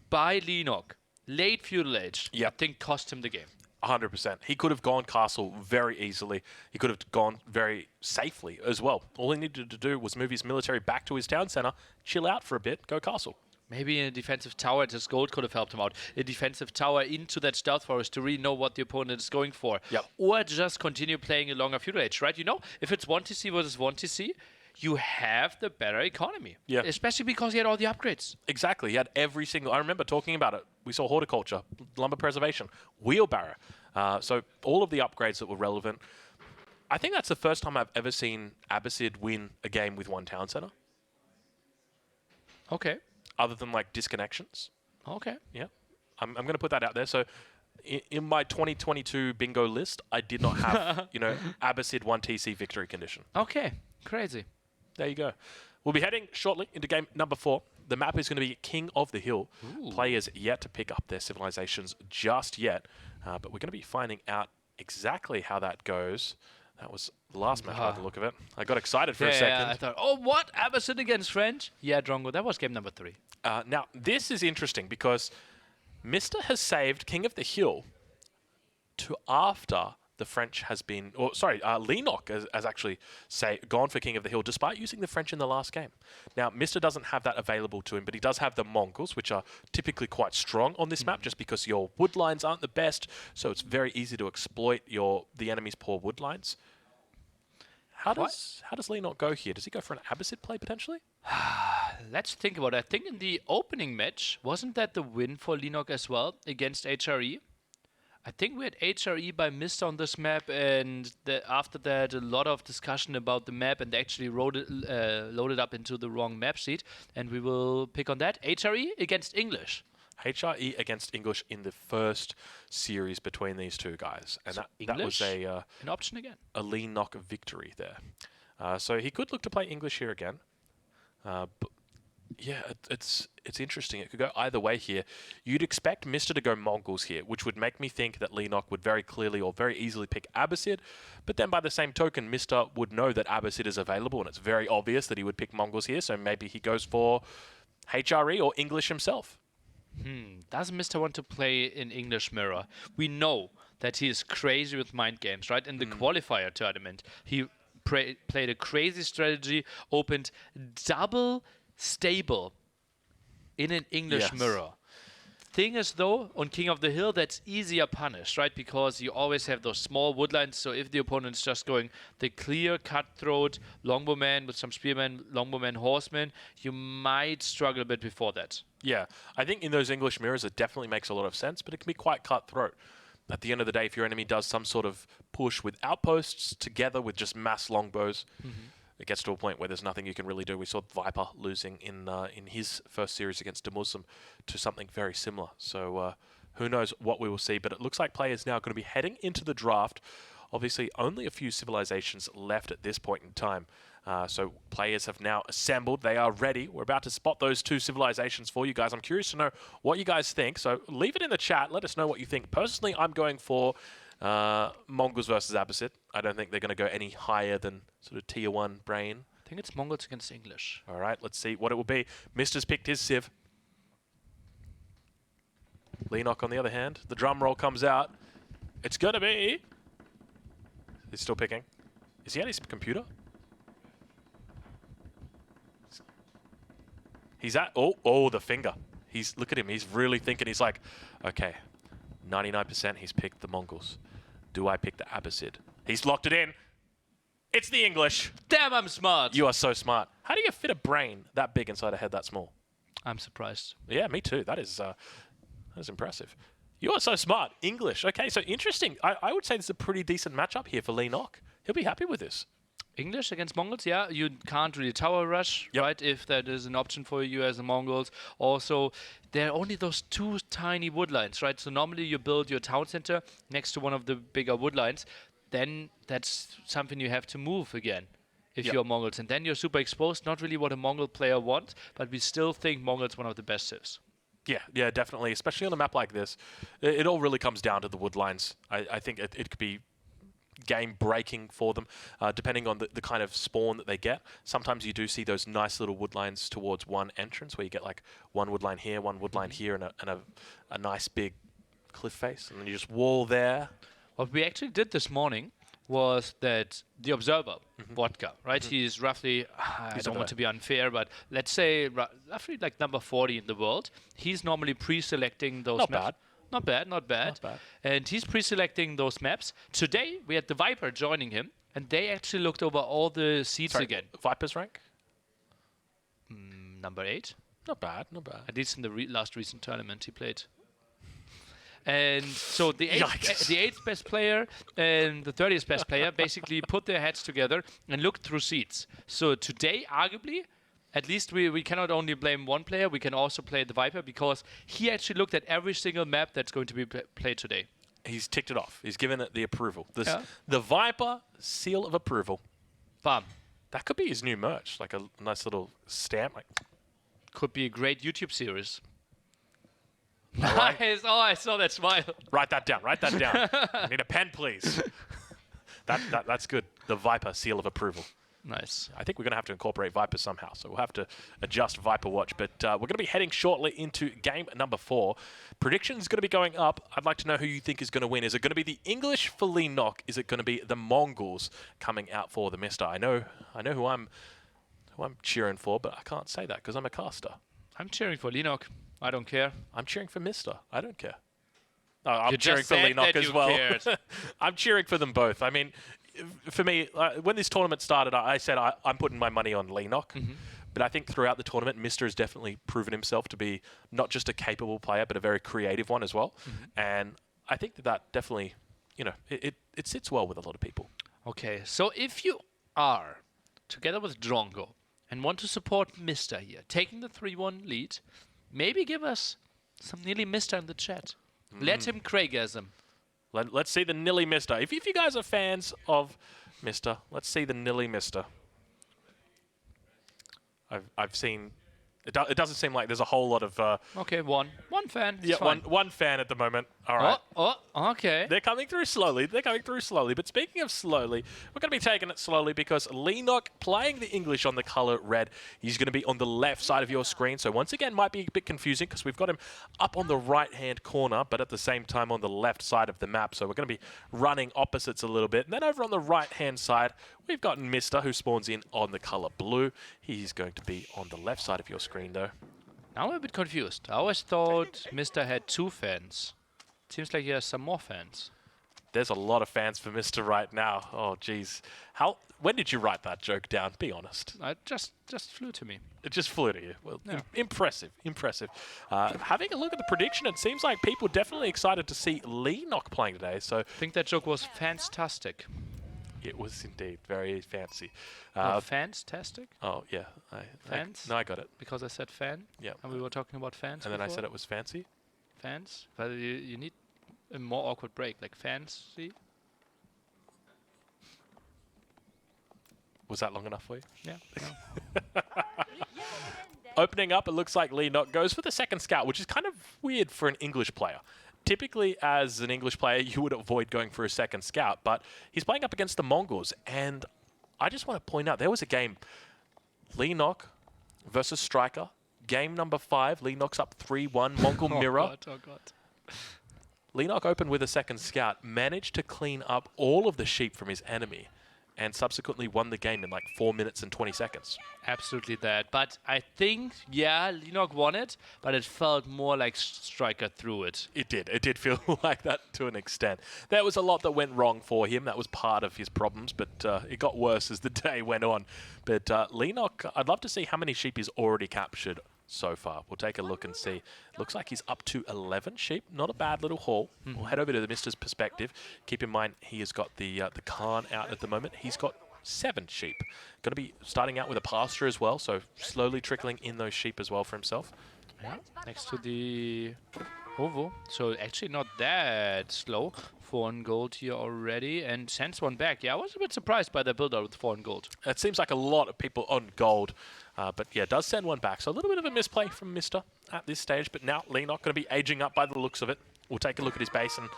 by Leenock. Late feudal age, I think cost him the game. 100%. He could have gone castle very easily. He could have gone very safely as well. All he needed to do was move his military back to his town center, chill out for a bit, go castle. Maybe in a defensive tower, his gold could have helped him out. A defensive tower into that stealth forest to really know what the opponent is going for. Or just continue playing a longer feudal age, right? You know, if it's 1 TC versus 1 TC, you have the better economy. Yeah. Especially because he had all the upgrades. Exactly. He had every single... I remember talking about it. We saw horticulture, lumber preservation, wheelbarrow. So all of the upgrades that were relevant. I think that's the first time I've ever seen Abbasid win a game with one town center. Okay. Other than, like, disconnections. Okay. Yeah. I'm going to put that out there. So in my 2022 bingo list, I did not have, you know, Abbasid 1 TC victory condition. Okay. Crazy. There you go. We'll be heading shortly into game number 4. The map is going to be King of the Hill. Ooh. Players yet to pick up their civilizations just yet. But we're going to be finding out exactly how that goes. That was the last match by the look of it. I got excited for a second. I thought, oh, what? Abbasid against French? Yeah, Drongo. That was game number 3. Now, this is interesting because Mr. has saved King of the Hill to after the French has been... Or, sorry, Leenock has actually gone for King of the Hill despite using the French in the last game. Now, Mr. doesn't have that available to him, but he does have the Mongols, which are typically quite strong on this map just because your wood lines aren't the best, so it's very easy to exploit the enemy's poor wood lines. How does Leenock go here? Does he go for an Abbasid play potentially? Let's think about it. I think in the opening match, wasn't that the win for Leenock as well against HRE? I think we had HRE by Mr. on this map, and after that, a lot of discussion about the map, and they actually loaded up into the wrong map sheet, and we will pick on that. HRE against English. HRE against English in the first series between these two guys, and So that was an option again. A Leenock victory there. So he could look to play English here again. But yeah, it's interesting. It could go either way here. You'd expect Mr. to go Mongols here, which would make me think that Leenock would very clearly or very easily pick Abbasid. But then by the same token, Mr. would know that Abbasid is available, and it's very obvious that he would pick Mongols here. So maybe he goes for HRE or English himself. Does Mr. want to play in English Mirror? We know that he is crazy with mind games, right? In the qualifier tournament, he played a crazy strategy, opened double stable in an English Mirror. Thing is, though, on King of the Hill, that's easier punished, right? Because you always have those small woodlines, so if the opponent's just going the clear cutthroat longbowman with some spearmen, longbowman, horsemen, you might struggle a bit before that. Yeah, I think in those English mirrors, it definitely makes a lot of sense, but it can be quite cutthroat. At the end of the day, if your enemy does some sort of push with outposts together with just mass longbows, it gets to a point where there's nothing you can really do. We saw Viper losing in his first series against DeMusliM to something very similar. So who knows what we will see, but it looks like players now are going to be heading into the draft. Obviously, only a few civilizations left at this point in time. So players have now assembled. They are ready. We're about to spot those 2 civilizations for you guys. I'm curious to know what you guys think. So leave it in the chat. Let us know what you think. Personally, I'm going for Mongols versus Abbasid. I don't think they're going to go any higher than sort of tier 1 brain. I think it's Mongols against English. All right, let's see what it will be. Mister's picked his civ. Leenock, on the other hand, the drum roll comes out. It's going to be He's still picking. Is he at his computer? He's at... Oh, the finger. Look at him. He's really thinking. He's like, okay, 99% he's picked the Mongols. Do I pick the Abbasid? He's locked it in. It's the English. Damn, I'm smart. You are so smart. How do you fit a brain that big inside a head that small? I'm surprised. Yeah, me too. That is impressive. You are so smart. English. Okay, so interesting. I would say this is a pretty decent matchup here for Leenock. He'll be happy with this. English against Mongols, yeah. You can't really tower rush, right, if that is an option for you as the Mongols. Also, there are only those 2 tiny wood lines, right? So normally you build your town center next to one of the bigger wood lines. Then that's something you have to move again if you're Mongols. And then you're super exposed. Not really what a Mongol player wants, but we still think Mongols one of the best civs. Yeah, definitely. Especially on a map like this. It all really comes down to the wood lines. I think it could be game breaking for them, depending on the kind of spawn that they get. Sometimes you do see those nice little wood lines towards one entrance where you get like one wood line here, one wood line here, and a nice big cliff face, and then you just wall there. What we actually did this morning was that the observer, Vodka, right? He's roughly, I don't want to be unfair, but let's say roughly like number 40 in the world. He's normally pre-selecting those maps. Not bad. And he's pre-selecting those maps. Today, we had TheViper joining him, and they actually looked over all the seeds again. Viper's rank? Number 8. Not bad. At least in the last recent tournament he played. And so the 8th best player and the 30th best player basically put their heads together and looked through seeds. So today, arguably, at least we cannot only blame one player, we can also play TheViper because he actually looked at every single map that's going to be played today. He's ticked it off. He's given it the approval. The Viper seal of approval. Bam. That could be his new merch, like a nice little stamp. Could be a great YouTube series. Nice. Oh, I saw that smile. Write that down. I need a pen, please. That's good. The Viper seal of approval. Nice. I think we're going to have to incorporate Viper somehow, so we'll have to adjust Viper Watch. But we're going to be heading shortly into game number 4. Predictions going to be going up. I'd like to know who you think is going to win. Is it going to be the English for Leenock? Is it going to be the Mongols coming out for TheMista? I know who I'm cheering for, but I can't say that because I'm a caster. I'm cheering for Leenock. I don't care. I'm cheering for Mista. I don't care. Oh, I'm cheering for Leenock as well. I'm cheering for them both. I mean, for me, when this tournament started, I said I'm putting my money on Leenock. But I think throughout the tournament, Mista has definitely proven himself to be not just a capable player, but a very creative one as well. And I think that definitely, it sits well with a lot of people. Okay, so if you are together with Drongo and want to support Mista here, taking the 3-1 lead, maybe give us some nearly Mista in the chat. Let him Craigasm. Let's see the nilly Mista. If you guys are fans of Mista, let's see the nilly Mista. I've seen... It doesn't seem like there's a whole lot of... okay, one fan. Yeah, one fan at the moment. All right. Oh, okay. They're coming through slowly. But speaking of slowly, we're going to be taking it slowly because Leenock playing the English on the color red. He's going to be on the left side of your screen. So once again, might be a bit confusing because we've got him up on the right-hand corner, but at the same time on the left side of the map. So we're going to be running opposites a little bit. And then over on the right-hand side, we've got Mista, who spawns in on the color blue. He's going to be on the left side of your screen, though. Now I'm a bit confused. I always thought Mista had 2 fans. Seems like he has some more fans. There's a lot of fans for Mista right now. Oh, geez. When did you write that joke down? Be honest. It just flew to me. It just flew to you. Well, yeah. Impressive. Having a look at the prediction, it seems like people are definitely excited to see Leenock playing today. So I think that joke was fantastic. It was indeed very fancy. Fantastic? Oh, yeah. Fans? No, I got it. Because I said fan? Yeah. And we were talking about fans And then before? I said it was fancy? Fans? But you need a more awkward break, like fancy. Was that long enough for you? Yeah. No. Opening up, it looks like Leenock goes for the second scout, which is kind of weird for an English player. Typically, as an English player, you would avoid going for a second scout, but he's playing up against the Mongols, and I just want to point out, there was a game, Leenock versus Striker, game number 5, Leenock's up 3-1, Mongol Mirror. Oh God. Leenock opened with a second scout, managed to clean up all of the sheep from his enemy, and subsequently won the game in like 4 minutes and 20 seconds. Absolutely that. But I think, yeah, Leenock won it, but it felt more like Striker threw it. It did. It did feel like that to an extent. There was a lot that went wrong for him. That was part of his problems, but it got worse as the day went on. But Leenock, I'd love to see how many sheep he's already captured so far. We'll take a look and see. Looks like he's up to 11 sheep. Not a bad little haul. We'll head over to the Mister's perspective. Keep in mind, he has got the Khan out at the moment. He's got 7 sheep. Going to be starting out with a pasture as well, so slowly trickling in those sheep as well for himself. Yeah, next to the Ovo. So actually not that slow. 4 on gold here already, and sends one back. Yeah, I was a bit surprised by the build-out with 4 on gold. It seems like a lot of people on gold, but yeah, does send one back. So a little bit of a misplay from Mister at this stage, but now Leenock going to be aging up by the looks of it. We'll take a look at his base and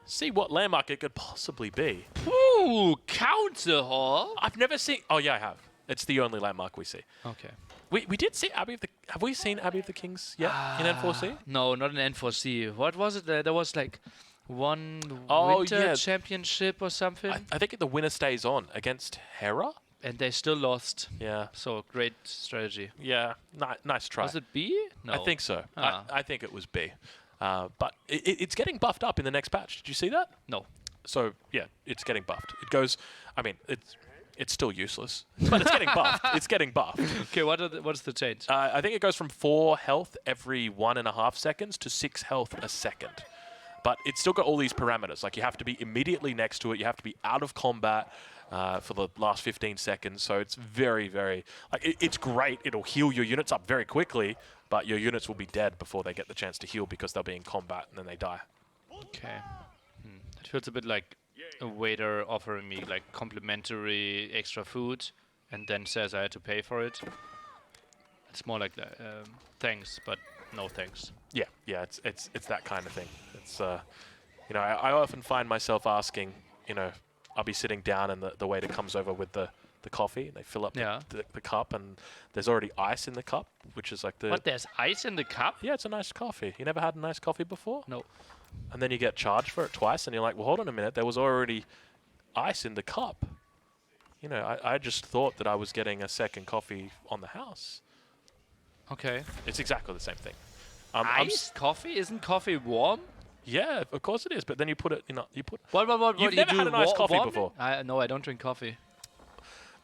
see what landmark it could possibly be. Ooh, counter haul. I've never seen... Oh, yeah, I have. It's the only landmark we see. Okay. We did see Abbey of the... Have we seen Abbey of the Kings yet in N4C? No, not in N4C. What was it? There was like one Oh, winter yeah. championship or something. I think the winner stays on against Hera. And they still lost. Yeah. So great strategy. Yeah. Nice try. Was it B? No. I think so. Ah. I think it was B. But it's getting buffed up in the next patch. Did you see that? No. So, yeah, it's getting buffed. It goes... I mean, it's still useless, but it's getting buffed. It's getting buffed. Okay, what's the change? I think it goes from 4 health every 1.5 seconds to 6 health a second. But it's still got all these parameters. Like, you have to be immediately next to it. You have to be out of combat for the last 15 seconds. So it's very, very... Like, it's great. It'll heal your units up very quickly, but your units will be dead before they get the chance to heal because they'll be in combat and then they die. Okay. It feels a bit like a waiter offering me like complimentary extra food and then says I had to pay for it. It's more like that. Thanks, but no thanks. Yeah, it's that kind of thing. It's you know, I often find myself asking, you know, I'll be sitting down and the waiter comes over with the coffee and they fill up the cup and there's already ice in the cup, which is like the... What, there's ice in the cup? Yeah, it's a nice coffee. You never had a nice coffee before? No. And then you get charged for it twice and you're like, well, hold on a minute, there was already ice in the cup. You know, I just thought that I was getting a second coffee on the house. Okay. It's exactly the same thing. Iced coffee? Isn't coffee warm? Yeah, of course it is. But then you put it, you know, you put... What You've never had an iced coffee before? No, I don't drink coffee.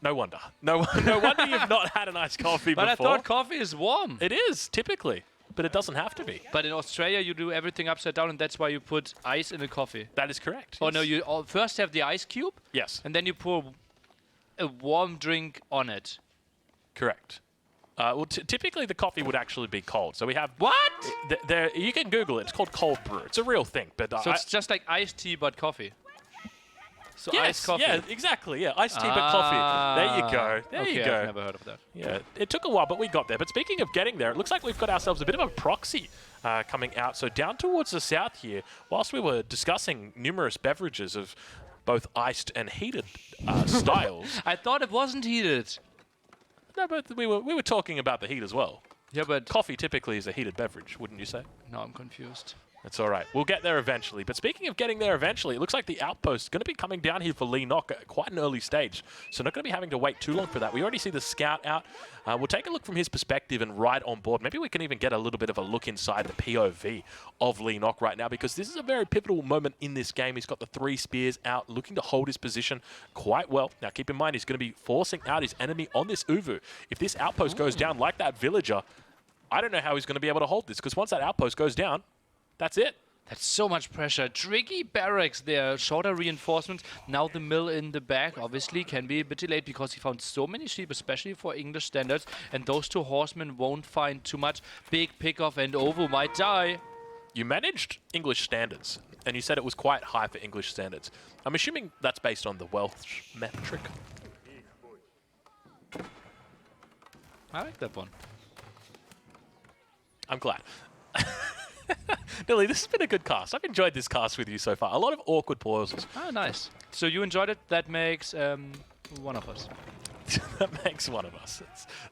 No wonder. No wonder you've not had an iced coffee before. But I thought coffee is warm. It is, typically. But it doesn't have to be. But in Australia, you do everything upside down, and that's why you put ice in the coffee. That is correct. Oh, yes. no, you first have the ice cube. Yes. And then you pour a warm drink on it. Correct. Well, typically the coffee would actually be cold. So we have... What? You can Google it. It's called cold brew. It's a real thing. But so it's just like iced tea, but coffee. So yes, iced coffee. Yeah, exactly. Yeah, iced tea, but coffee. There you go. There you go. I've never heard of that. Yeah, it took a while, but we got there. But speaking of getting there, it looks like we've got ourselves a bit of a proxy coming out. So down towards the south here, whilst we were discussing numerous beverages of both iced and heated styles. I thought it wasn't heated. No, but we were talking about the heat as well. Yeah, but... Coffee typically is a heated beverage, wouldn't you say? No, I'm confused. It's all right. We'll get there eventually. But speaking of getting there eventually, it looks like the outpost is going to be coming down here for Leenock at quite an early stage. So not going to be having to wait too long for that. We already see the scout out. We'll take a look from his perspective and ride on board. Maybe we can even get a little bit of a look inside the POV of Leenock right now, because this is a very pivotal moment in this game. He's got the 3 spears out, looking to hold his position quite well. Now, keep in mind, he's going to be forcing out his enemy on this Uvu. If this outpost goes down like that villager, I don't know how he's going to be able to hold this, because once that outpost goes down, that's it. That's so much pressure. Tricky barracks there. Shorter reinforcements. Now the mill in the back obviously can be a bit delayed because he found so many sheep, especially for English standards. And those 2 horsemen won't find too much. Big pickoff and Ovo might die. You managed English standards, and you said it was quite high for English standards. I'm assuming that's based on the Welsh metric. I like that one. I'm glad. Billy, this has been a good cast. I've enjoyed this cast with you so far. A lot of awkward pauses. Ah, nice. So you enjoyed it. That makes one of us. That makes one of us.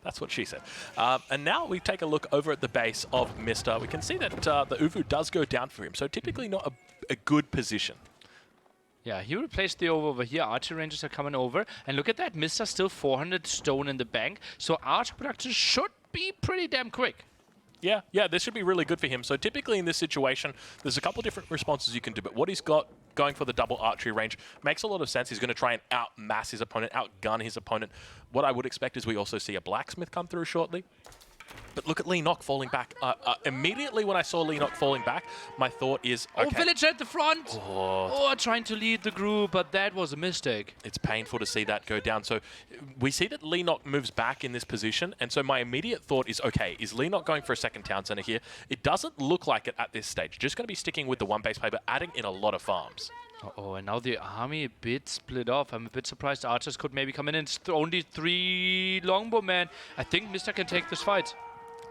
That's what she said. And now we take a look over at the base of Mista. We can see that the Uvu does go down for him, so typically not a good position. Yeah, he replaced the over here. Archer Rangers are coming over. And look at that. Mista still 400 stone in the bank. So Archer production should be pretty damn quick. Yeah, this should be really good for him. So typically in this situation, there's a couple different responses you can do, but what he's got going for the double archery range makes a lot of sense. He's going to try and outmass his opponent, outgun his opponent. What I would expect is we also see a blacksmith come through shortly. But look at Leenock falling back. Immediately when I saw Leenock falling back, my thought is, okay. Oh, Villager at the front! Oh, Trying to lead the group, but that was a mistake. it's painful to see that go down. So we see that Leenock moves back in this position, and so my immediate thought is, okay, is Leenock going for a second town center here? It doesn't look like it at this stage. Just going to be sticking with the one base play, but adding in a lot of farms. Uh-oh, and now the army a bit split off. I'm a bit surprised Archers could maybe come in. It's only 3 longbowmen. I think Mista can take this fight.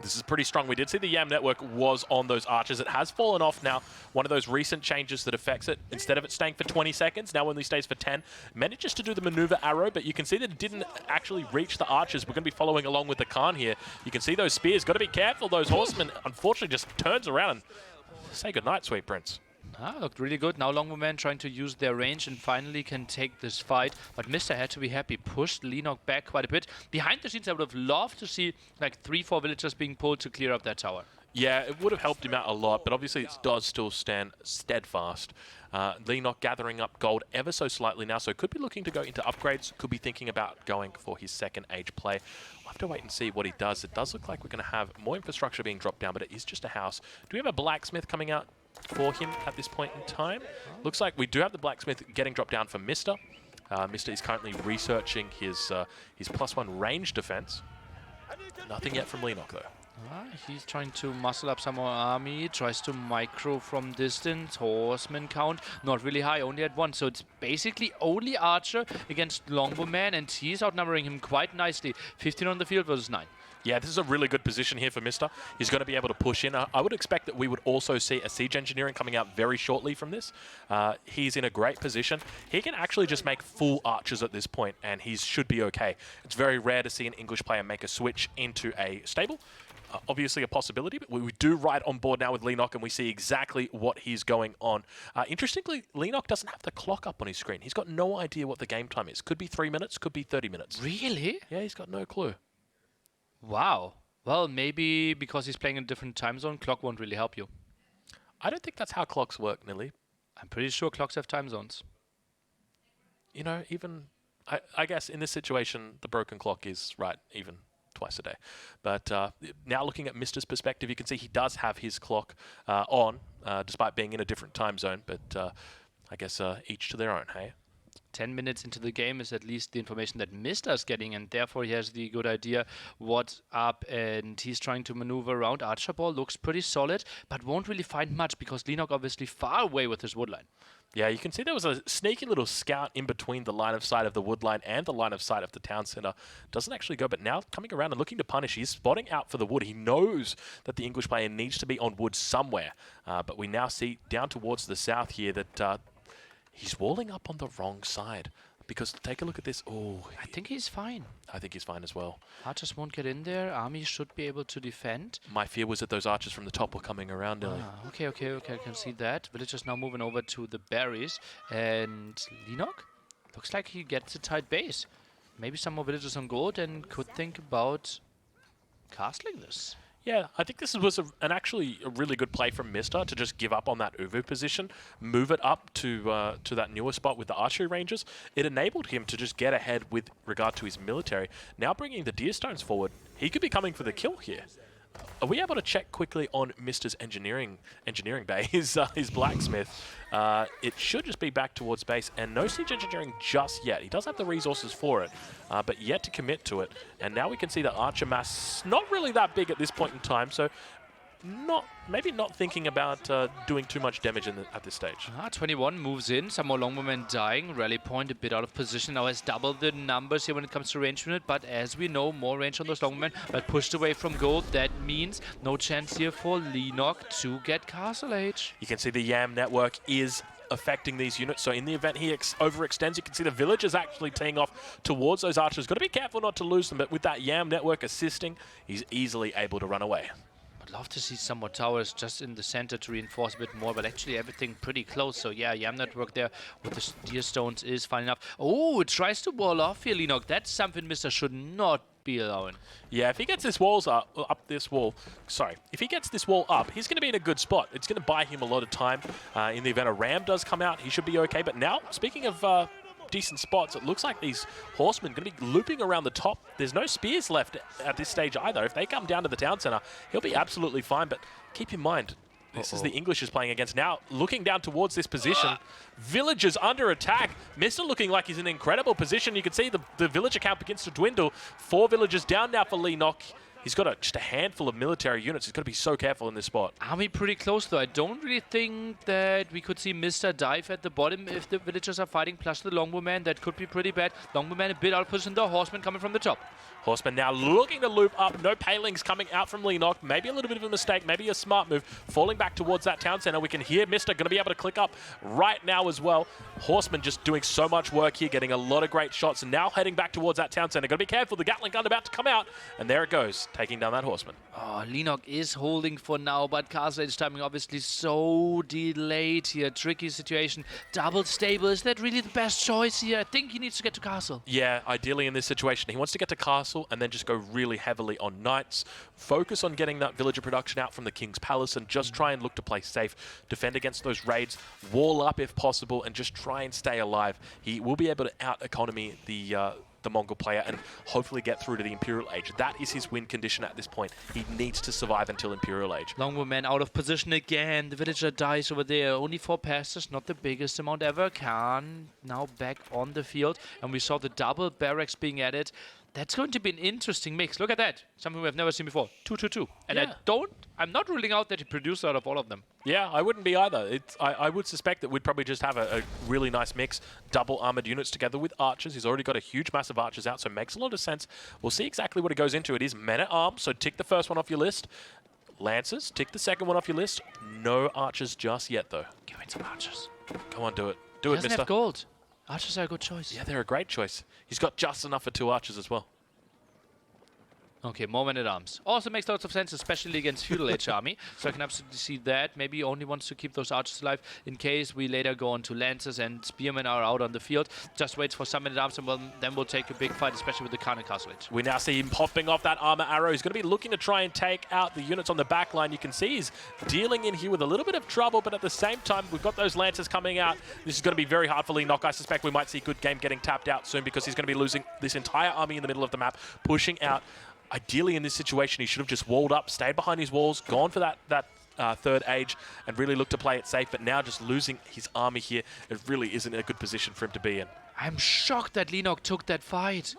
This is pretty strong. We did see the YAM network was on those archers. It has fallen off now. One of those recent changes that affects it. Instead of it staying for 20 seconds, now only stays for 10. Manages to do the maneuver arrow, but you can see that it didn't actually reach the archers. We're going to be following along with the Khan here. You can see those spears. Got to be careful. Those horsemen, unfortunately, just turns around and say goodnight, sweet prince. Looked really good. Now Longbowmen trying to use their range and finally can take this fight. But Mista had to be happy. Pushed Leenock back quite a bit. Behind the scenes, I would have loved to see like 3-4 villagers being pulled to clear up that tower. Yeah, it would have helped him out a lot, but obviously it does still stand steadfast. Leenock gathering up gold ever so slightly now, so could be looking to go into upgrades, could be thinking about going for his second age play. We'll have to wait and see what he does. It does look like we're going to have more infrastructure being dropped down, but it is just a house. Do we have a blacksmith coming out for him at this point in time? Looks like we do have the blacksmith getting dropped down for Mista. Mista is currently researching his +1 range defense. Nothing yet from Leenock though. He's trying to muscle up some more army, tries to micro from distance, horseman count, not really high, only at 1. So it's basically only Archer against Longbowman, and he's outnumbering him quite nicely. 15 on the field versus 9. Yeah, this is a really good position here for Mista. He's going to be able to push in. I would expect that we would also see a siege engineering coming out very shortly from this. He's in a great position. He can actually just make full archers at this point, and he should be okay. It's very rare to see an English player make a switch into a stable. Obviously a possibility, but we do ride on board now with Leenock, and we see exactly what he's going on. Interestingly, Leenock doesn't have the clock up on his screen. He's got no idea what the game time is. Could be 3 minutes, could be 30 minutes. Really? Yeah, he's got no clue. Wow. Well, maybe because he's playing in a different time zone, clock won't really help you. I don't think that's how clocks work, Nilly. I'm pretty sure clocks have time zones. You know, even... I guess in this situation, the broken clock is right, even twice a day. But now looking at Mista's perspective, you can see he does have his clock on, despite being in a different time zone. But I guess each to their own, hey? 10 minutes into the game is at least the information that Mista is getting, and therefore he has the good idea what's up, and he's trying to maneuver around. Archer ball looks pretty solid, but won't really find much because Leenock obviously far away with his woodline. Yeah, you can see there was a sneaky little scout in between the line of sight of the woodline and the line of sight of the town center. Doesn't actually go, but now coming around and looking to punish. He's spotting out for the wood. He knows that the English player needs to be on wood somewhere, but we now see down towards the south here that he's walling up on the wrong side. Because take a look at this. Oh, I think he's fine. I think he's fine as well. Archers won't get in there. Army should be able to defend. My fear was that those archers from the top were coming around, Dilly. Okay, I can see that. Villagers now moving over to the berries. And Leenock looks like he gets a tight base. Maybe some more villagers on gold and could think about castling this. Yeah, I think this was actually a really good play from Mista to just give up on that Uvu position, move it up to that newer spot with the archery rangers. It enabled him to just get ahead with regard to his military. Now bringing the deer stones forward, he could be coming for the kill here. Are we able to check quickly on Mista's engineering bay, his blacksmith? It should just be back towards base, and no siege engineering just yet. He does have the resources for it, but yet to commit to it. And now we can see the archer mass not really that big at this point in time, so maybe not thinking about doing too much damage at this stage. 21 moves in, some more longbowmen dying. Rally point a bit out of position, now has doubled the numbers here when it comes to range unit, but as we know, more range on those longbowmen, but pushed away from gold. That means no chance here for Leenock to get Castle Age. You can see the YAM network is affecting these units. So in the event he overextends, you can see the villagers actually teeing off towards those archers. Got to be careful not to lose them, but with that Yam network assisting, he's easily able to run away. I'd love to see some more towers just in the center to reinforce a bit more, but actually everything pretty close. So yeah, Yam network there with the deer stones is fine enough. Oh, it tries to wall off here, Leenock. That's something Mr. should not be allowing. Yeah, if he gets this if he gets this wall up, he's going to be in a good spot. It's going to buy him a lot of time. In the event a ram does come out, he should be okay. But now, speaking of decent spots, it looks like these horsemen are going to be looping around the top. There's no spears left at this stage either. If they come down to the town center, he'll be absolutely fine. But keep in mind, this is the English is playing against. Now, looking down towards this position, villagers under attack. Mr. looking like he's in an incredible position. You can see the villager count begins to dwindle. 4 villagers down now for Leenock. He's got just a handful of military units. He's got to be so careful in this spot. Army pretty close, though. I don't really think that we could see Mr. dive at the bottom if the villagers are fighting, plus the Longbowman. That could be pretty bad. Longbowman a bit out of position, though. Horseman coming from the top. Horseman now looking to loop up. No palings coming out from Leenock. Maybe a little bit of a mistake. Maybe a smart move. Falling back towards that town center. We can hear Mr. going to be able to click up right now as well. Horseman just doing so much work here, getting a lot of great shots. And now heading back towards that town center. Got to be careful. The Gatling gun about to come out. And there it goes, taking down that Horseman. Oh, Leenock is holding for now, but Castle Age timing obviously so delayed here. Tricky situation. Double stable. Is that really the best choice here? I think he needs to get to Castle. Yeah, ideally in this situation. He wants to get to Castle and then just go really heavily on Knights. Focus on getting that villager production out from the King's Palace and just try and look to play safe. Defend against those raids. Wall up if possible and just try and stay alive. He will be able to out-economy the Mongol player and hopefully get through to the Imperial Age. That is his win condition at this point. He needs to survive until Imperial Age. Longbowman out of position again. The villager dies over there. Only 4 passes, not the biggest amount ever. Khan now back on the field. And we saw the double barracks being added. That's going to be an interesting mix. Look at that. Something we've never seen before. 2-2-2. And yeah. I'm not ruling out that he produced out of all of them. Yeah, I wouldn't be either. I would suspect that we'd probably just have a really nice mix. Double armored units together with archers. He's already got a huge mass of archers out, so it makes a lot of sense. We'll see exactly what it goes into. It is men-at-arms, so tick the first one off your list. Lancers, tick the second one off your list. No archers just yet, though. Give me some archers. Come on, do it. Do He it, doesn't mister. have gold. Archers are a good choice. Yeah, they're a great choice. He's got just enough for 2 archers as well. Okay, more men-at-arms. Also makes lots of sense, especially against Feudal Age army. So I can absolutely see that. Maybe he only wants to keep those archers alive in case we later go on to Lancers and Spearmen are out on the field. Just waits for some men-at-arms and then we'll take a big fight, especially with the Khan and Castle Age. We now see him popping off that armor arrow. He's going to be looking to try and take out the units on the back line. You can see he's dealing in here with a little bit of trouble, but at the same time, we've got those Lancers coming out. This is going to be very hard for Leenock. I suspect we might see Good Game getting tapped out soon because he's going to be losing this entire army in the middle of the map, pushing out. Ideally, in this situation, he should have just walled up, stayed behind his walls, gone for that third age, and really looked to play it safe. But now just losing his army here, it really isn't a good position for him to be in. I'm shocked that Leenock took that fight.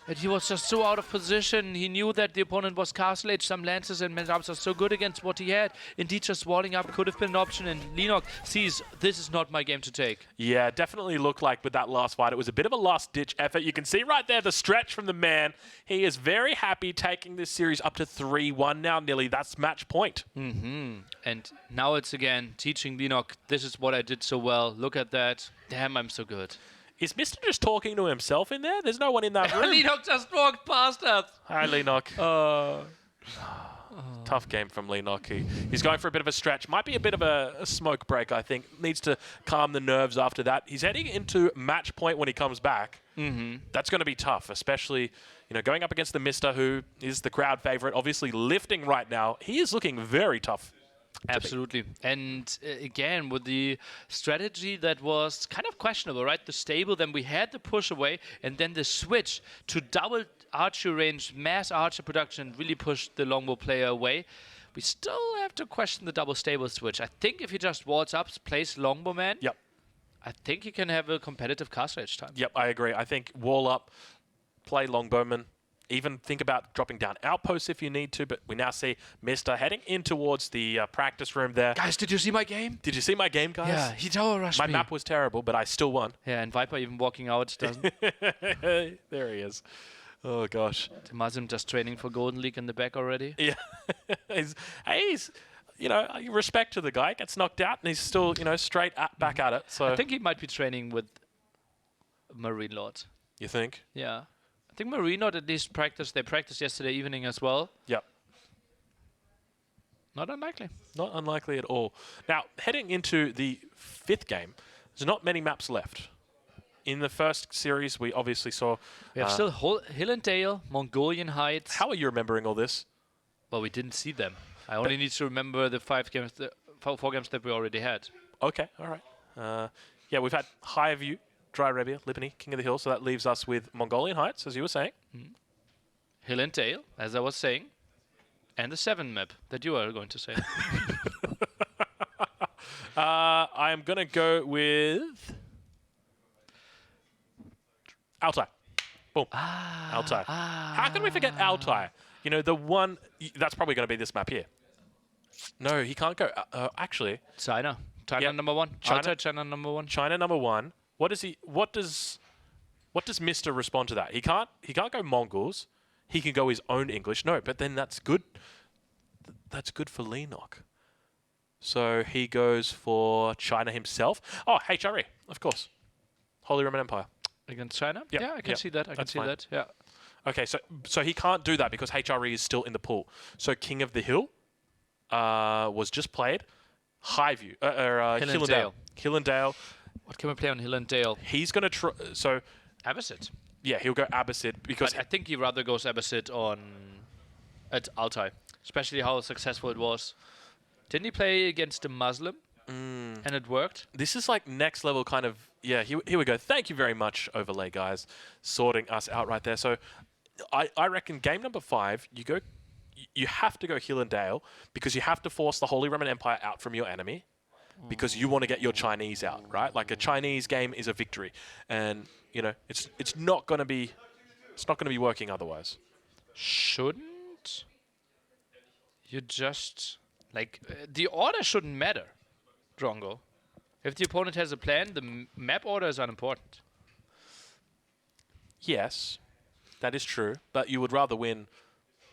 And he was just so out of position. He knew that the opponent was Castle Age. Some Lancers and men-at-arms are so good against what he had. Indeed, just walling up could have been an option. And Leenock sees, this is not my game to take. Yeah, definitely looked like with that last fight, it was a bit of a last-ditch effort. You can see right there the stretch from the man. He is very happy taking this series up to 3-1 now, nearly. That's match point. And now it's again teaching Leenock, this is what I did so well. Look at that. Damn, I'm so good. Is Mr. just talking to himself in there? There's no one in that room. Leenock just walked past us. Hi, Leenock. Tough game from Leenock. He's going for a bit of a stretch. Might be a bit of a smoke break, I think. Needs to calm the nerves after that. He's heading into match point when he comes back. That's going to be tough, especially going up against TheMista, who is the crowd favorite, obviously lifting right now. He is looking very tough. Absolutely. And again, with the strategy that was kind of questionable, right? The stable, then we had the push away, and then the switch to double archer range, mass archer production really pushed the longbow player away. We still have to question the double stable switch. I think if he just walls up, plays Longbowman, Yep. I think he can have a competitive Castle Age time. Yep, I agree. I think wall up, play Longbowman. Even think about dropping down outposts if you need to, but we now see Mr. heading in towards the practice room there. Guys, did you see my game? Did you see my game, guys? Yeah, he tower rushed My me. map was terrible, but I still won. Yeah, and Viper even walking out doesn't. There he is. Oh, gosh. DeMusliM just training for Golden League in the back already. Yeah. he's you know, respect to the guy. Gets knocked out, and he's still, you know, straight back at it. So I think he might be training with MarineLorD. you think? Yeah. I think MarineLorD at least practiced. They practiced yesterday evening as well. Yep. Not unlikely. Not unlikely at all. Now, heading into the 5th game, there's not many maps left. In the first series, we obviously saw... We have still Hill and Dale, Mongolian Heights. How are you remembering all this? Well, we didn't see them. I only need to remember the 4 games that we already had. Okay, all right. Yeah, we've had Highview, Dry Rebia, Lipany, King of the Hill, so that leaves us with Mongolian Heights, as you were saying. Hill and Dale, as I was saying. And the 7 map that you are going to say. I'm going to go with... Altai. Boom. Altai. How can we forget Altai? You know, the one... That's probably going to be this map here. No, he can't go... actually... China. China Yep. number 1. China. Altai, China number 1. China number 1. What does Mr. respond to that? He can't go Mongols. He can go his own English. No, but then that's good. That's good for Leenock. So he goes for China himself. Oh, HRE, of course. Holy Roman Empire. Against China? Yep. Yeah, I can Yep. see that. I can That's see fine. that. Yeah. Okay, so he can't do that because HRE is still in the pool. So King of the Hill was just played. Highview. Hill and Dale. Hill and Dale. What can we play on Hill and Dale? He's going to try... So, Abbasid. yeah, he'll go Abbasid because... But I think he rather goes Abbasid at Altai. Especially how successful it was. Didn't he play against DeMusliM? And it worked? This is like next level kind of... Yeah, here we go. Thank you very much, Overlay guys, sorting us out right there. So I reckon game number 5, you have to go Hill and Dale because you have to force the Holy Roman Empire out from your enemy because you want to get your Chinese out, right? Like a Chinese game is a victory. And, you know, it's not going to be working otherwise. Shouldn't you just... Like, the order shouldn't matter, Drongo. If the opponent has a plan, the map order is unimportant. Yes, that is true. But you would rather win...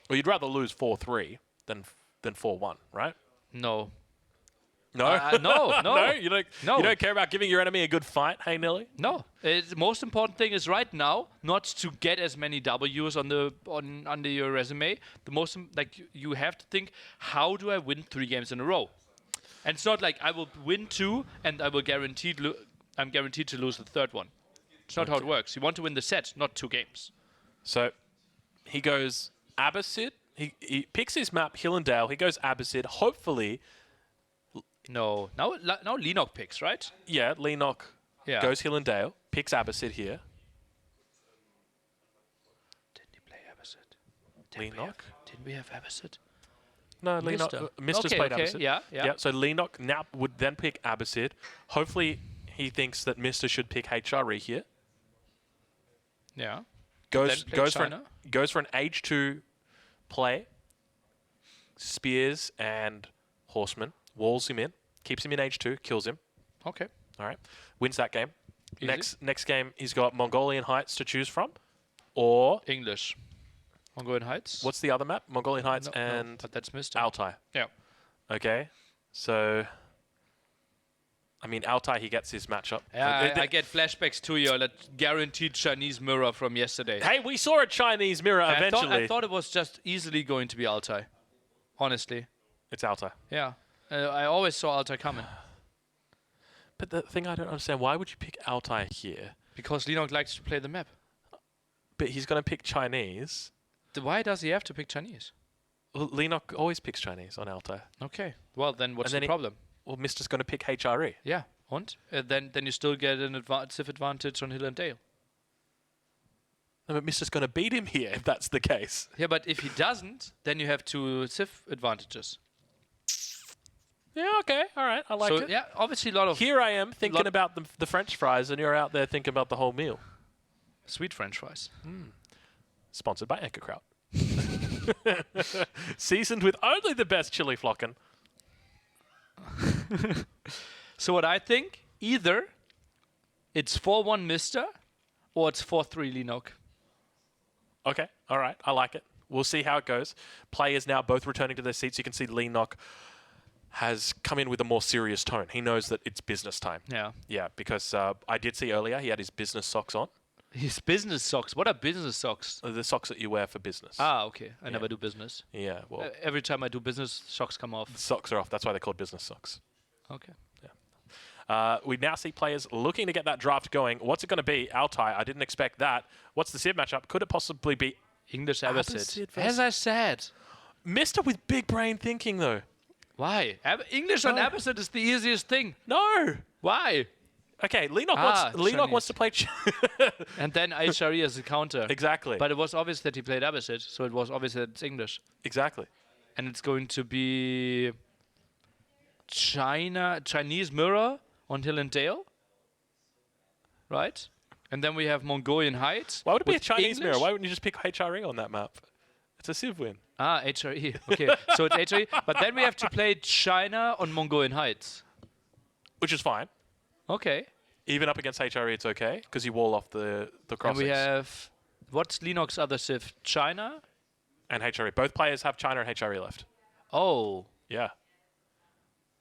Or you'd rather lose 4-3 than 4-1, right? No. No? No. No? You don't No. care about giving your enemy a good fight, hey Nelly? No. The most important thing is right now not to get as many W's under your resume. The most you have to think, how do I win 3 games in a row? And it's not like I will win 2 and I'm guaranteed to lose the 3rd one. It's not how it works. You want to win the set, not 2 games. So he goes Abbasid. He picks his map, Hill and Dale. He goes Abbasid. Hopefully, No. Now Leenock picks, right? yeah, Leenock Yeah. goes Hill and Dale, picks Abbasid here. Didn't he play Abbasid? Leenock? Didn't we have Abbasid? No, Leenock. Mr. Mister's played Abbasid. Yeah. So Leenock now would then pick Abbasid. Hopefully, he thinks that Mister should pick HRE here. Yeah. Goes Then pick for an age 2 play. Spears and Horseman. Walls him in. Keeps him in age 2. Kills him. Okay. All right. Wins that game. Easy. Next game, he's got Mongolian Heights to choose from. Or, English. Mongolian Heights. what's the other map? Mongolian Heights No, and but that's Mr. Altai. Yeah. Okay. So, I mean, Altai, he gets his matchup. Yeah, I get flashbacks to your guaranteed Chinese mirror from yesterday. Hey, we saw a Chinese mirror eventually. I thought it was just easily going to be Altai. Honestly. It's Altai. Yeah. I always saw Altai coming. But the thing I don't understand, why would you pick Altai here? Because Leenock likes to play the map. But he's going to pick Chinese. Why does he have to pick Chinese? Well, Leenock always picks Chinese on Altai. Okay. Well, then what's And then the problem? Well, Mister's going to pick HRE. Yeah. And? Then you still get an advantage on Hill and Dale. No, but Mister's going to beat him here if that's the case. Yeah, but if he doesn't, then you have 2 Civ advantages. Yeah, okay, all right, I like it. Yeah, obviously a lot of Here I am thinking about the French fries, and you're out there thinking about the whole meal. sweet French fries. Sponsored by Ankerkraut. Seasoned with only the best chili flocking. So what I think, either it's 4-1 Mister or it's 4-3 Leenock. Okay, all right, I like it. We'll see how it goes. Players now both returning to their seats. You can see Leenock has come in with a more serious tone. He knows that it's business time. Yeah. Yeah, because I did see earlier he had his business socks on. His business socks. What are business socks? The socks that you wear for business. Ah, okay. I never do business. Yeah, well, Every time I do business, socks come off. socks are off. That's why they're called business socks. Okay. We now see players looking to get that draft going. What's it going to be? Altai, I didn't expect that. What's the Civ matchup? Could it possibly be English Abbasid Abbasid. versus- As I said. Mister with big brain thinking, though? Why? English on Abbasid is the easiest thing. No. Why? Okay, Leenock wants to play... And then HRE as a counter. Exactly. But it was obvious that he played Abbasid, so it was obvious that it's English. Exactly. And it's going to be Chinese Mirror on Hill and Dale, right? And then we have Mongolian Heights. Why would it be a with Chinese mirror? English. Why wouldn't you just pick HRE on that map? It's a Civ win. Ah, HRE. Okay, so it's HRE. But then we have to play China on Mongolian Heights. Which is fine. Okay. Even up against HRE, it's okay, because you wall off the crossings. And we have, what's Leenock's other Civ? China? And HRE. Both players have China and HRE left. Oh, Yeah.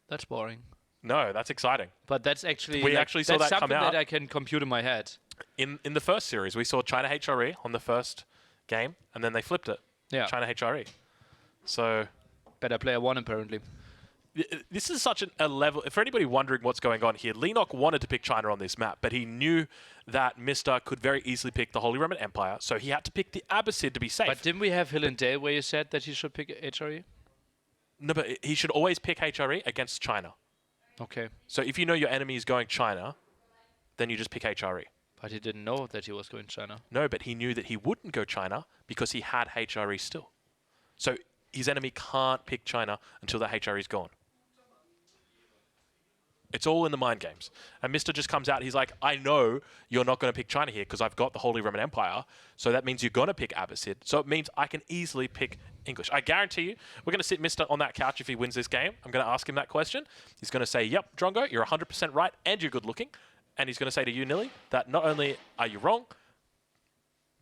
that's boring. No, that's exciting. But that's actually We actually saw that's that come something out. that I can compute in my head. In the first series, we saw China HRE on the first game, and then they flipped it. Yeah. China HRE. So Better player one apparently. this is such a level... For anybody wondering what's going on here, Leenock wanted to pick China on this map, but he knew that Mr. could very easily pick the Holy Roman Empire, so he had to pick the Abbasid to be safe. But didn't we have Hill and Dale where you said that he should pick HRE? No, but he should always pick HRE against China. Okay. So if you know your enemy is going China, then you just pick HRE. But he didn't know that he was going China. No, but he knew that he wouldn't go China because he had HRE still. So his enemy can't pick China until the HRE is gone. It's all in the mind games. And Mr. just comes out, he's like, I know you're not going to pick China here because I've got the Holy Roman Empire, so that means you're going to pick Abbasid. So it means I can easily pick English. I guarantee you, we're going to sit Mr. on that couch if he wins this game. I'm going to ask him that question. He's going to say, yep, Drongo, you're 100% right and you're good looking. And he's going to say to you, Nilly, that not only are you wrong,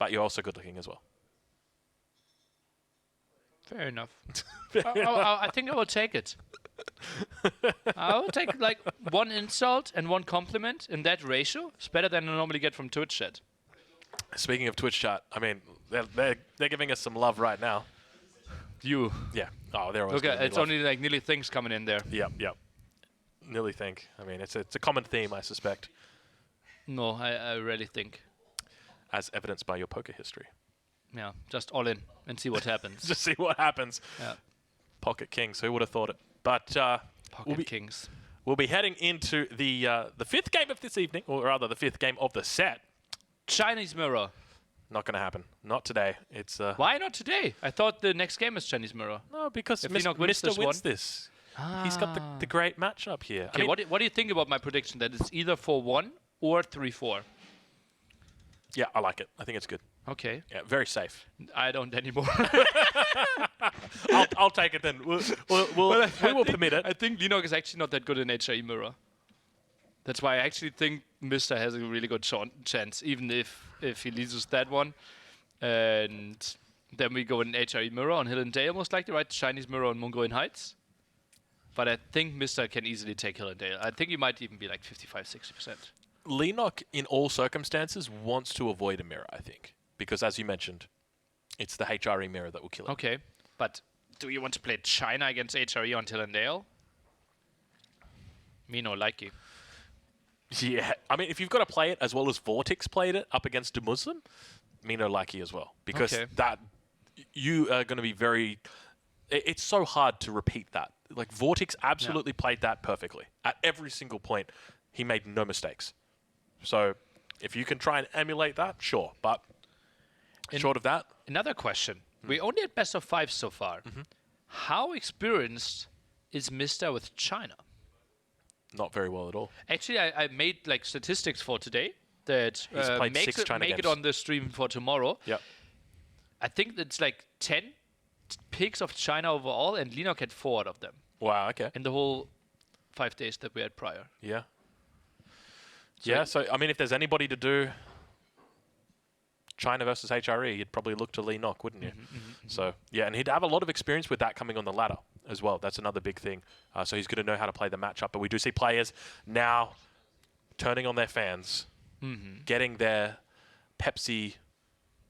but you're also good looking as well. Fair enough. I think I will take it. I will take like one insult and one compliment in that ratio. It's better than I normally get from Twitch chat. Speaking of Twitch chat, I mean, they're giving us some love right now. You. Yeah. Oh, they're always Okay, giving me it's love. only like nearly things coming in there. Yep, yep. Nearly think. I mean, it's a common theme, I suspect, No, I really think. as evidenced by your poker history. Yeah, just all in and see what happens. Just see what happens. Yeah. Pocket Kings, who would have thought it? But Pocket Kings. we'll be heading into the fifth game of this evening, or rather the fifth game of the set. Chinese Mirror. Not going to happen. Not today. It's Why not today? I thought the next game is Chinese Mirror. no, because If Leenock wins Mr. this wins one- this. He's got the great matchup here. Okay, I mean, what do you think about my prediction that it's either 4-1 or 3-4? yeah, I like it. I think it's good. Okay. Yeah, very safe. I don't anymore. I'll take it then. We will permit it. I think Leenock is actually not that good in HRE Mirror. That's why I actually think Mr. has a really good chance, even if he loses that one. And then we go in HRE Mirror on Hill and Dale, most likely, right? Chinese Mirror on Mongolian Heights. But I think Mr. can easily take Hill and Dale. I think he might even be like 55-60%. Leenock, in all circumstances, wants to avoid a mirror, I think. Because, as you mentioned, it's the HRE mirror that will kill him. Okay, but do you want to play China against HRE on Hill and Dale? Me no like you. Yeah. I mean, if you've got to play it as well as VortiX played it up against DeMusliM, me no like you as well. Because Okay. that you are going to be very... It's so hard to repeat that. Like, VortiX absolutely played that perfectly. At every single point, he made no mistakes. So, if you can try and emulate that, sure. But short of that... Another question. We only had best of 5 so far. How experienced is Mr. with China? Not very well at all. Actually, I made like statistics for today that He's played make 6 China make it games. on the stream for tomorrow. Yep. I think it's like 10 picks of China overall, and Leenock had 4 out of them Wow, okay. in the whole 5 days that we had prior. Yeah. Yeah, so, I mean, if there's anybody to do China versus HRE, you'd probably look to Leenock, wouldn't you? So, yeah, and he'd have a lot of experience with that coming on the ladder. as well. That's another big thing. So he's going to know how to play the matchup. But we do see players now turning on their fans, getting their Pepsi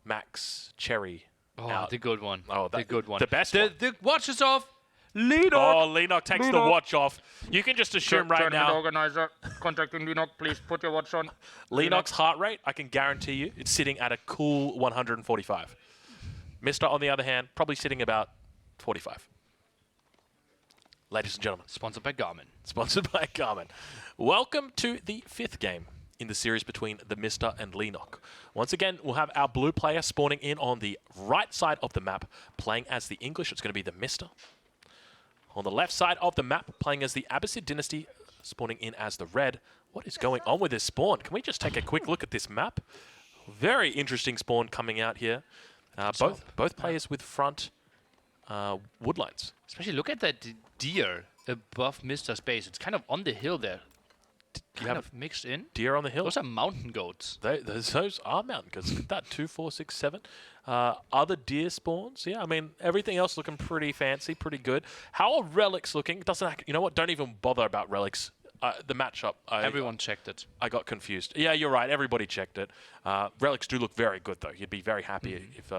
Max Cherry out. The good one. Oh, the good one. The best one. The watch is off. Leenock. Oh, Leenock takes the watch off. You can just assume right now. Organizer, contacting Leenock, please put your watch on. Leenock's heart rate, I can guarantee you, it's sitting at a cool 145. Mr. on the other hand, probably sitting about 45. Ladies and gentlemen. Sponsored by Garmin. Sponsored by Garmin. Welcome to the 5th game in the series between TheMista and Leenock. Once again, we'll have our blue player spawning in on the right side of the map, playing as the English. It's going to be TheMista. On the left side of the map, playing as the Abbasid Dynasty, spawning in as the red. What is going on with this spawn? Can we just take a quick look at this map? Very interesting spawn coming out here. Both players with front woodlines. Especially look at that deer above Mr. Space. It's kind of on the hill there. Kind of mixed in. Deer on the hill? Those are mountain goats. Those are mountain goats. Look at that, 2, 4, 6, 7. Other deer spawns. Yeah, I mean, everything else looking pretty fancy, pretty good. How are relics looking? You know what? Don't even bother about relics. The matchup. Everyone checked it. I got confused. Yeah, you're right. Everybody checked it. Relics do look very good, though. You'd be very happy if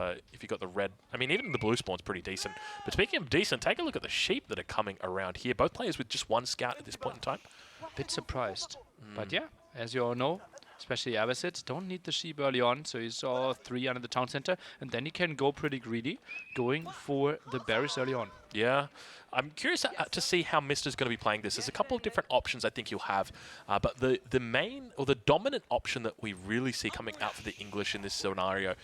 you got the red. I mean, even the blue spawn's pretty decent. But speaking of decent, take a look at the sheep that are coming around here. Both players with just one scout at this point in time. Bit surprised. But yeah, as you all know, especially Abbasid, don't need the sheep early on. So he saw 3 under the town center. And then he can go pretty greedy, going for the berries early on. Yeah. I'm curious to see how Mister's going to be playing this. There's a couple of different options I think you'll have. But the main or the dominant option that we really see coming out for the English in this scenario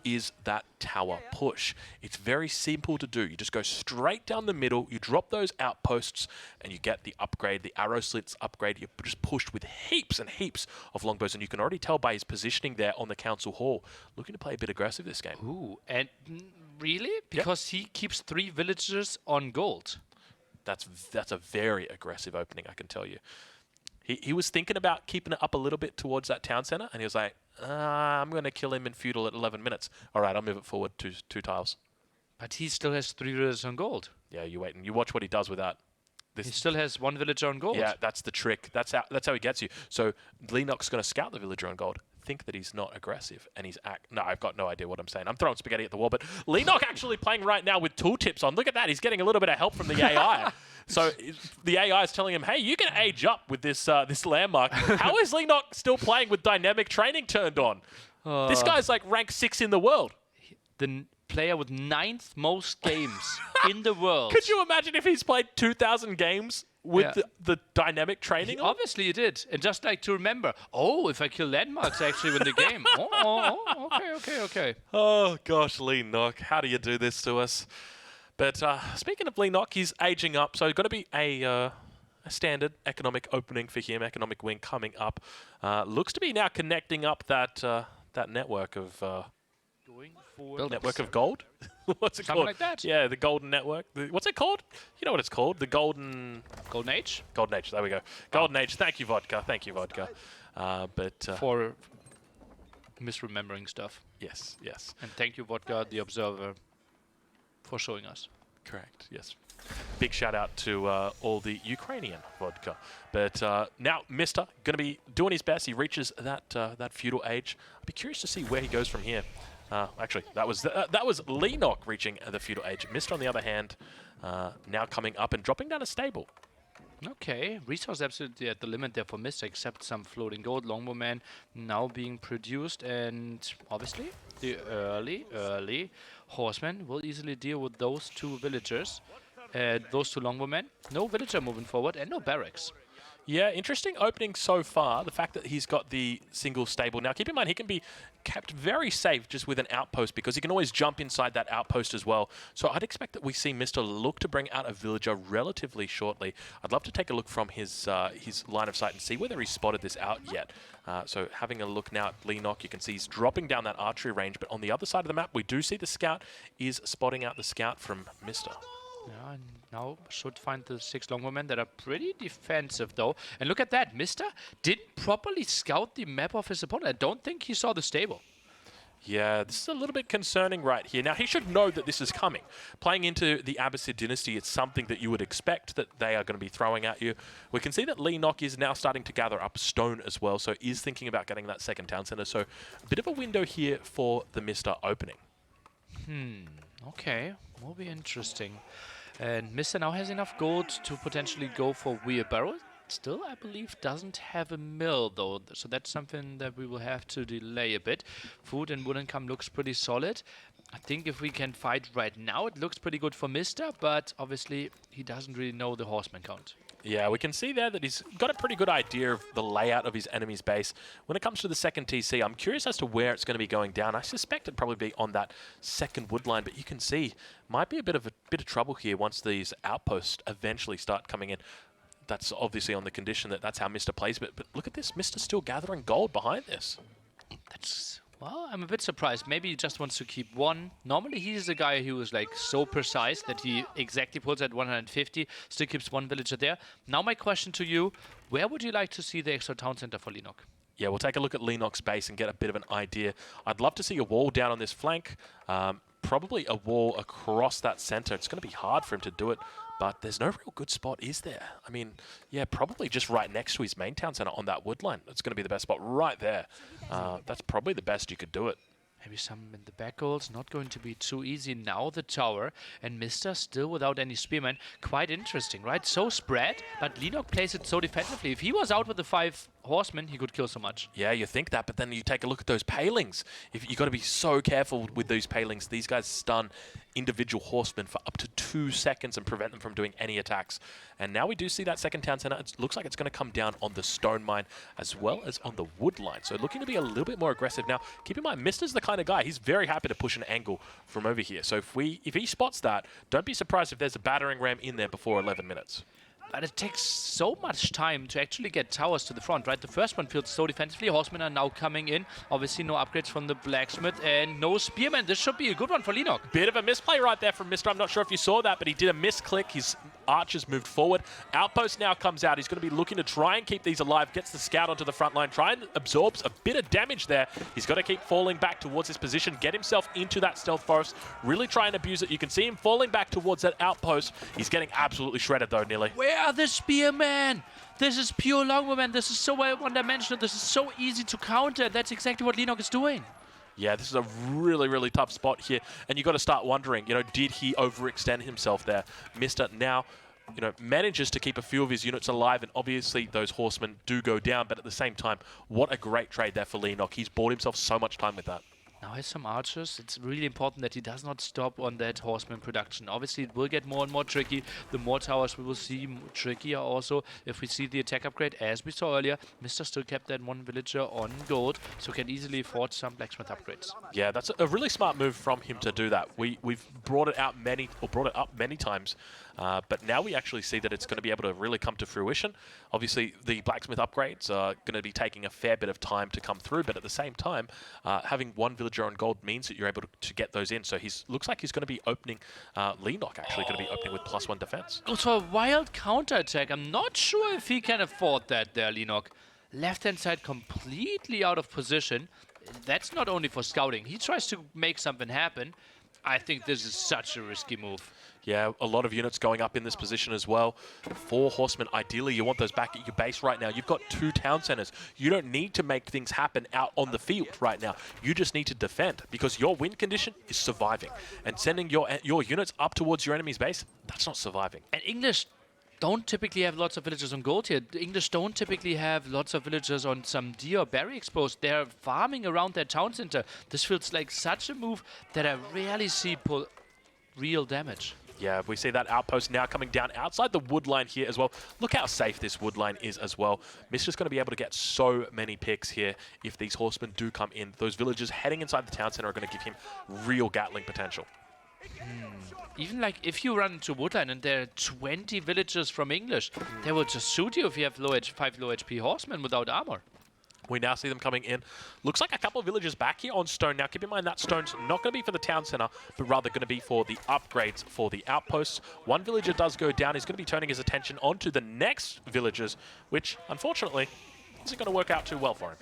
is that tower push. It's very simple to do. You just go straight down the middle, you drop those outposts, and you get the upgrade, the arrow slits upgrade. You're just pushed with heaps and heaps of longbows, and you can already tell by his positioning there on the council hall. Looking to play a bit aggressive this game. Ooh, and really? Because he keeps 3 villagers on gold. That's a very aggressive opening, I can tell you. He was thinking about keeping it up a little bit towards that town center, and he was like, I'm going to kill him in feudal at 11 minutes. All right, I'll move it forward 2 tiles. But he still has 3 villagers on gold. Yeah, you wait and you watch what he does with that. He still has 1 villager on gold. Yeah, that's the trick. That's how he gets you. So Leenock's going to scout the villager on gold, think that he's not aggressive, and he's No, I've got no idea what I'm saying. I'm throwing spaghetti at the wall, but Leenock actually playing right now with tooltips on. Look at that. He's getting a little bit of help from the AI. So the AI is telling him, hey, you can age up with this landmark. How is Leenock still playing with dynamic training turned on? This guy's like rank 6 in the world. The player with 9th most games in the world. Could you imagine if he's played 2,000 games with the dynamic training on? Obviously he did. And just like to remember, if I kill landmarks, I actually win the game. Okay. Oh, gosh, Leenock, how do you do this to us? But speaking of Leenock, he's aging up, so got to be a standard economic opening for him, economic wing coming up. Looks to be now connecting up that network of... Going for network of gold? What's it Something called? like that. Yeah, the golden network. What's it called? You know what it's called? The golden Age? Golden Age. There we go. Golden Age. Thank you, Vodka. For misremembering stuff. Yes. And thank you, Vodka, the Observer, for showing us. Correct. Yes. Big shout out to all the Ukrainian vodka. But now Mister going to be doing his best. He reaches that feudal age. I'd be curious to see where he goes from here. Actually, that was Leenock reaching the feudal age. Mister, on the other hand, now coming up and dropping down a stable. Okay, resource absolutely at the limit there for Mr. except some floating gold. Longbowman now being produced, and obviously the early horseman will easily deal with those 2 villagers. Those 2 longbowmen. No villager moving forward and no barracks. Yeah, interesting opening so far. The fact that he's got the single stable. Now, keep in mind, he can be kept very safe just with an outpost because he can always jump inside that outpost as well. So I'd expect that we see Mr. look to bring out a villager relatively shortly. I'd love to take a look from his line of sight and see whether he's spotted this out yet. So having a look now at Leenock, you can see he's dropping down that archery range. But on the other side of the map, we do see the scout is spotting out the scout from Mr. Yeah, and now should find the 6 longbowmen that are pretty defensive, though. And look at that. Mr. didn't properly scout the map of his opponent. I don't think he saw the stable. Yeah, this is a little bit concerning right here. Now, he should know that this is coming. Playing into the Abbasid dynasty, it's something that you would expect that they are going to be throwing at you. We can see that Leenock is now starting to gather up stone as well, so is thinking about getting that second town center. So a bit of a window here for the Mr. opening. Okay, will be interesting. And Mr. now has enough gold to potentially go for wheelbarrow. Still, I believe, doesn't have a mill, though, so that's something that we will have to delay a bit. Food and wood income looks pretty solid. I think if we can fight right now, it looks pretty good for Mr., but obviously, he doesn't really know the horseman count. Yeah, we can see there that he's got a pretty good idea of the layout of his enemy's base. When it comes to the second TC, I'm curious as to where it's going to be going down. I suspect it'd probably be on that second wood line, but you can see might be a bit of trouble here once these outposts eventually start coming in. That's obviously on the condition that that's how Mr. plays, but look at this, Mr. still gathering gold behind this. That's, well, I'm a bit surprised. Maybe he just wants to keep one. Normally, he's the guy who is like so precise that he exactly puts at 150, still keeps one villager there. Now my question to you, where would you like to see the extra town center for Leenock? Yeah, we'll take a look at Leenock's base and get a bit of an idea. I'd love to see a wall down on this flank, probably a wall across that center. It's going to be hard for him to do it, but there's no real good spot, is there? I mean, yeah, probably just right next to his main town center on that wood line. That's going to be the best spot right there. That's probably the best you could do it. Maybe some in the back goals, not going to be too easy. Now the tower, and Mr. still without any spearmen. Quite interesting, right? So spread, but Leenock plays it so defensively. If he was out with the 5 horsemen, he could kill so much. Yeah, you think that, but then you take a look at those palings. If you got to be so careful with those palings. These guys stun individual horsemen for up to 2 seconds and prevent them from doing any attacks. And now we do see that second town center. It looks like it's going to come down on the stone mine as well as on the wood line. So looking to be a little bit more aggressive. Now, keep in mind, Mister's the kind of guy, he's very happy to push an angle from over here. So if he spots that, don't be surprised if there's a battering ram in there before 11 minutes. But it takes so much time to actually get towers to the front, right? The first one feels so defensively. Horsemen are now coming in. Obviously, no upgrades from the blacksmith and no spearmen. This should be a good one for Leenock. Bit of a misplay right there from Mr. I'm not sure if you saw that, but he did a misclick. His archers moved forward. Outpost now comes out. He's going to be looking to try and keep these alive. Gets the scout onto the front line. Try and absorbs a bit of damage there. He's got to keep falling back towards his position. Get himself into that stealth forest. Really try and abuse it. You can see him falling back towards that outpost. He's getting absolutely shredded though, nearly. Where are the spearmen? This is pure longbow, man. This is so one-dimensional. This is so easy to counter. That's exactly what Leenock is doing. Yeah, this is a really, really tough spot here. And you've got to start wondering, did he overextend himself there? Mr. now, manages to keep a few of his units alive, and obviously those horsemen do go down, but at the same time, what a great trade there for Leenock. He's bought himself so much time with that. Now he has some archers. It's really important that he does not stop on that horseman production. Obviously, it will get more and more tricky. The more towers we will see, trickier also. If we see the attack upgrade, as we saw earlier, Mr. still kept that one villager on gold, so can easily afford some blacksmith upgrades. Yeah, that's a really smart move from him to do that. We've brought it up many times, but now we actually see that it's going to be able to really come to fruition. Obviously, the blacksmith upgrades are going to be taking a fair bit of time to come through, but at the same time, having one villager on gold means that you're able to get those in. So looks like he's going to be opening, Leenock actually going to be opening with +1 defense. Goes for a wild counter-attack. I'm not sure if he can afford that there, Leenock. Left-hand side completely out of position. That's not only for scouting. He tries to make something happen. I think this is such a risky move. Yeah, a lot of units going up in this position as well. 4 horsemen, ideally you want those back at your base right now. You've got 2 town centers. You don't need to make things happen out on the field right now. You just need to defend, because your win condition is surviving. And sending your units up towards your enemy's base, that's not surviving. And English don't typically have lots of villagers on gold here. The English don't typically have lots of villagers on some deer or berry exposed. They're farming around their town center. This feels like such a move that I rarely see pull real damage. Yeah, we see that outpost now coming down outside the wood line here as well. Look how safe this wood line is as well. Mister's going to be able to get so many picks here if these horsemen do come in. Those villagers heading inside the town center are going to give him real Gatling potential. Even like if you run into woodline and there are 20 villagers from English, they will just shoot you if you have 5 low HP horsemen without armor. We now see them coming in. Looks like a couple of villagers back here on stone. Now, keep in mind that stone's not going to be for the town center, but rather going to be for the upgrades for the outposts. One villager does go down. He's going to be turning his attention onto the next villagers, which, unfortunately, isn't going to work out too well for him.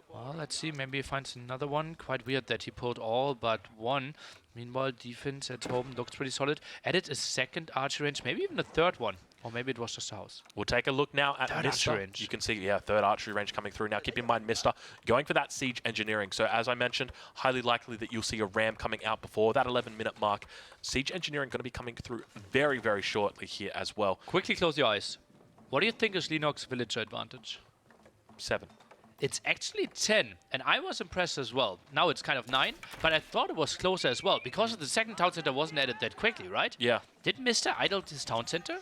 Well, let's see. Maybe he finds another one. Quite weird that he pulled all but one. Meanwhile, defense at home looks pretty solid. Added a second archery range, maybe even a third one. Or maybe it was just a house. We'll take a look now at Third Mista. archery range. You can see, yeah, third archery range coming through. Now, keep in mind, Mista going for that siege engineering. So, as I mentioned, highly likely that you'll see a ram coming out before that 11-minute mark. Siege engineering going to be coming through very, very shortly here as well. Quickly close your eyes. What do you think is Leenock's villager advantage? 7. It's actually 10, and I was impressed as well. Now it's kind of 9, but I thought it was closer as well, because the second town center wasn't added that quickly, right? Yeah. Did Mr. idle his town center?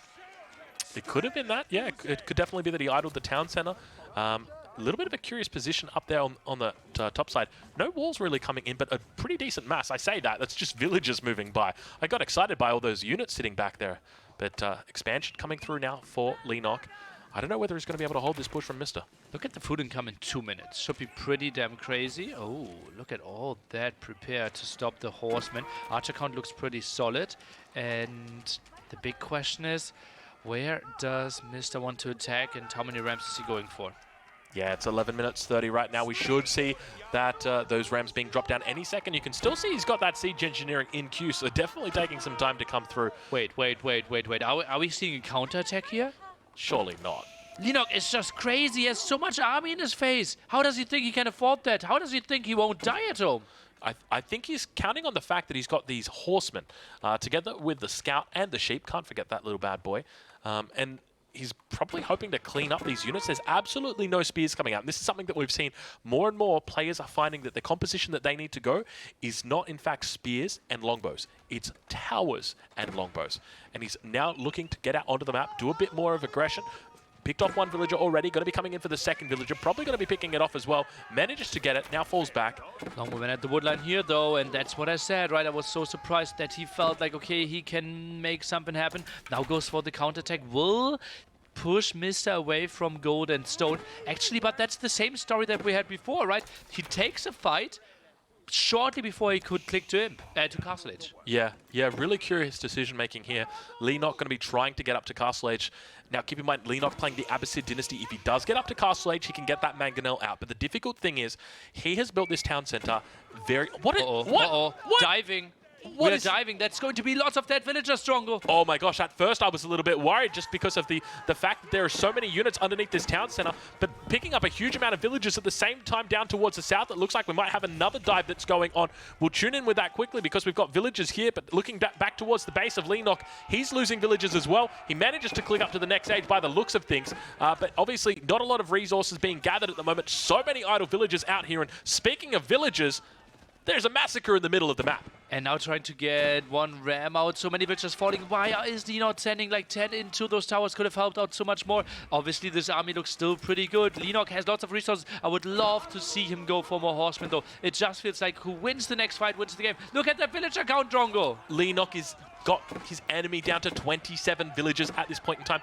It could have been that, yeah. It could definitely be that he idled the town center. A little bit of a curious position up there on the top side. No walls really coming in, but a pretty decent mass. I say that, that's just villagers moving by. I got excited by all those units sitting back there. But expansion coming through now for Leenock. I don't know whether he's going to be able to hold this push from Mista. Look at the food income in 2 minutes. Should be pretty damn crazy. Oh, look at all that prepared to stop the horsemen. Archer count looks pretty solid. And the big question is, where does Mista want to attack and how many rams is he going for? Yeah, it's 11 minutes 30 right now. We should see that those rams being dropped down any second. You can still see he's got that siege engineering in queue, so definitely taking some time to come through. Wait. Are we seeing a counterattack here? Surely not. Leenock is just crazy. He has so much army in his face. How does he think he can afford that? How does he think he won't die at home? I think he's counting on the fact that he's got these horsemen together with the scout and the sheep. Can't forget that little bad boy. And he's probably hoping to clean up these units. There's absolutely no spears coming out. And this is something that we've seen more and more. Players are finding that the composition that they need to go is not, in fact, spears and longbows. It's towers and longbows. And he's now looking to get out onto the map, do a bit more of aggression. Picked off one villager already, going to be coming in for the second villager, probably going to be picking it off as well. Manages to get it, now falls back. Long movement at the woodline here though, and that's what I said, right? I was so surprised that he felt like, okay, he can make something happen. Now goes for the counterattack, will push Mista away from gold and stone. Actually, but that's the same story that we had before, right? He takes a fight shortly before he could click to Imp, to Castle Age. Yeah, really curious decision making here. Leenock going to be trying to get up to Castle Age. Now, keep in mind, Leenock playing the Abbasid dynasty. If he does get up to Castle Age, he can get that mangonel out. But the difficult thing is, he has built this town center very... What? Diving. We're diving. That's going to be lots of dead villagers, Drongo. Oh my gosh, at first I was a little bit worried just because of the fact that there are so many units underneath this town center, but picking up a huge amount of villagers at the same time down towards the south, it looks like we might have another dive that's going on. We'll tune in with that quickly because we've got villagers here, but looking back towards the base of Leenock, he's losing villagers as well. He manages to click up to the next age by the looks of things, but obviously not a lot of resources being gathered at the moment. So many idle villagers out here, and speaking of villagers, there's a massacre in the middle of the map. And now trying to get one ram out, so many villagers falling. Why is he not sending like 10 into those towers? Could have helped out so much more. Obviously, this army looks still pretty good. Leenock has lots of resources. I would love to see him go for more horsemen, though. It just feels like who wins the next fight wins the game. Look at that villager count, Drongo. Leenock is got his enemy down to 27 villagers at this point in time.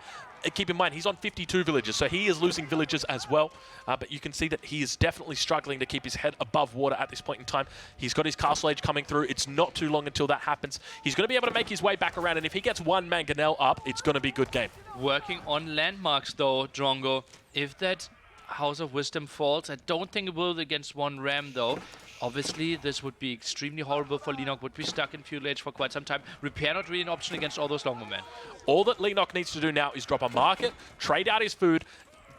Keep in mind, he's on 52 villagers, so he is losing villagers as well. But you can see that he is definitely struggling to keep his head above water at this point in time. He's got his Castle Age coming through. It's not too long until that happens. He's going to be able to make his way back around, and if he gets one mangonel up, it's going to be a good game. Working on landmarks, though, Drongo. If that House of Wisdom falls, I don't think it will against one ram, though. Obviously, this would be extremely horrible for Leenock, would be stuck in feudal age for quite some time. Repair not really an option against all those longbow men. All that Leenock needs to do now is drop a market, trade out his food,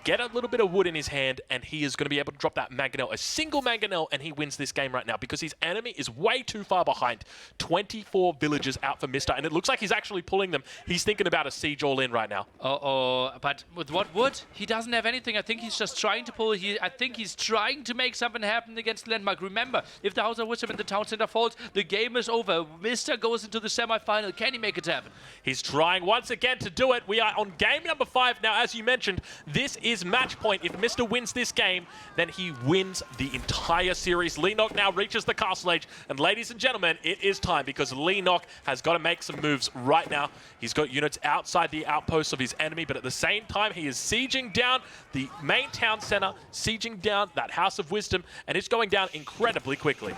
get a little bit of wood in his hand, and he is going to be able to drop that mangonel, a single mangonel, and he wins this game right now because his enemy is way too far behind. 24 villagers out for Mista, and it looks like he's actually pulling them. He's thinking about a siege all in right now. But with what wood? He doesn't have anything. I think he's just trying to pull. I think he's trying to make something happen against Landmark. Remember, if the House of Wisdom in the town center falls, the game is over. Mista goes into the semi-final. Can he make it happen? He's trying once again to do it. We are on game number 5 now. As you mentioned, this is match point. If Mista wins this game, then he wins the entire series. Leenock now reaches the Castle Age, and ladies and gentlemen, it is time because Leenock has got to make some moves right now. He's got units outside the outposts of his enemy, but at the same time, he is sieging down the main town center, sieging down that House of Wisdom, and it's going down incredibly quickly.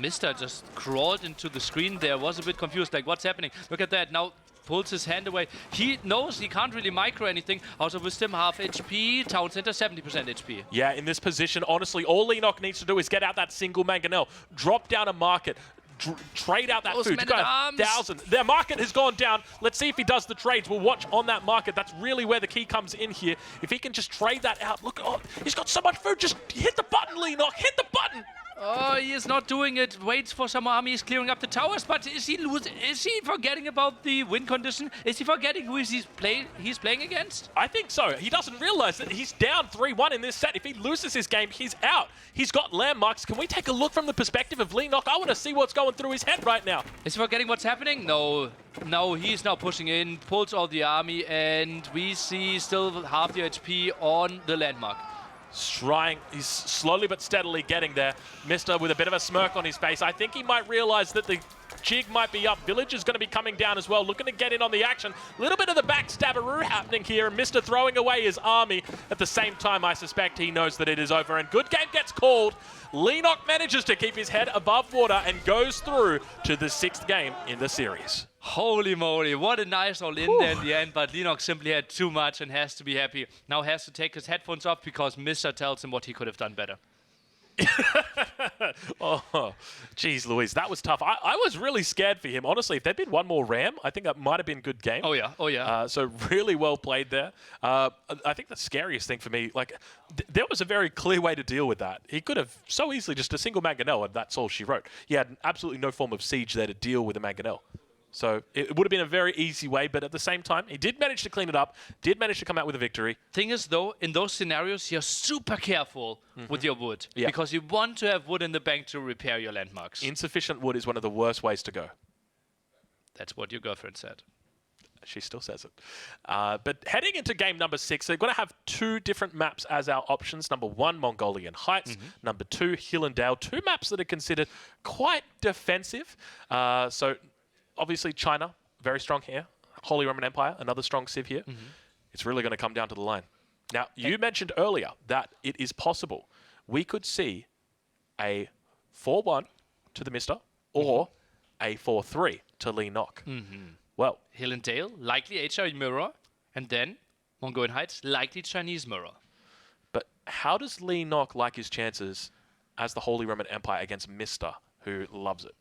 Mista just crawled into the screen there, was a bit confused, like what's happening? Look at that, now pulls his hand away. He knows he can't really micro anything. Also, Wisdom half HP, Town Center 70% HP. Yeah, in this position, honestly, all Leenock needs to do is get out that single mangonel, drop down a market, trade out that food. You got 1,000. Their market has gone down. Let's see if he does the trades. We'll watch on that market. That's really where the key comes in here. If he can just trade that out. Look, oh, he's got so much food. Just hit the button, Leenock. Hit the button. Oh, he is not doing it. Waits for some armies clearing up the towers, but is he forgetting about the win condition? Is he forgetting who he's playing against? I think so. He doesn't realize that he's down 3-1 in this set. If he loses his game, he's out. He's got landmarks. Can we take a look from the perspective of Leenock? I want to see what's going through his head right now. Is he forgetting what's happening? No, he's now pushing in, pulls all the army, and we see still half the HP on the landmark. He's slowly but steadily getting there. Mister with a bit of a smirk on his face. I think he might realize that the jig might be up. Village is going to be coming down as well, looking to get in on the action. A little bit of the backstabberoo happening here, and Mister throwing away his army. At the same time, I suspect he knows that it is over, and good game gets called. Leenock manages to keep his head above water and goes through to the 6th game in the series. Holy moly, what a nice all-in there in the end, but Leenock simply had too much and has to be happy. Now has to take his headphones off because Mr. tells him what he could have done better. Oh, geez, Louise, that was tough. I was really scared for him. Honestly, if there'd been one more Ram, I think that might have been a good game. Oh, yeah. So really well played there. I think the scariest thing for me, like, there was a very clear way to deal with that. He could have so easily just a single mangonel, and that's all she wrote. He had absolutely no form of siege there to deal with a mangonel. So it would have been a very easy way, but at the same time, he did manage to clean it up, did manage to come out with a victory. Thing is, though, in those scenarios, you're super careful with your wood. Yeah. Because you want to have wood in the bank to repair your landmarks. Insufficient wood is one of the worst ways to go. That's what your girlfriend said. She still says it. But heading into game number 6, they're going to have 2 different maps as our options. Number 1, Mongolian Heights. Number 2, Hill and Dale. 2 maps that are considered quite defensive. So obviously China, very strong here. Holy Roman Empire, another strong civ here. It's really going to come down to the line. Now, you mentioned earlier that it is possible we could see a 4-1 to TheMista or a 4-3 to Leenock. Well, Hill and Dale, likely HRE mirror, and then Mongolian Heights, likely Chinese mirror. But how does Leenock like his chances as the Holy Roman Empire against Mister, who loves it?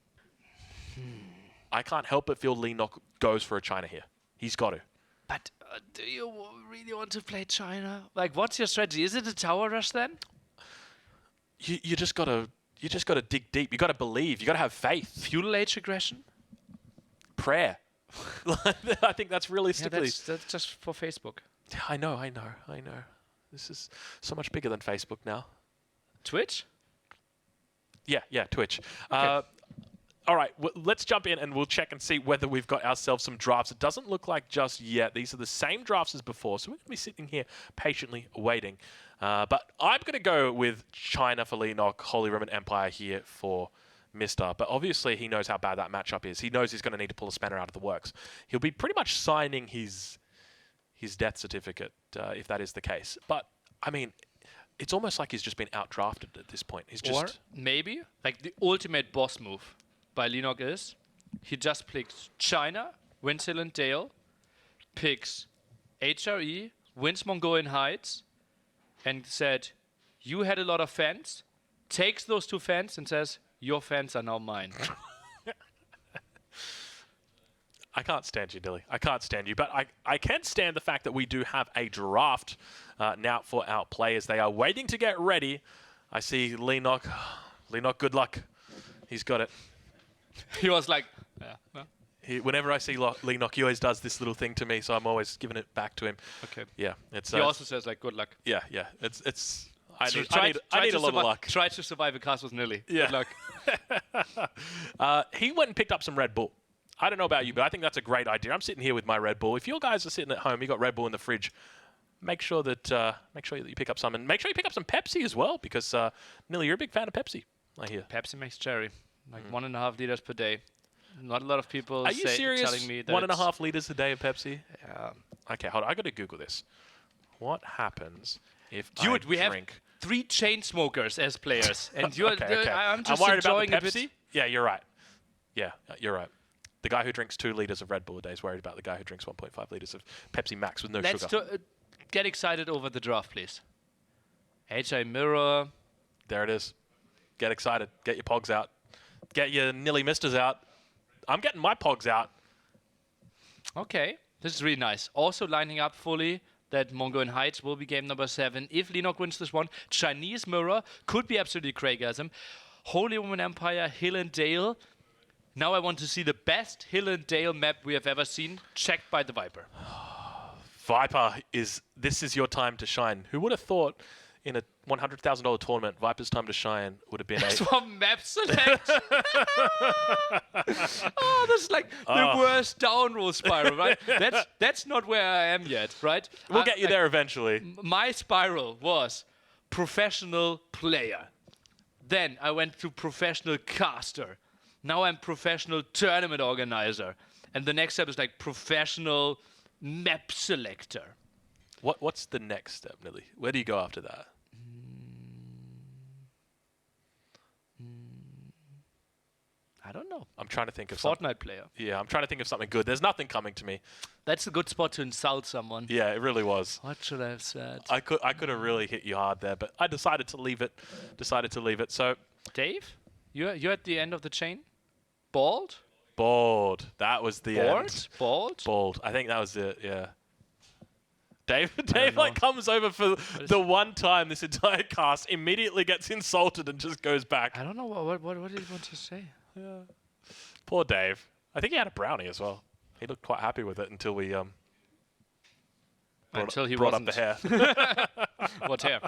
I can't help but feel Leenock goes for a China here. He's got to. But do you really want to play China? Like, what's your strategy? Is it a tower rush then? You just gotta dig deep. You gotta believe. You gotta have faith. Feudal age aggression? Prayer. I think that's realistically. Yeah, that's just for Facebook. I know. This is so much bigger than Facebook now. Twitch? Yeah, Twitch. Okay. All right, let's jump in and we'll check and see whether we've got ourselves some drafts. It doesn't look like just yet. These are the same drafts as before, so we're going to be sitting here patiently waiting. But I'm going to go with China for Leenock, Holy Roman Empire here for Mister. But obviously he knows how bad that matchup is. He knows he's going to need to pull a spanner out of the works. He'll be pretty much signing his death certificate if that is the case. But, I mean, it's almost like he's just been outdrafted at this point. He's just... Or maybe, like the ultimate boss move by Leenock is, he just picks China, wins Hill and Dale, picks HRE, wins Mongolian Heights, and said, you had a lot of fans, takes those 2 fans and says, your fans are now mine. I can't stand you, Dilly. I can't stand you. But I can stand the fact that we do have a draft now for our players. They are waiting to get ready. I see Leenock. Leenock, good luck. He's got it. He was like, yeah. Whenever I see Leenock, he always does this little thing to me, so I'm always giving it back to him. Okay. Yeah. It's. He also says like, good luck. Yeah. It's. I need a lot of luck. Try to survive a cast with Nilly. Yeah. Good luck. He went and picked up some Red Bull. I don't know about you, but I think that's a great idea. I'm sitting here with my Red Bull. If you guys are sitting at home, you got Red Bull in the fridge. Make sure that you pick up some, and make sure you pick up some Pepsi as well, because Nilly, you're a big fan of Pepsi, I hear. Pepsi makes cherry, like 1.5 liters per day. Not a lot of people are you serious? Telling me that 1.5 liters a day of Pepsi? Yeah. Okay, hold on. I got to Google this. What happens if Dude, we drink? have 3 chain smokers as players, and you're. Okay. I'm just worried enjoying about the a Pepsi. bit. Yeah, you're right. Yeah, you're right. The guy who drinks 2 liters of Red Bull a day is worried about the guy who drinks 1.5 liters of Pepsi Max with no Let's sugar. get excited over the draft, please. HI Mirror. There it is. Get excited. Get your pogs out. Get your nilly misters out. I'm getting my pogs out. Okay, this is really nice. Also lining up fully that Mongo and Heights will be game number 7. If Leenock wins this one, Chinese Mirror could be absolutely Craigasm. Holy Roman Empire, Hill and Dale. Now I want to see the best Hill and Dale map we have ever seen, checked by TheViper. Viper, this is your time to shine. Who would have thought in a $100,000 tournament, Viper's time to shine would have been That's one map select. Oh, that's like the worst down roll spiral, right? That's not where I am yet, right? We'll get you there eventually. My spiral was professional player. Then I went to professional caster. Now I'm professional tournament organizer. And the next step is like professional map selector. What's the next step, Nilly? Where do you go after that? I don't know. I'm trying to think of Fortnite player. Yeah, I'm trying to think of something good. There's nothing coming to me. That's a good spot to insult someone. Yeah, it really was. What should I have said? I could have really hit you hard there, but I decided to leave it. So Dave, you're at the end of the chain. Bald. That was the end. Bald. I think that was it. Yeah. Dave like comes over for the one time this entire cast, immediately gets insulted and just goes back. I don't know what did he want to say. Yeah. Poor Dave. I think he had a brownie as well. He looked quite happy with it until we brought up the hair. What hair?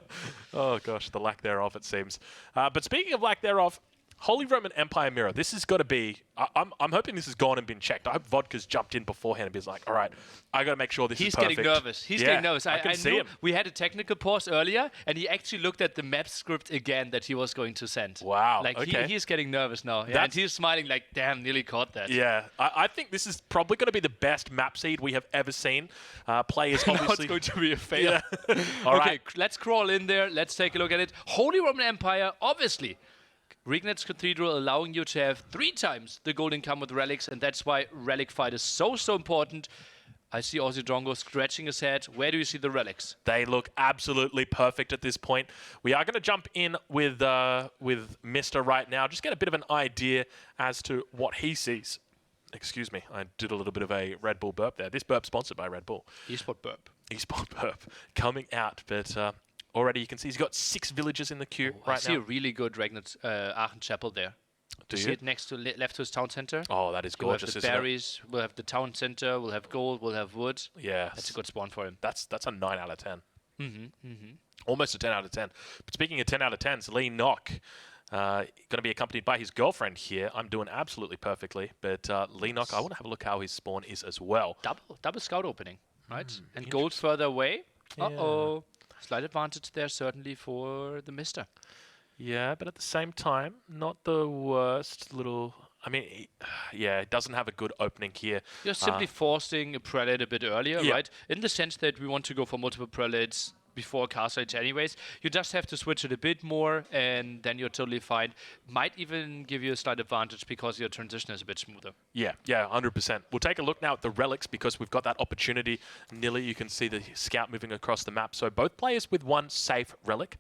Oh gosh, the lack thereof, it seems. But speaking of lack thereof, Holy Roman Empire Mirror. This has got to be. I'm hoping this has gone and been checked. I hope Vodka's jumped in beforehand and been like, all right, I got to make sure this is perfect. He's getting nervous. He's getting nervous. I can see him. We had a technical pause earlier, and he actually looked at the map script again that he was going to send. Wow. Like okay. he's getting nervous now. Yeah, and he's smiling like, damn, nearly caught that. Yeah, I think this is probably going to be the best map seed we have ever seen. Players obviously. Now it's going to be a fail. Yeah. All right. Let's crawl in there. Let's take a look at it. Holy Roman Empire, obviously. Regnet's Cathedral allowing you to have 3 times the golden come with relics, and that's why relic fight is so important. I see Aussie Drongo scratching his head. Where do you see the relics? They look absolutely perfect at this point. We are going to jump in with Mr. right now. Just get a bit of an idea as to what he sees. Excuse me, I did a little bit of a Red Bull burp there. This burp sponsored by Red Bull. Esport burp. Esport burp coming out, but already you can see he's got 6 villagers in the queue right now. I see a really good Regnet's Aachen Chapel there. Do you? See it next to left to his town center? Oh, that is gorgeous, we'll have the berries, we'll have the town center, we'll have gold, we'll have wood. Yeah. That's a good spawn for him. That's a 9 out of 10. Almost a 10 out of 10. But speaking of 10 out of 10s, Leenock going to be accompanied by his girlfriend here. I'm doing absolutely perfectly. But Leenock, I want to have a look how his spawn is as well. Double scout opening, right? And gold further away. Uh-oh. Slight advantage there, certainly, for the Mister. Yeah, but at the same time, not the worst little... I mean, yeah, it doesn't have a good opening here. You're simply forcing a prelate a bit earlier, right? In the sense that we want to go for multiple prelates before cast rage anyways. You just have to switch it a bit more, and then you're totally fine. Might even give you a slight advantage because your transition is a bit smoother. Yeah, 100%. We'll take a look now at the relics because we've got that opportunity. Nilly, you can see the scout moving across the map. So both players with 1 safe relic.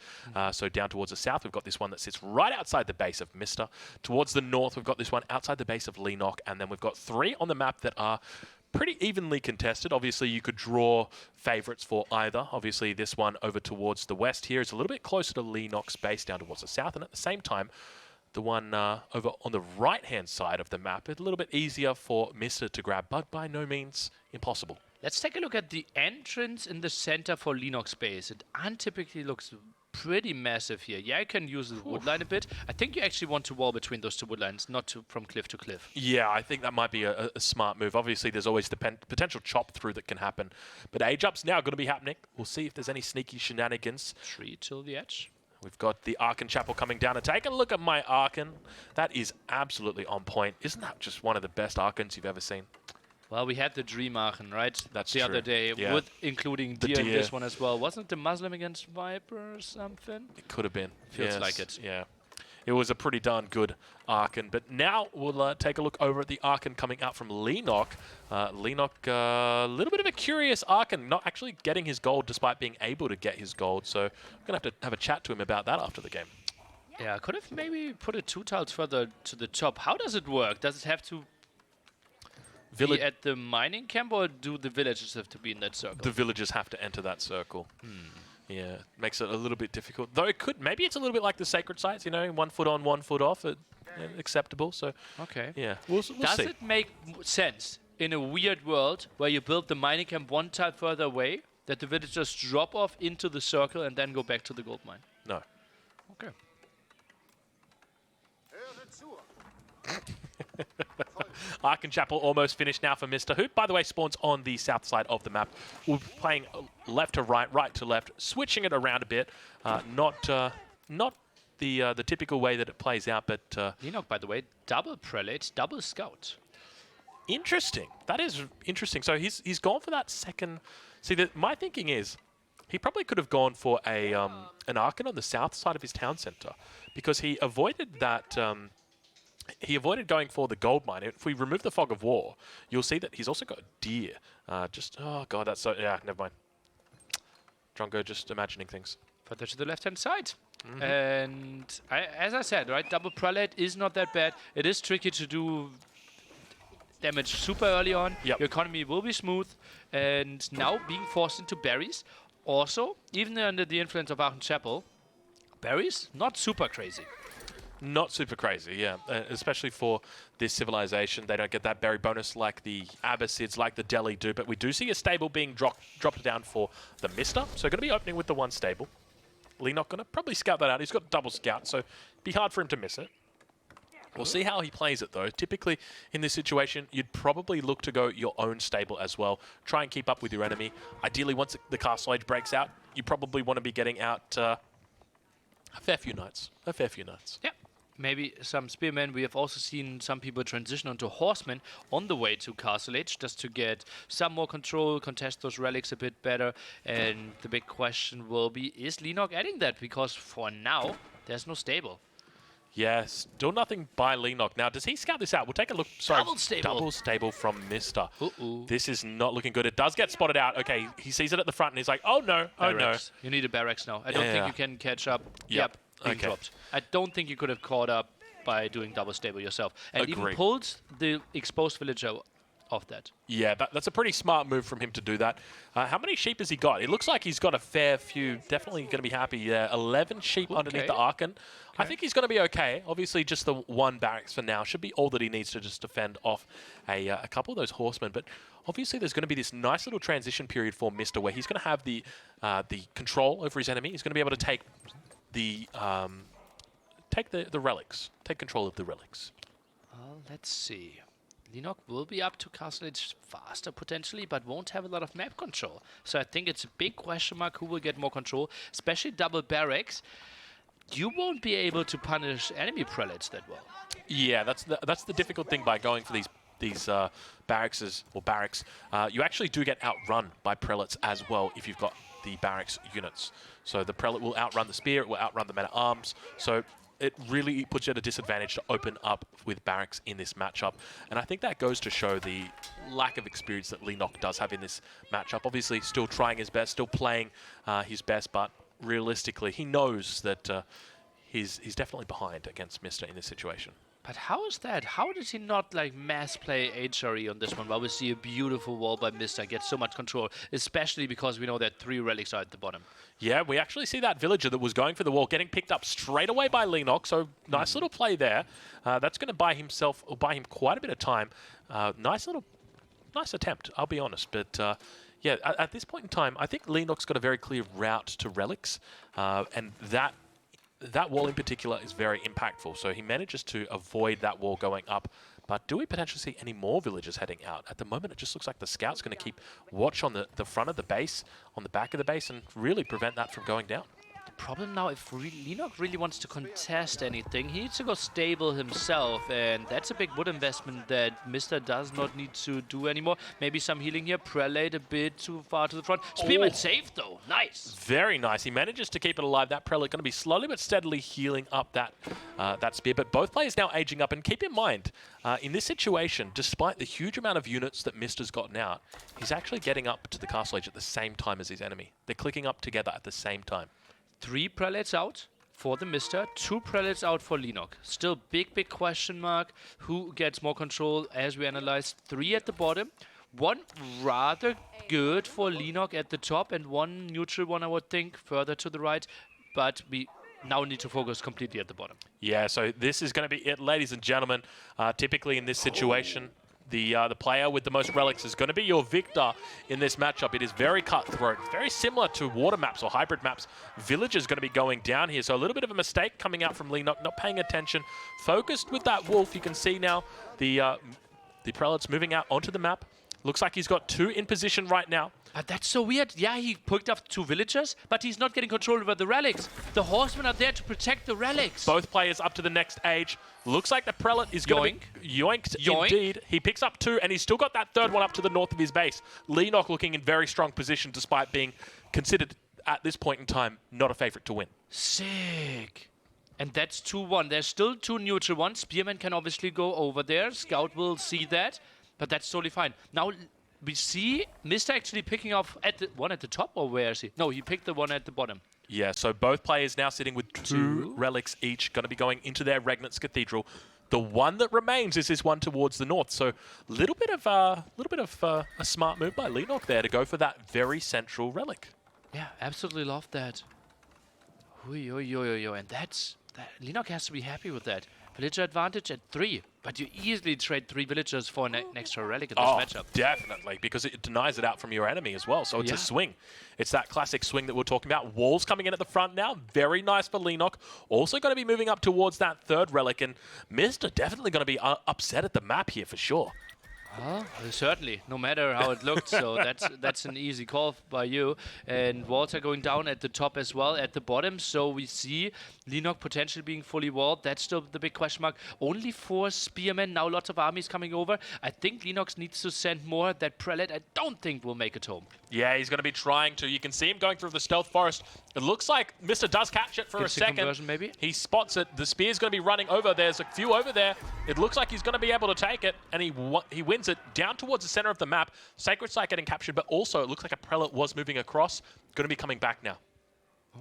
So down towards the south, we've got this one that sits right outside the base of Mr. Towards the north, we've got this one outside the base of Leenock. And then we've got 3 on the map that are pretty evenly contested. Obviously, you could draw favorites for either. Obviously, this one over towards the west here is a little bit closer to Leenock's base down towards the south. And at the same time, the one over on the right-hand side of the map is a little bit easier for Mr. to grab, but by no means impossible. Let's take a look at the entrance in the center for Leenock's base. It untypically looks pretty massive here. Yeah, I can use the woodline a bit. I think you actually want to wall between those 2 woodlines, not from cliff to cliff. Yeah, I think that might be a smart move. Obviously, there's always the potential chop through that can happen. But age up's now going to be happening. We'll see if there's any sneaky shenanigans. 3 till the edge. We've got the Archon Chapel coming down. And take a look at my Archon. That is absolutely on point. Isn't that just one of the best Archons you've ever seen? Well, we had the Dream Aachen, right? That's the true. other day, Yeah. with including Deer in this one as well. Wasn't it DeMusliM against Viper or something? It could have been. Feels Yes, like it. Yeah. it was a pretty darn good Archon. But now we'll take a look over at the Archon coming out from Leenock. Leenock, a little bit of a curious Archon, not actually getting his gold despite being able to get his gold. So I'm going to have a chat to him about that after the game. Yeah, could have maybe put it 2 tiles further to the top. How does it work? Does it have to be at the mining camp, or do the villagers have to be in that circle? The villagers have to enter that circle. Yeah, makes it a little bit difficult. Though it could, maybe it's a little bit like the sacred sites, you know, 1 foot on, 1 foot off, acceptable. So, okay. Yeah, we'll Does see. it make sense in a weird world where you build the mining camp 1 tile further away, that the villagers drop off into the circle and then go back to the gold mine? No. Okay. Archon Chapel almost finished now for Mr. Who, by the way, spawns on the south side of the map. We're playing left to right, right to left, switching it around a bit. Not the typical way that it plays out, but Leenock, by the way, double prelate, double scout. interesting. That is interesting. So he's gone for that second. See, my thinking is he probably could have gone for a an Archon on the south side of his town center, because he avoided that. He avoided going for the gold mine. If we remove the fog of war, you'll see that he's also got deer. Oh god, that's so, yeah, never mind. Drongo just imagining things. Further to the left-hand side. And as I said, right, double prelate is not that bad. It is tricky to do damage super early on. Yep. Your economy will be smooth. And now being forced into berries. Also, even under the influence of Aachen Chapel, berries, not super crazy. Not super crazy, yeah. Especially for this civilization. They don't get that berry bonus like the Abbasids, like the Delhi do. But we do see a stable being dropped down for the Mista. So going to be opening with the 1 stable. Leenock going to probably scout that out. He's got double scout, so be hard for him to miss it. We'll see how he plays it, though. Typically, in this situation, you'd probably look to go your own stable as well. Try and keep up with your enemy. Ideally, once the castle age breaks out, you probably want to be getting out a fair few knights. Yeah. Maybe some spearmen. We have also seen some people transition onto horsemen on the way to Castle Age, just to get some more control, contest those relics a bit better. And the big question will be, is Leenock adding that? Because for now, there's no stable. Yes, still nothing by Leenock. Now, does he scout this out? We'll take a look. Sorry, Double stable. Double stable from Mr. Uh-oh. This is not looking good. It does get spotted out. Okay, he sees it at the front and he's like, oh no, Barracks. You need a barracks now. I don't think Yeah. you can catch up. Yep. Being Okay. dropped. I don't think you could have caught up by doing double stable yourself. And even Agree. pulled the exposed villager off that. Yeah, that's a pretty smart move from him to do that. How many sheep has he got? It looks like he's got a fair few. Definitely going to be happy. Yeah, 11 sheep underneath the Archon. I think he's going to be okay. Obviously, just the 1 barracks for now should be all that he needs to just defend off a couple of those horsemen. But obviously, there's going to be this nice little transition period for Mr. where he's going to have the control over his enemy. He's going to be able to take the relics, take control of the relics. Well, let's see. Leenock will be up to Castle Age faster potentially, but won't have a lot of map control. So I think it's a big question mark who will get more control, especially double barracks. You won't be able to punish enemy prelates that well. Yeah, that's the difficult thing by going for these barracks. You actually do get outrun by prelates as well if you've got the barracks units. So the prelate will outrun the spear, it will outrun the men-at-arms. So it really puts you at a disadvantage to open up with barracks in this matchup. And I think that goes to show the lack of experience that Leenock does have in this matchup. Obviously, still trying his best, still playing his best, but realistically, he knows that he's definitely behind against Mr. in this situation. But how is that? How did he not like mass play HRE on this one? While we see a beautiful wall by Mr. get so much control, especially because we know that 3 relics are at the bottom. Yeah, we actually see that villager that was going for the wall getting picked up straight away by Leenock. So nice little play there. That's going to buy him quite a bit of time. Nice attempt, I'll be honest. But yeah, at this point in time, I think Leenock's got a very clear route to relics, and that wall in particular is very impactful. So he manages to avoid that wall going up. But do we potentially see any more villagers heading out? At the moment, it just looks like the scout's going to keep watch on the front of the base, on the back of the base, and really prevent that from going down. Problem now, if Leenock really wants to contest anything, he needs to go stable himself, and that's a big wood investment that Mr. does not need to do anymore. Maybe some healing here. Prelate a bit too far to the front. Spearman saved though. Nice. Very nice. He manages to keep it alive. That Prelate going to be slowly but steadily healing up that that spear. But both players now aging up. And keep in mind, in this situation, despite the huge amount of units that Mister's gotten out, he's actually getting up to the castle edge at the same time as his enemy. They're clicking up together at the same time. 3 prelates out for the Mr. 2 prelates out for Leenock. Still big question mark. Who gets more control as we analyze? 3 at the bottom. 1 rather good for Leenock at the top, and 1 neutral one, I would think, further to the right. But we now need to focus completely at the bottom. Yeah, so this is going to be it, ladies and gentlemen. Typically in this situation, the player with the most relics is going to be your victor in this matchup. It is very cutthroat, very similar to water maps or hybrid maps. Village is going to be going down here, so a little bit of a mistake coming out from Leenock, not paying attention. Focused with that wolf, you can see now the prelates moving out onto the map. Looks like he's got 2 in position right now. But that's so weird. Yeah, he picked up 2 villagers, but he's not getting control over the relics. The horsemen are there to protect the relics. Both players up to the next age. Looks like the prelate is going to be yoinked. Indeed. He picks up 2, and he's still got that 3rd one up to the north of his base. Leenock looking in very strong position, despite being considered, at this point in time, not a favorite to win. Sick. And that's 2-1. There's still 2 neutral ones. Spearman can obviously go over there. Scout will see that, but that's totally fine. Now we see Mr. actually picking off at the one at the top, or where is he? No, he picked the one at the bottom. Yeah, so both players now sitting with 2 relics each, going to be going into their Regnant's Cathedral. The one that remains is this one towards the north. So a little bit of a smart move by Leenock there to go for that very central relic. Yeah, absolutely love that. And Leenock has to be happy with that. Villager advantage at 3, but you easily trade 3 villagers for an extra relic in this matchup. Definitely, because it denies it out from your enemy as well. So it's a swing. It's that classic swing that we're talking about. Walls coming in at the front now. Very nice for Leenock. Also going to be moving up towards that 3rd relic, and Mr. definitely going to be upset at the map here for sure. Certainly, no matter how it looked. So that's an easy call by you. And Walter going down at the top as well, at the bottom. So we see Leenock potentially being fully walled. That's still the big question mark. Only 4 spearmen. Now lots of armies coming over. I think Leenock needs to send more. That prelate, I don't think will make it home. Yeah, he's going to be trying to. You can see him going through the stealth forest. It looks like Mr. does catch it for a second. Conversion, maybe? He spots it. The spear's going to be running over. There's a few over there. It looks like he's going to be able to take it, and he wins it down towards the center of the map. Sacred Site getting captured, but also it looks like a prelate was moving across. Going to be coming back now.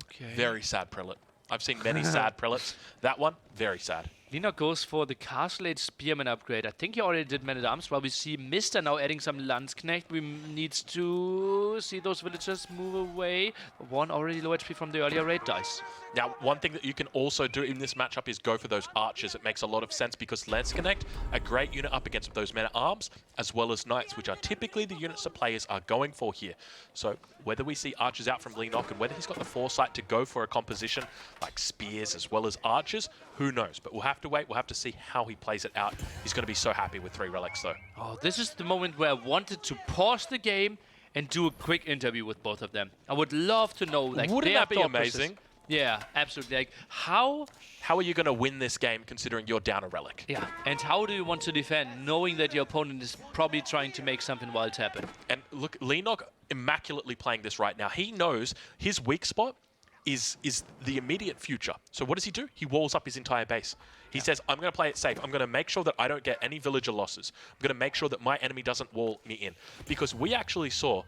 Okay. Very sad prelate. I've seen many sad prelates. That one, very sad. Leenock goes for the Castle Age Spearman upgrade. I think he already did Man-at-Arms, while we see Mr. now adding some Landsknecht. We need to see those villagers move away. 1 already low HP from the earlier raid dice. Now, one thing that you can also do in this matchup is go for those archers. It makes a lot of sense because Landsknecht, a great unit up against those Men-at-Arms, as well as Knights, which are typically the units that players are going for here. So whether we see archers out from Leenock and whether he's got the foresight to go for a composition like spears as well as archers, who knows? But we'll have to wait. We'll have to see how he plays it out. He's going to be so happy with 3 relics, though. Oh, this is the moment where I wanted to pause the game and do a quick interview with both of them. I would love to know, like, wouldn't that be amazing? Yeah, absolutely. Like, how are you going to win this game considering you're down a relic? Yeah, and how do you want to defend knowing that your opponent is probably trying to make something wild happen? And look, Leenock immaculately playing this right now. He knows his weak spot is the immediate future. So what does he do? He walls up his entire base. He says, I'm going to play it safe. I'm going to make sure that I don't get any villager losses. I'm going to make sure that my enemy doesn't wall me in. Because we actually saw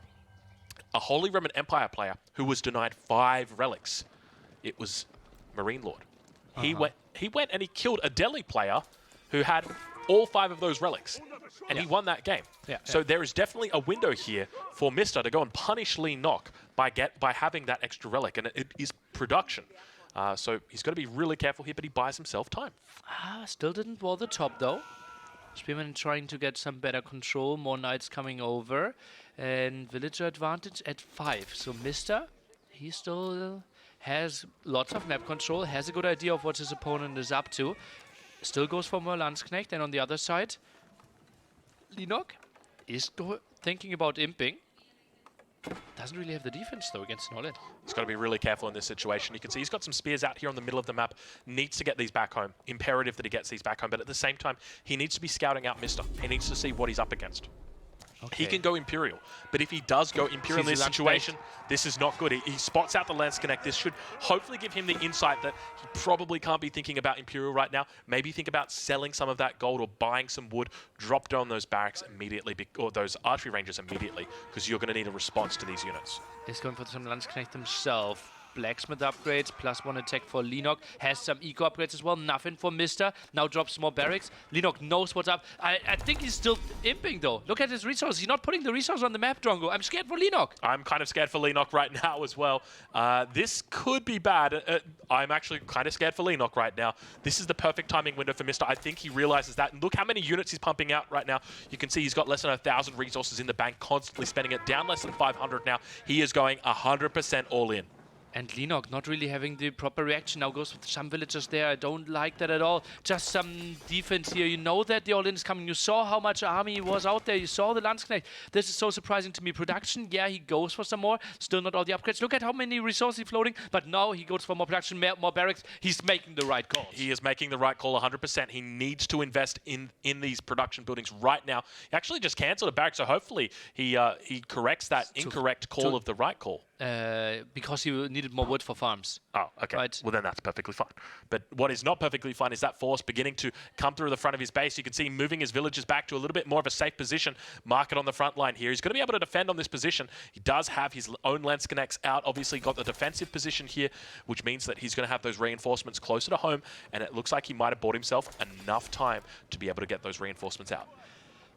a Holy Roman Empire player who was denied 5 relics. It was MarineLorD. He went and he killed a Delhi player who had all 5 of those relics. And he won that game. So there is definitely a window here for Mr. to go and punish Leenock by having that extra relic. And it is production. So he's got to be really careful here, but he buys himself time. Still didn't wall the top, though. Spearman trying to get some better control. More knights coming over. And villager advantage at 5. So Mr., he still has lots of map control, has a good idea of what his opponent is up to. Still goes for more Landsknecht. And on the other side, Leenock is thinking about imping. Doesn't really have the defense, though, against an all-in. He's got to be really careful in this situation. You can see he's got some spears out here on the middle of the map. Needs to get these back home. Imperative that he gets these back home. But at the same time, he needs to be scouting out Mr. He needs to see what he's up against. Okay. He can go Imperial, but if he does go Imperial in this situation, this is not good. He spots out the Lance Connect. This should hopefully give him the insight that he probably can't be thinking about Imperial right now. Maybe think about selling some of that gold or buying some wood, drop down those barracks immediately, or those archery ranges immediately, because you're going to need a response to these units. He's going for some Lance Connect himself. Blacksmith upgrades, +1 attack for Leenock. Has some eco upgrades as well. Nothing for Mr. Now drops more barracks. Leenock knows what's up. I think he's still imping though. Look at his resources. He's not putting the resources on the map, Drongo. I'm scared for Leenock. I'm kind of scared for Leenock right now as well. This could be bad. I'm actually kind of scared for Leenock right now. This is the perfect timing window for Mr. I think he realizes that. And look how many units he's pumping out right now. You can see he's got less than 1,000 resources in the bank, constantly spending it, down less than 500 now. He is going 100% all in. And Leenock not really having the proper reaction. Now goes with some villagers there. I don't like that at all. Just some defense here. You know that the all-in is coming. You saw how much army was out there. You saw the Lance Connect. This is so surprising to me. Production, yeah, he goes for some more. Still not all the upgrades. Look at how many resources he's floating. But now he goes for more production, more barracks. He's making the right calls. He is making the right call 100%. He needs to invest in these production buildings right now. He actually just cancelled a barrack, so hopefully he corrects that incorrect call of the right call. Because he needed more wood for farms. Oh, okay. Right. Well, then that's perfectly fine. But what is not perfectly fine is that force beginning to come through the front of his base. You can see him moving his villagers back to a little bit more of a safe position. Market on the front line here. He's going to be able to defend on this position. He does have his own Lance Connects out. Obviously got the defensive position here, which means that he's going to have those reinforcements closer to home. And it looks like he might have bought himself enough time to be able to get those reinforcements out.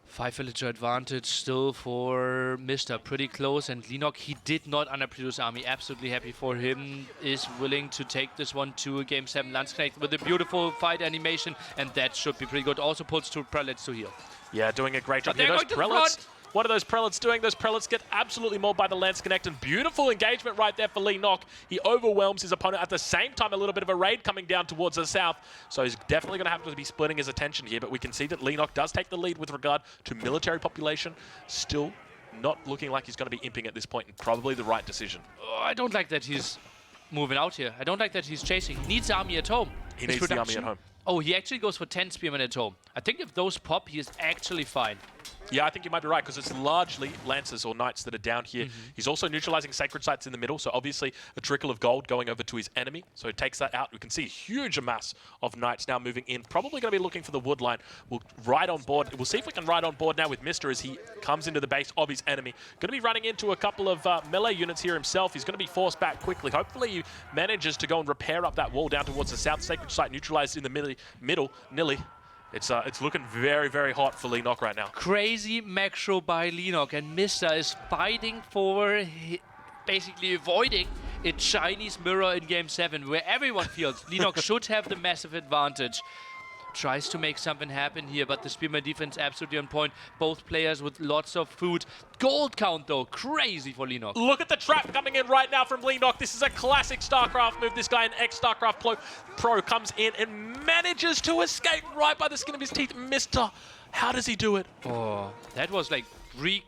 5 villager advantage still for Mr. Pretty close, and Leenock, he did not underproduce army. Absolutely happy for him. Is willing to take this one to a Game 7 Lance Connect with a beautiful fight animation, and that should be pretty good. Also pulls 2 prelates to heal. Yeah, doing a great job But here. they're Those going to the prelates. front. What are those prelates doing? Those prelates get absolutely mauled by the Lance Connect, and beautiful engagement right there for Leenock. He overwhelms his opponent. At the same time, a little bit of a raid coming down towards the south, so he's definitely going to have to be splitting his attention here, but we can see that Leenock does take the lead with regard to military population. Still not looking like he's going to be imping at this point, and probably the right decision. Oh, I don't like that he's moving out here. I don't like that he's chasing. He needs army at home. He needs the army at home. Oh, he actually goes for 10 spearmen at home. I think if those pop, he is actually fine. Yeah, I think you might be right, because it's largely Lancers or Knights that are down here. He's also neutralizing Sacred Sites in the middle, so obviously a trickle of gold going over to his enemy. So he takes that out. We can see a huge mass of Knights now moving in. Probably going to be looking for the wood line. We'll ride on board. We'll see if we can ride on board now with Mr. as he comes into the base of his enemy. Going to be running into a couple of melee units here himself. He's going to be forced back quickly. Hopefully he manages to go and repair up that wall down towards the south. Sacred Site neutralized in the middle. Nilly. It's looking very, very hot for Leenock right now. Crazy macro by Leenock, and Mr. is fighting for basically avoiding a Chinese mirror in Game 7, where everyone feels Leenock should have the massive advantage. Tries to make something happen here, but the Spearman defense absolutely on point. Both players with lots of food. Gold count, though. Crazy for Leenock. Look at the trap coming in right now from Leenock. This is a classic StarCraft move. This guy, an ex-StarCraft pro, comes in and manages to escape right by the skin of his teeth. Mr. How does he do it? Oh, that was like Greek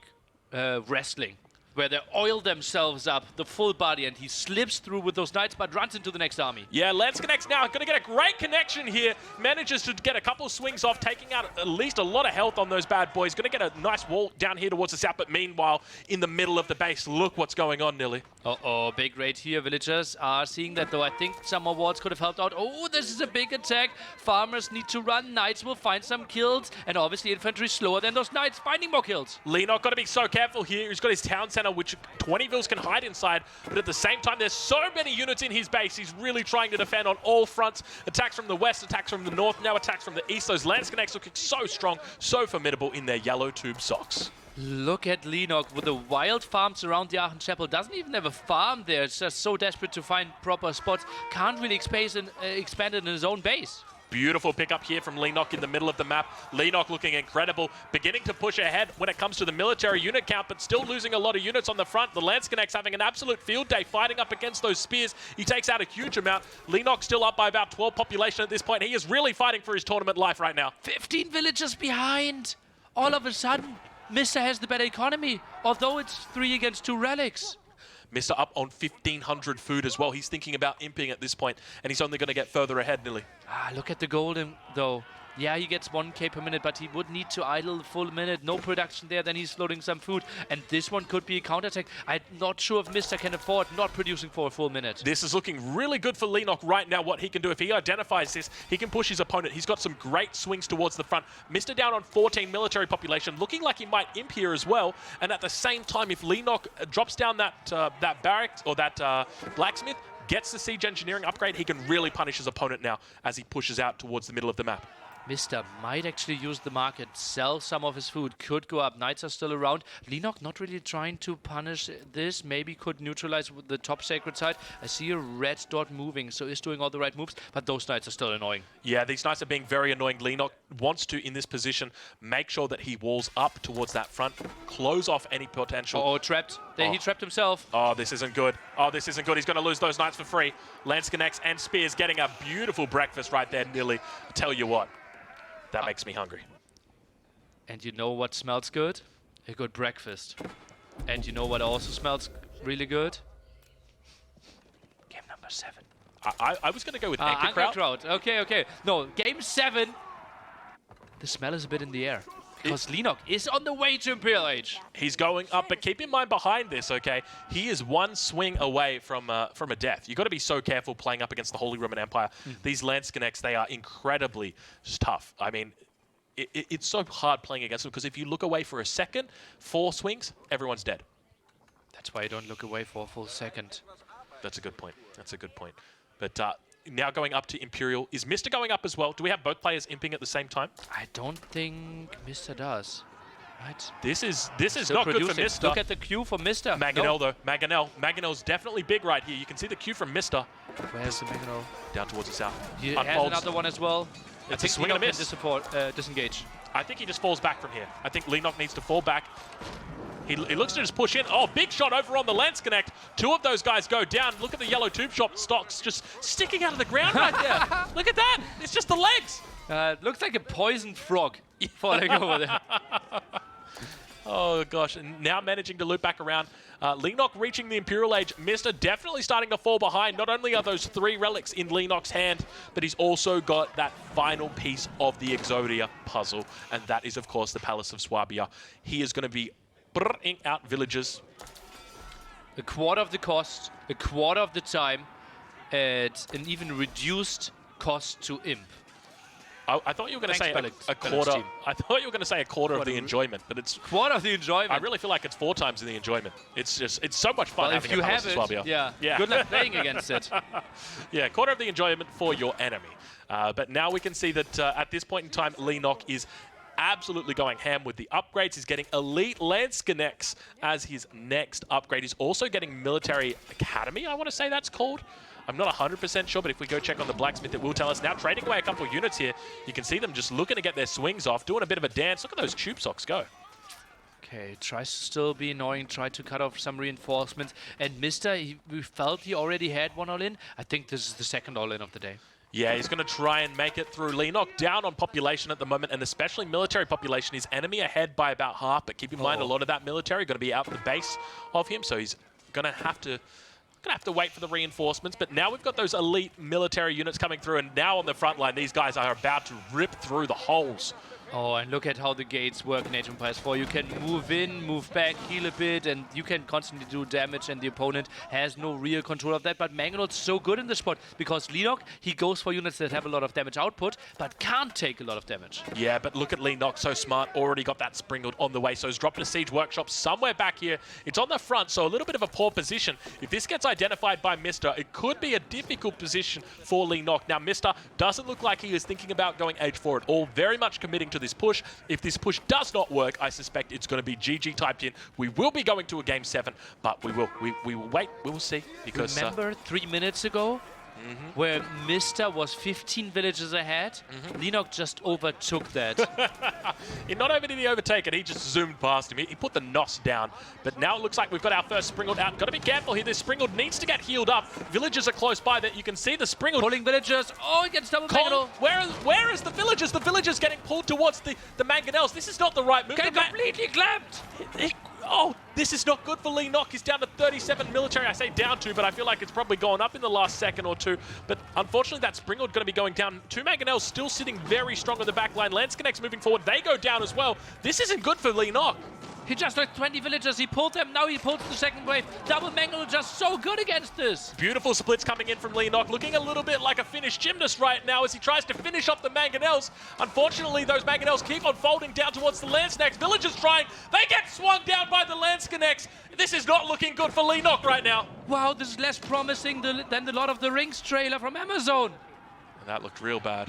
wrestling, where they oil themselves up, the full body, and he slips through with those knights, but runs into the next army. Yeah, Lance Connects now. Going to get a great connection here. Manages to get a couple swings off, taking out at least a lot of health on those bad boys. Going to get a nice wall down here towards the south, but meanwhile, in the middle of the base, look what's going on, Nilly. Uh-oh, big raid here. Villagers are seeing that, though. I think some more walls could have helped out. Oh, this is a big attack. Farmers need to run. Knights will find some kills, and obviously infantry slower than those knights, finding more kills. Leenock got to be so careful here. He's got his town center, which 20 vills can hide inside, but at the same time, there's so many units in his base. He's really trying to defend on all fronts. Attacks from the west, attacks from the north, now attacks from the east. Those Lance Connects looking so strong, so formidable in their yellow tube socks. Look at Leenock with the wild farms around the Aachen Chapel. Doesn't even have a farm there. It's just so desperate to find proper spots. Can't really expand it in his own base. Beautiful pickup here from Leenock in the middle of the map. Leenock looking incredible, beginning to push ahead when it comes to the military unit count, but still losing a lot of units on the front. The Lance Connects having an absolute field day fighting up against those spears. He takes out a huge amount. Leenock still up by about 12 population at this point. He is really fighting for his tournament life right now. 15 villagers behind. All of a sudden, Mr. has the better economy, although it's 3 against 2 relics. Mr. up on 1,500 food as well. He's thinking about imping at this point, and he's only going to get further ahead, Nilly. Look at the golden, though. Yeah, he gets 1k per minute, but he would need to idle the full minute. No production there, then he's loading some food. And this one could be a counterattack. I'm not sure if Mr. can afford not producing for a full minute. This is looking really good for Leenock right now, what he can do. If he identifies this, he can push his opponent. He's got some great swings towards the front. Mr. down on 14 military population, looking like he might imp here as well. And at the same time, if Leenock drops down that barracks or that blacksmith, gets the siege engineering upgrade, he can really punish his opponent now as he pushes out towards the middle of the map. Mr. might actually use the market, sell some of his food, could go up. Knights are still around. Leenock not really trying to punish this, maybe could neutralize with the top sacred side. I see a red dot moving, so is doing all the right moves, but those knights are still annoying. Yeah, these knights are being very annoying. Leenock wants to, in this position, make sure that he walls up towards that front, close off any potential. Oh, trapped. He trapped himself. Oh, this isn't good. Oh, this isn't good. He's going to lose those knights for free. Lance connects and Spears getting a beautiful breakfast right there, Nilly. I tell you what. That makes me hungry. And you know what smells good? A good breakfast. And you know what also smells really good? Game number 7. I was going to go with Ankerkraut. Okay. No, game 7. The smell is a bit in the air. Because Leenock is on the way to Imperial Age. He's going up, but keep in mind behind this, okay? He is one swing away from a death. You've got to be so careful playing up against the Holy Roman Empire. These Lance Connects, they are incredibly tough. I mean, it's so hard playing against them because if you look away for a second, 4 swings, everyone's dead. That's why you don't look away for a full second. That's a good point. That's a good point. But now going up to Imperial. Is Mr. going up as well? Do we have both players imping at the same time? I don't think Mr. does. Right. This is not good for Mr. Look at the queue for Mr. Mangonel, though. Mangonel's definitely big right here. You can see the queue from Mr. Where's the Mangonel? Down towards the south. He has another one as well. It's a swing and a miss. Disengage. I think he just falls back from here. I think Leenock needs to fall back. He looks to just push in. Oh, big shot over on the Lance Connect. 2 of those guys go down. Look at the yellow tube shop stocks just sticking out of the ground right there. Look at that. It's just the legs. Looks like a poisoned frog falling over there. Oh, gosh. And now managing to loop back around. Leenock reaching the Imperial Age. Mr. definitely starting to fall behind. Not only are those 3 relics in Leenock's hand, but he's also got that final piece of the Exodia puzzle. And that is, of course, the Palace of Swabia. He is going to be brrring out villages. A quarter of the cost, a quarter of the time, at an even reduced cost to imp. I thought you were going to say a quarter. I thought you were going to say a quarter of the enjoyment, but it's quarter of the enjoyment. I really feel like it's 4 times the enjoyment. It's so much fun. Well, if you have it, yeah. Good luck playing against it. Yeah, quarter of the enjoyment for your enemy. But now we can see that at this point in time, Leenock is absolutely going ham with the upgrades. He's getting Elite Lance Connects as his next upgrade. He's also getting Military Academy, I want to say that's called. I'm not 100% sure, but if we go check on the blacksmith, it will tell us. Now trading away a couple of units here. You can see them just looking to get their swings off, doing a bit of a dance. Look at those tube socks go. Okay, tries to still be annoying, try to cut off some reinforcements. And Mr., we felt he already had one all-in. I think this is the second all-in of the day. Yeah, he's going to try and make it through. Leenock down on population at the moment, and especially military population. His enemy ahead by about half, but keep in mind a lot of that military going to be out the base of him, so he's going to have to wait for the reinforcements. But now we've got those elite military units coming through, and now on the front line, these guys are about to rip through the holes. Oh, and look at how the gates work in Age of Empires 4. You can move in, move back, heal a bit, and you can constantly do damage, and the opponent has no real control of that. But Mangonel's so good in this spot, because Leenock, he goes for units that have a lot of damage output, but can't take a lot of damage. Yeah, but look at Leenock, so smart, already got that sprinkled on the way. So he's dropping a siege workshop somewhere back here. It's on the front, so a little bit of a poor position. If this gets identified by Mr., it could be a difficult position for Leenock. Now, Mr. doesn't look like he is thinking about going Age 4 at all, very much committing to this push. If this push does not work, I suspect it's going to be GG typed in. We will be going to a Game 7, but we will wait. We will see. Because remember 3 minutes ago, where Mr. was 15 villages ahead. Leenock just overtook that. Not only did he overtake it, he just zoomed past him. He put the NOS down. But now it looks like we've got our first Springald out. Got to be careful here. This Springald needs to get healed up. Villagers are close by that. You can see the Springald. Pulling villagers. Oh, he gets double Mangonel. Where is the villagers? The villagers getting pulled towards the Mangonels. This is not the right move. Get completely clamped. Oh, this is not good for Leenock. He's down to 37 military. I say down to, but I feel like it's probably gone up in the last second or two. But unfortunately, that Springald going to be going down. 2 Mangonels still sitting very strong on the back line. Landsconnects moving forward. They go down as well. This isn't good for Leenock. He just lost 20 villagers. He pulled them. Now he pulls the second wave. Double Mangonel just so good against this. Beautiful splits coming in from Leenock. Looking a little bit like a Finnish gymnast right now as he tries to finish off the Mangonels. Unfortunately, those Mangonels keep on folding down towards the Landsconnects. Villagers trying. They get swung down by the Landsconnects. This is not looking good for Leenock right now. Wow, this is less promising than the Lord of the Rings trailer from Amazon. And that looked real bad.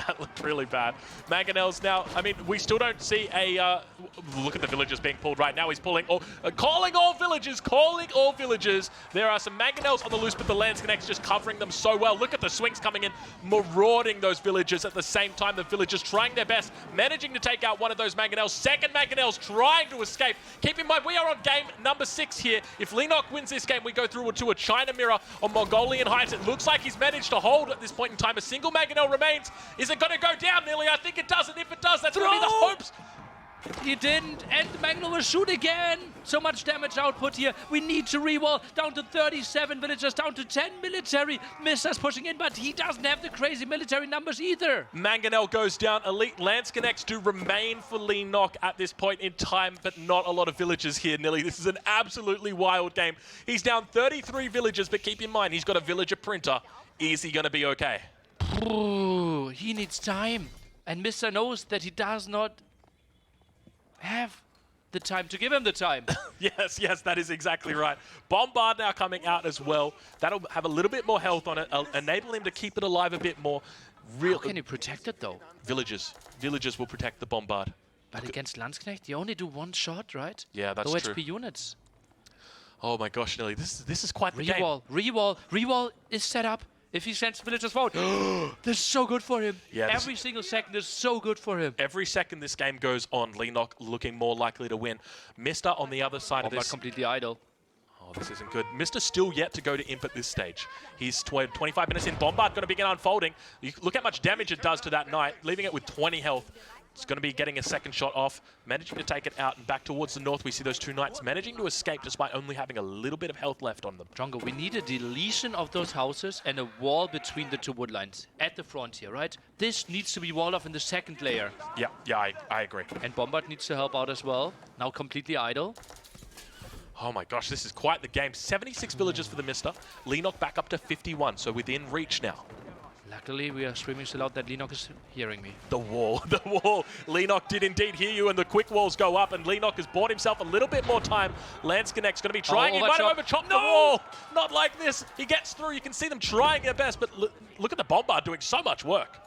That looked really bad. Mangonels now, I mean, we still don't see a... look at the villagers being pulled right now. He's pulling all... calling all villagers, calling all villagers. There are some Mangonels on the loose, but the Landsconnects just covering them so well. Look at the swings coming in, marauding those villagers at the same time. The villagers trying their best, managing to take out one of those Mangonels. Second Mangonels trying to escape. Keep in mind, we are on game number 6 here. If Leenock wins this game, we go through to a China mirror on Mongolian Heights. It looks like he's managed to hold at this point in time. A single Mangonel remains. Is it going to go down nearly? I think it does, and if it does, that's going to be the hopes. He didn't, and the Mangonel will shoot again. So much damage output here. We need to rewall. Down to 37 villagers, down to 10 military. Mister's pushing in, but he doesn't have the crazy military numbers either. Mangonel goes down. Elite Landsconnects do remain for Leenock at this point in time, but not a lot of villagers here, Nilly. This is an absolutely wild game. He's down 33 villagers, but keep in mind, he's got a villager printer. Is he going to be okay? Ooh, he needs time. And Mr. knows that he does not have the time to give him the time. Yes, that is exactly right. Bombard now coming out as well. That'll have a little bit more health on it, enable him to keep it alive a bit more. How can he protect it, though? Villagers will protect the Bombard. But against Landsknecht, you only do one shot, right? Yeah, that's Low true. HP units. Oh my gosh, Nilly, this is quite the game. Rewall is set up. If he sends villagers forward, this is so good for him. Yeah, every single second is so good for him. Every second this game goes on, Leenock looking more likely to win. Mister on the other side of this. Completely idle. Oh, this isn't good. Mister still yet to go to imp at this stage. He's 25 minutes in. Bombard going to begin unfolding. You look how much damage it does to that knight, leaving it with 20 health. It's going to be getting a second shot off, managing to take it out, and back towards the north we see those 2 knights managing to escape despite only having a little bit of health left on them. Drongo, we need a deletion of those houses and a wall between the 2 wood lines at the frontier, right? This needs to be walled off in the second layer. Yeah, I agree. And Bombard needs to help out as well. Now completely idle. Oh my gosh, this is quite the game. 76 villagers for the Mister. Leenock back up to 51, so within reach now. Luckily, we are screaming so loud that Leenock is hearing me. The wall. Leenock did indeed hear you, and the quick walls go up, and Leenock has bought himself a little bit more time. Landsconnect's going to be trying. He might have overchopped the wall. Not like this. He gets through. You can see them trying their best, but look at the Bombard doing so much work.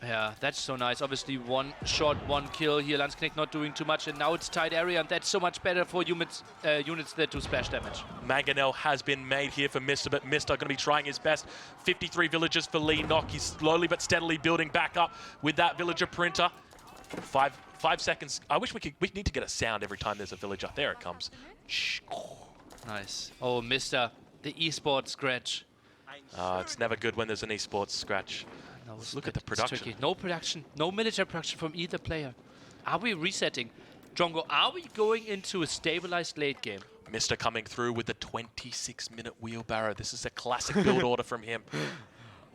Yeah, that's so nice. Obviously, 1 shot, 1 kill here. Landsknecht not doing too much, and now it's tight area, and that's so much better for units that do splash damage. Mangonel has been made here for Mister, but Mister going to be trying his best. 53 villagers for Leenock. He's slowly but steadily building back up with that villager printer. 5 seconds. I wish we need to get a sound every time there's a villager. There it comes. Shh. Nice. Oh, Mister, the esports scratch. It's never good when there's an esports scratch. No, look at the production. Tricky. No production, no military production from either player. Are we resetting? Drongo, are we going into a stabilized late game? Mister coming through with the 26-minute wheelbarrow. This is a classic build order from him.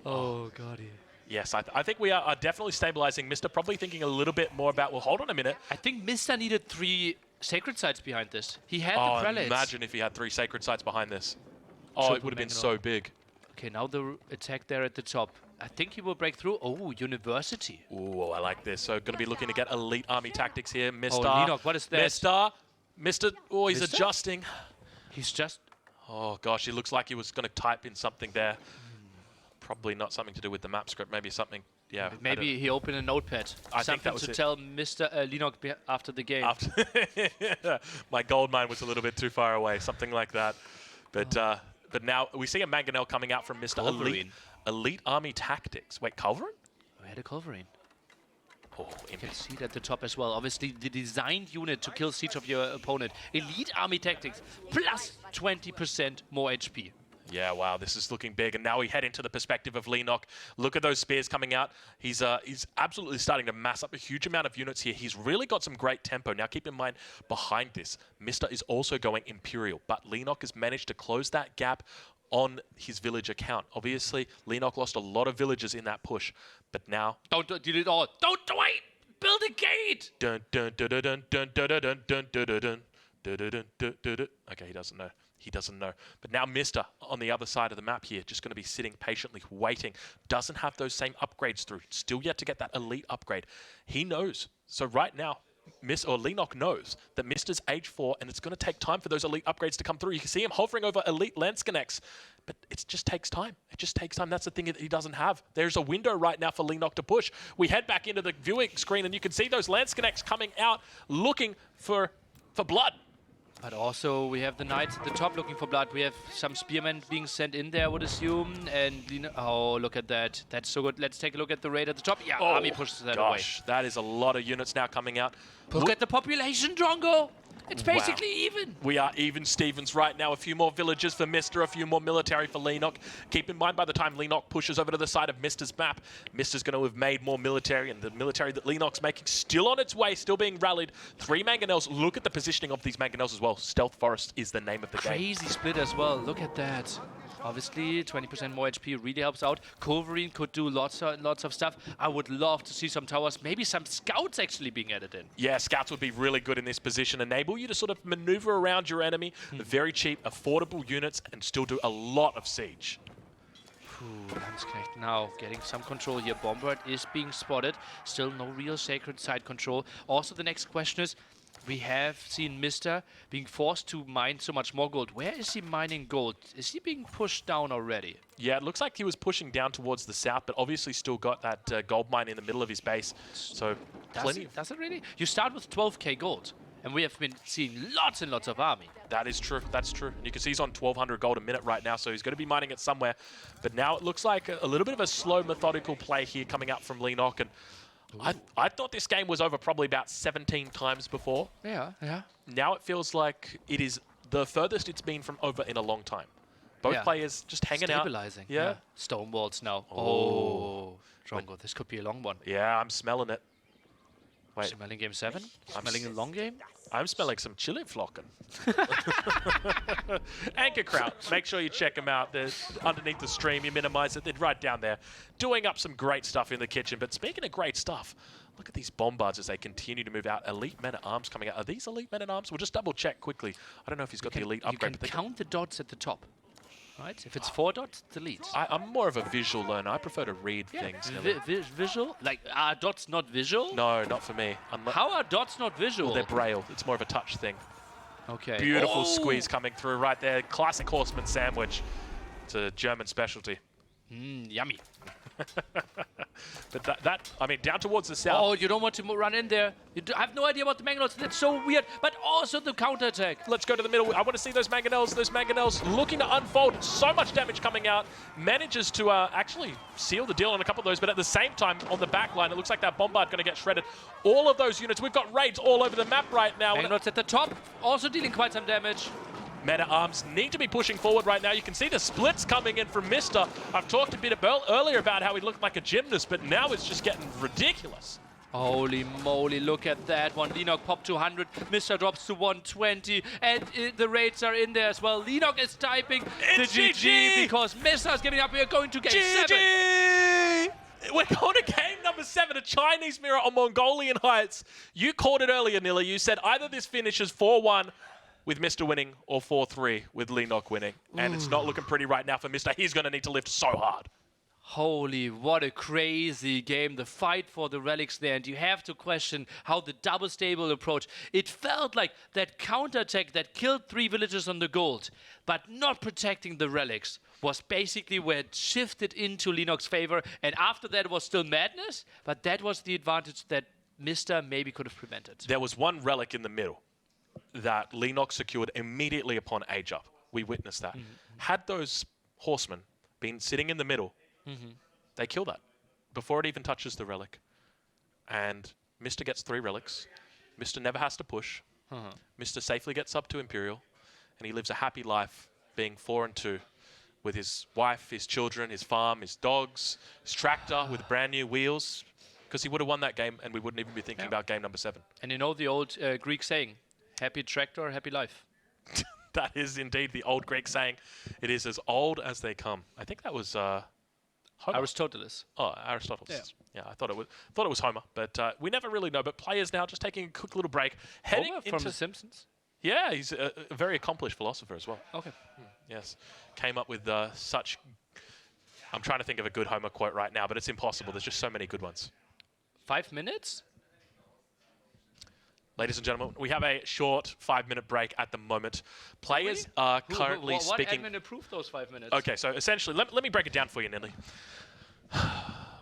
Oh, God. Yes, I think we are definitely stabilizing. Mister probably thinking a little bit more about, well, hold on a minute. I think Mister needed 3 sacred sites behind this. He had the prelates. Imagine if he had 3 sacred sites behind this. Oh, it would have been so big. Okay, now the attack there at the top. I think he will break through. Oh, University. Oh, I like this. So going to be looking to get elite army tactics here. Mister. Oh, Leenock, what is that? Mister. Oh, he's adjusting. He's just... Oh, gosh, he looks like he was going to type in something there. Probably not something to do with the map script. Maybe something, yeah. Maybe he opened a notepad. I think that was to tell Mr. Leenock after the game. My gold mine was a little bit too far away. Something like that. But... But now we see a Mangonel coming out from Mr. Elite Army Tactics. Wait, Culverin? We had a Culverin. Oh, You can see it at the top as well. Obviously, the designed unit to kill siege of your opponent. Elite Army Tactics, plus 20% more HP. Yeah, wow, this is looking big. And now we head into the perspective of Leenock. Look at those spears coming out. He's absolutely starting to mass up a huge amount of units here. He's really got some great tempo. Now, keep in mind, behind this, Mr. is also going Imperial. But Leenock has managed to close that gap on his village account. Obviously, Leenock lost a lot of villagers in that push. But now... Don't do it all. Don't wait! Build a gate! Dun, dun, dun, dun, dun, dun, dun, dun, dun, dun, dun, dun, dun, dun, dun, dun. Okay, he doesn't know. He doesn't know. But now Mr. on the other side of the map here, just going to be sitting patiently waiting. Doesn't have those same upgrades through. Still yet to get that elite upgrade. He knows. So right now, Leenock knows that Mr.'s age 4, and it's going to take time for those elite upgrades to come through. You can see him hovering over elite lance connects, but it just takes time. It just takes time. That's the thing that he doesn't have. There's a window right now for Leenock to push. We head back into the viewing screen, and you can see those lance connects coming out, looking for blood. But also, we have the knights at the top looking for blood. We have some spearmen being sent in there, I would assume. And oh, look at that. That's so good. Let's take a look at the raid at the top. Yeah, army pushes that away. Gosh, that is a lot of units now coming out. Look at the population, Drongo. It's basically even. We are even Stevens right now. A few more villages for Mr., a few more military for Leenock. Keep in mind, by the time Leenock pushes over to the side of Mr.'s map, Mr.'s going to have made more military, and the military that Leenock's making still on its way, still being rallied. 3 Mangonels. Look at the positioning of these Mangonels as well. Stealth Forest is the name of the game. Crazy split as well. Look at that. Obviously, 20% more HP really helps out. Culverin could do lots of stuff. I would love to see some towers, maybe some scouts actually being added in. Yeah, scouts would be really good in this position. Enable you to sort of maneuver around your enemy. Very cheap, affordable units, and still do a lot of siege. Landsknecht now getting some control here. Bombard is being spotted. Still no real sacred side control. Also, the next question is, we have seen Mr. being forced to mine so much more gold. Where is he mining gold? Is he being pushed down already? Yeah, it looks like he was pushing down towards the south, but obviously still got that gold mine in the middle of his base. So Does it really? You start with 12k gold, and we have been seeing lots and lots of army. That is true. That's true. And you can see he's on 1,200 gold a minute right now, so he's going to be mining it somewhere. But now it looks like a little bit of a slow, methodical play here coming out from Leenock. And I thought this game was over probably about 17 times before. Yeah. Now it feels like it is the furthest it's been from over in a long time. Both players just hanging out. Stabilizing. Yeah. Stone walls now. Oh, Drongo, this could be a long one. Yeah, I'm smelling it. Wait. Smelling game 7? Smelling a long game? I'm smelling some chili flocken. Anchor Kraut. Make sure you check them out. They're underneath the stream. You minimize it. They're right down there. Doing up some great stuff in the kitchen. But speaking of great stuff, look at these bombards as they continue to move out. Elite Men-at-Arms coming out. Are these Elite Men-at-Arms? We'll just double check quickly. I don't know if he's got the Elite upgrade. You can count the dots at the top. Right? If it's 4 dots, delete. I'm more of a visual learner. I prefer to read things. Visual? Like, are dots not visual? No, not for me. How are dots not visual? Well, they're braille. It's more of a touch thing. Okay. Beautiful squeeze coming through right there. Classic horseman sandwich. It's a German specialty. Yummy. But I mean, down towards the south. Oh, you don't want to run in there. I have no idea about the Mangonels. That's so weird. But also the counterattack. Let's go to the middle. I want to see those Mangonels. Those Mangonels looking to unfold. So much damage coming out. Manages to actually seal the deal on a couple of those. But at the same time, on the back line, it looks like that Bombard going to get shredded. All of those units. We've got raids all over the map right now. Mangonels at the top. Also dealing quite some damage. Men-at-Arms need to be pushing forward right now. You can see the splits coming in from Mr. I've talked a bit earlier about how he looked like a gymnast, but now it's just getting ridiculous. Holy moly, look at that one. Leenock popped 200, Mr. drops to 120, and the raids are in there as well. Leenock is typing the GG because Mr. is giving up. We are going to game 7. We're going to game number 7, a Chinese mirror on Mongolian Heights. You called it earlier, Nilla. You said either this finishes 4-1 with Mr. winning or 4-3 with Leenock winning. And it's not looking pretty right now for Mr. He's going to need to lift so hard. Holy, what a crazy game. The fight for the relics there. And you have to question how the double stable approach. It felt like that counterattack that killed 3 villagers on the gold, but not protecting the relics, was basically where it shifted into Leenock's favor. And after that was still madness, but that was the advantage that Mr. maybe could have prevented. There was one relic in the middle that Leenock secured immediately upon age up. We witnessed that. Had those horsemen been sitting in the middle, they kill that before it even touches the relic. And Mr. gets 3 relics. Mr. never has to push. Mr. safely gets up to Imperial, and he lives a happy life being 4-2 with his wife, his children, his farm, his dogs, his tractor with brand new wheels, because he would have won that game and we wouldn't even be thinking about game number 7. And you know the old Greek saying, happy tractor, happy life. That is indeed the old Greek saying. It is as old as they come. I think that was Homer. Aristoteles. Oh, Aristotle. Yeah, I thought it was Homer, but we never really know. But players now just taking a quick little break, heading Homer into from The Simpsons? Yeah, he's a very accomplished philosopher as well. Okay. Yes, came up with such. I'm trying to think of a good Homer quote right now, but it's impossible. There's just so many good ones. 5 minutes? Ladies and gentlemen, we have a short 5-minute break at the moment. Players are currently speaking. What admin approved those 5 minutes? Okay, so essentially, let me break it down for you, Nilly.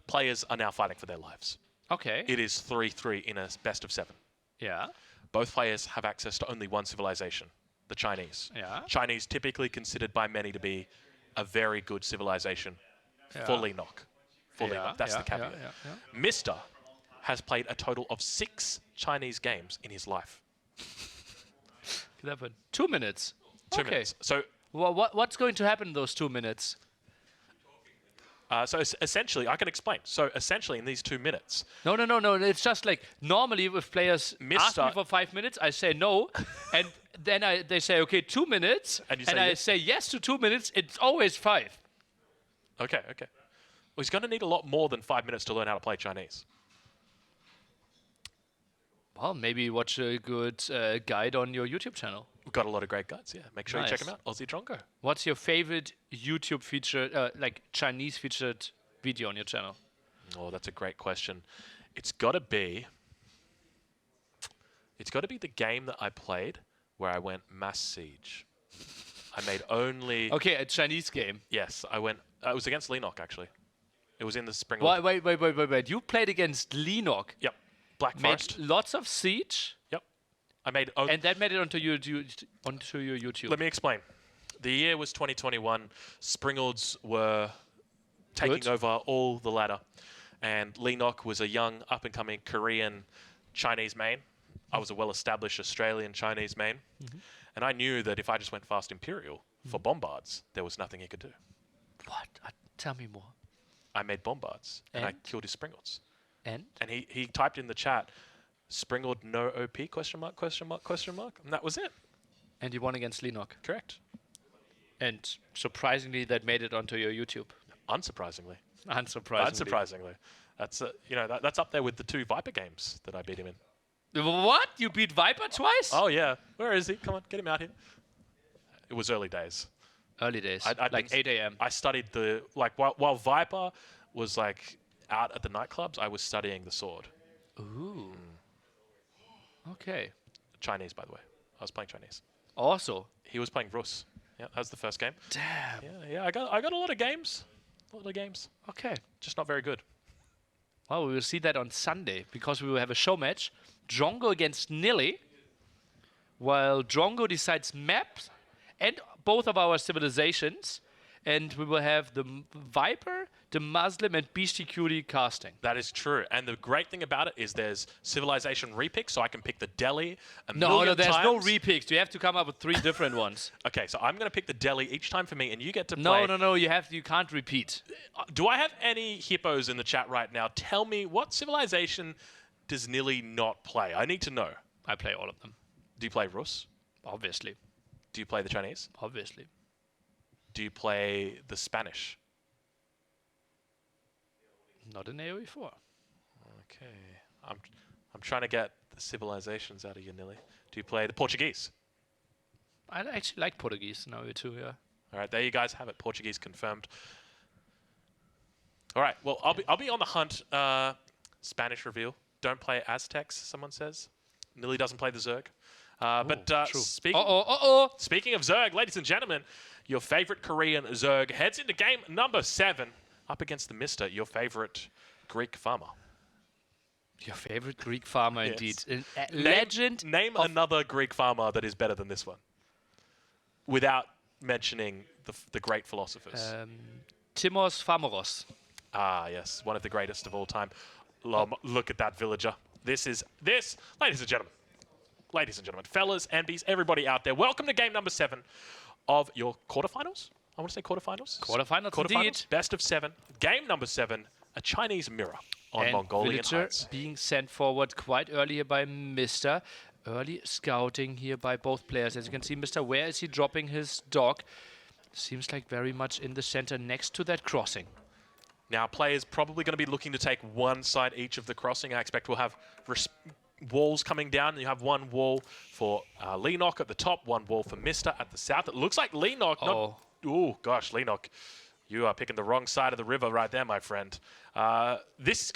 Players are now fighting for their lives. Okay. It is 3-3 in a best of 7. Yeah. Both players have access to only one civilization, the Chinese. Yeah. Chinese typically considered by many to be a very good civilization for Leenock. For Leenock, that's the caveat. Mr. has played a total of 6 Chinese games in his life. 2 minutes. 2 minutes. So, what's going to happen in those 2 minutes? so essentially, I can explain. So essentially, in these 2 minutes, No. It's just like normally if players ask me for 5 minutes, I say no, and then they say okay 2 minutes, And you and say I yes? say yes to 2 minutes. It's always 5. okay. Well, he's going to need a lot more than 5 minutes to learn how to play Chinese. Well, maybe watch a good guide on your YouTube channel. We've got a lot of great guides. Yeah, make sure you check Nice. them out. Aussie Drongo. What's your favorite YouTube feature, like Chinese featured video on your channel? Oh, that's a great question. It's got to be the game that I played where I went mass siege. I made only. Okay, a Chinese game. Yes, I went. It was against Leenock actually. It was in the spring. Wait. You played against Leenock. Yep. Black Made Forest. lots of siege, Yep. I made. and that made it onto your YouTube. Let me explain. The year was 2021. Springalds were taking over all the ladder, and Leenock was a young, up-and-coming Korean Chinese main. I was a well-established Australian Chinese main, and I knew that if I just went fast Imperial for bombards, there was nothing he could do. What? Tell me more. I made bombards, and I And? killed his Springalds. And? And he typed in the chat, Springald no OP, question mark, and that was it. And you won against Leenock. Correct. And surprisingly, that made it onto your YouTube. Unsurprisingly. Unsurprisingly. That's that's up there with the 2 Viper games that I beat him in. What? You beat Viper twice? Oh yeah, where is he? Come on, get him out here. It was early days. Early days, I'd like been 8 a.m. I studied while Viper was like out at the nightclubs, I was studying the sword. Ooh. Okay. Chinese, by the way. I was playing Chinese. Also. He was playing Rus. Yeah, that was the first game. Damn. Yeah. I got a lot of games. Okay. Just not very good. Well, we will see that on Sunday because we will have a show match. Drongo against Nilly, while Drongo decides maps and both of our civilizations, and we will have the Viper, DeMusliM, and Beastyqt casting. That is true. And the great thing about it is there's civilization repick, so I can pick the Delhi a No, million there's times. no repicks. You have to come up with 3 different ones. Okay, so I'm going to pick the Delhi each time for me, and you get to play. No. You can't repeat. Do I have any hippos in the chat right now? Tell me, what civilization does Nilly not play? I need to know. I play all of them. Do you play Rus? Obviously. Do you play the Chinese? Obviously. Do you play the Spanish? Not in AoE 4. Okay. I'm trying to get the civilizations out of you, Nilly. Do you play the Portuguese? I actually like Portuguese in AoE 2, yeah. All right, there you guys have it. Portuguese confirmed. All right, well, I'll be on the hunt. Spanish reveal. Don't play Aztecs, someone says. Nilly doesn't play the Zerg. But true. speaking of Zerg, ladies and gentlemen, your favorite Korean Zerg heads into game number 7 up against TheMista, your favorite Greek farmer. Your favorite Greek farmer, Yes. indeed. Legend. Name another Greek farmer that is better than this one. Without mentioning the great philosophers. Timos Famoros. Ah, yes, one of the greatest of all time. Look at that villager. This, ladies and gentlemen, fellas, NBs, everybody out there, welcome to game number 7 of your quarterfinals. I want to say quarterfinals. Quarterfinals, indeed. Best of 7. Game number 7, a Chinese mirror on And Mongolian Villager heights. being sent forward quite early by Mr. Early scouting here by both players. As you can see, Mr. Where is he dropping his dog? Seems like very much in the center next to that crossing. Now, players probably going to be looking to take one side each of the crossing. I expect we'll have walls coming down. You have one wall for Leenock at the top, one wall for Mr. at the south. It looks like Leenock. Oh, gosh, Leenock. You are picking the wrong side of the river right there, my friend. This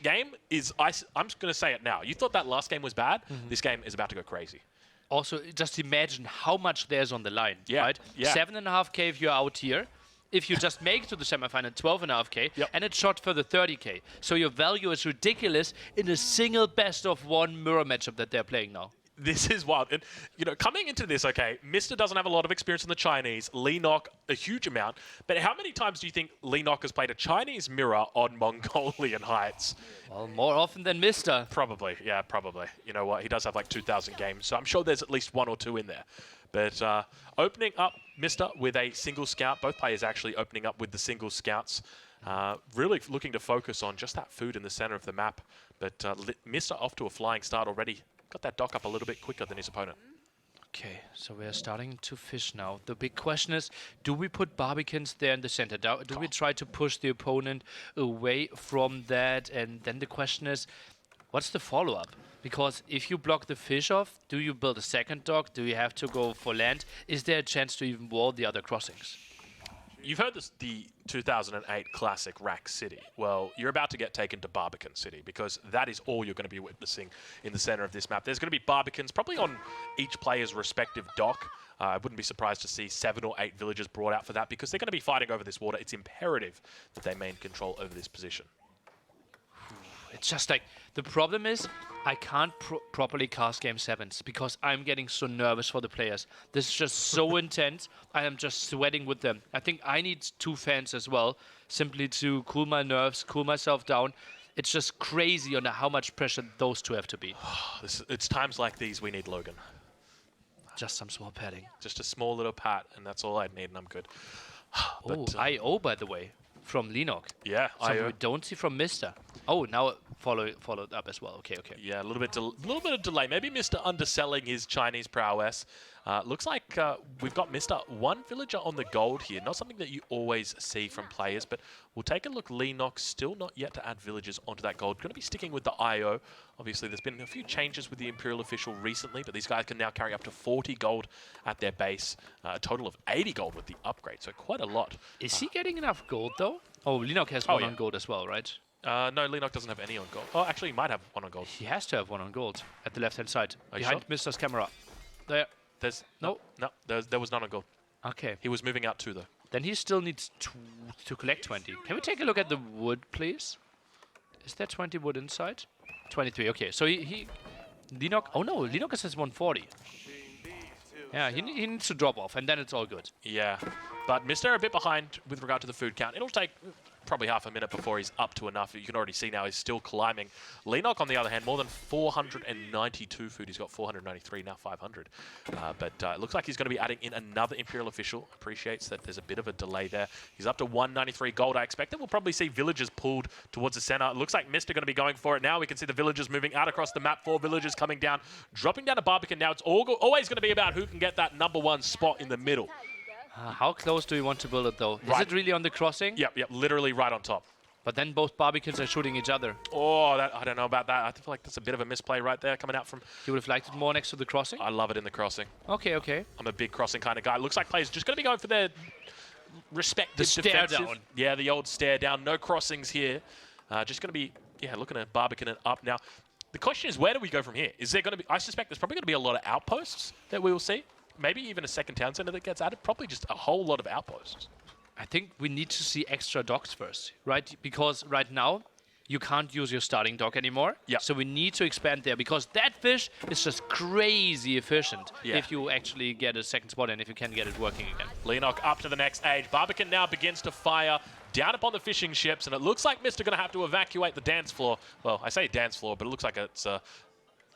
game is, I'm just going to say it now. You thought that last game was bad? This game is about to go crazy. Also, just imagine how much there's on the line, right? Yeah. 7.5k if you're out here. If you just make it to the semifinal, 12.5k, and it's shot for the 30k. So your value is ridiculous in a single best-of-1 mirror matchup that they're playing now. This is wild. And, you know, coming into this, okay, Mr. doesn't have a lot of experience in the Chinese, Leenock a huge amount. But how many times do you think Leenock has played a Chinese mirror on Mongolian heights? Well, more often than Mr. Probably, yeah, probably. You know what, he does have like 2,000 games, so I'm sure there's at least 1 or 2 in there. But opening up Mr. with a single scout, both players actually opening up with the single scouts. Really looking to focus on just that food in the center of the map. But Mr. off to a flying start already. Got that dock up a little bit quicker than his opponent. Okay, so we're starting to fish now. The big question is, do we put Barbicans there in the center? Do we try to push the opponent away from that? And then the question is, what's the follow-up? Because if you block the fish off, do you build a second dock? Do you have to go for land? Is there a chance to even wall the other crossings? You've heard the 2008 classic Rack City. Well, you're about to get taken to Barbican City because that is all you're going to be witnessing in the center of this map. There's going to be Barbicans probably on each player's respective dock. I wouldn't be surprised to see 7 or 8 villagers brought out for that because they're going to be fighting over this water. It's imperative that they maintain control over this position. It's just like, the problem is, I can't properly cast Game 7s because I'm getting so nervous for the players. This is just so intense. I am just sweating with them. I think I need 2 fans as well, simply to cool my nerves, cool myself down. It's just crazy on how much pressure those 2 have to be. It's times like these we need Logan. Just some small padding. Just a small little pat, and that's all I need, and I'm good. But, IO, by the way, from Leenock. Yeah, so we don't see from Mr. Oh, now followed up as well. Okay. Yeah, a little bit of delay. Maybe Mr. underselling his Chinese prowess. Looks like we've got Mr. 1 villager on the gold here. Not something that you always see from players, but we'll take a look. Leenock still not yet to add villagers onto that gold. Going to be sticking with the IO. Obviously, there's been a few changes with the Imperial official recently, but these guys can now carry up to 40 gold at their base. A total of 80 gold with the upgrade, so quite a lot. Is he getting enough gold, though? Oh, Leenock has 1 on gold as well, right? No, Leenock doesn't have any on gold. Oh, actually, he might have 1 on gold. He has to have 1 on gold at the left-hand side, Are behind Mr.'s camera. There. There's No, there was none on gold. Okay. He was moving out 2 though. Then he still needs to collect 20. Can we take a look at the wood, please? Is there 20 wood inside? 23. Okay, so he Leenock. Oh no, Leenock says 140. Yeah, he needs to drop off, and then it's all good. Yeah, but Mr. a bit behind with regard to the food count. It'll take probably half a minute before he's up to enough. You can already see now he's still climbing. Leenock, on the other hand, more than 492 food. He's got 493, now 500. But it looks like he's going to be adding in another Imperial official. Appreciates that there's a bit of a delay there. He's up to 193 gold. I expect that we'll probably see villagers pulled towards the center. It looks like Mr. going to be going for it now. We can see the villagers moving out across the map. 4 villagers coming down, dropping down to Barbican. Now it's always going to be about who can get that #1 spot in the middle. How close do you want to build it, though? Is it really on the crossing? Yep, literally right on top. But then both Barbicans are shooting each other. Oh, I don't know about that. I feel like that's a bit of a misplay right there coming out from... You would have liked it more next to the crossing? I love it in the crossing. Okay. I'm a big crossing kind of guy. Looks like players just going to be going for their respective stare defensive. down. Yeah, the old stare down. No crossings here. Just going to be, looking at Barbican and up. Now, the question is, where do we go from here? Is there going to be... I suspect there's probably going to be a lot of outposts that we will see. Maybe even a second town center that gets added. Probably just a whole lot of outposts. I think we need to see extra docks first, right? Because right now, you can't use your starting dock anymore. Yeah. So we need to expand there because that fish is just crazy efficient if you actually get a second spot and if you can get it working again. Leenock up to the next age. Beastyqt now begins to fire down upon the fishing ships, and it looks like Mr. going to have to evacuate the dance floor. Well, I say dance floor, but it looks like it's a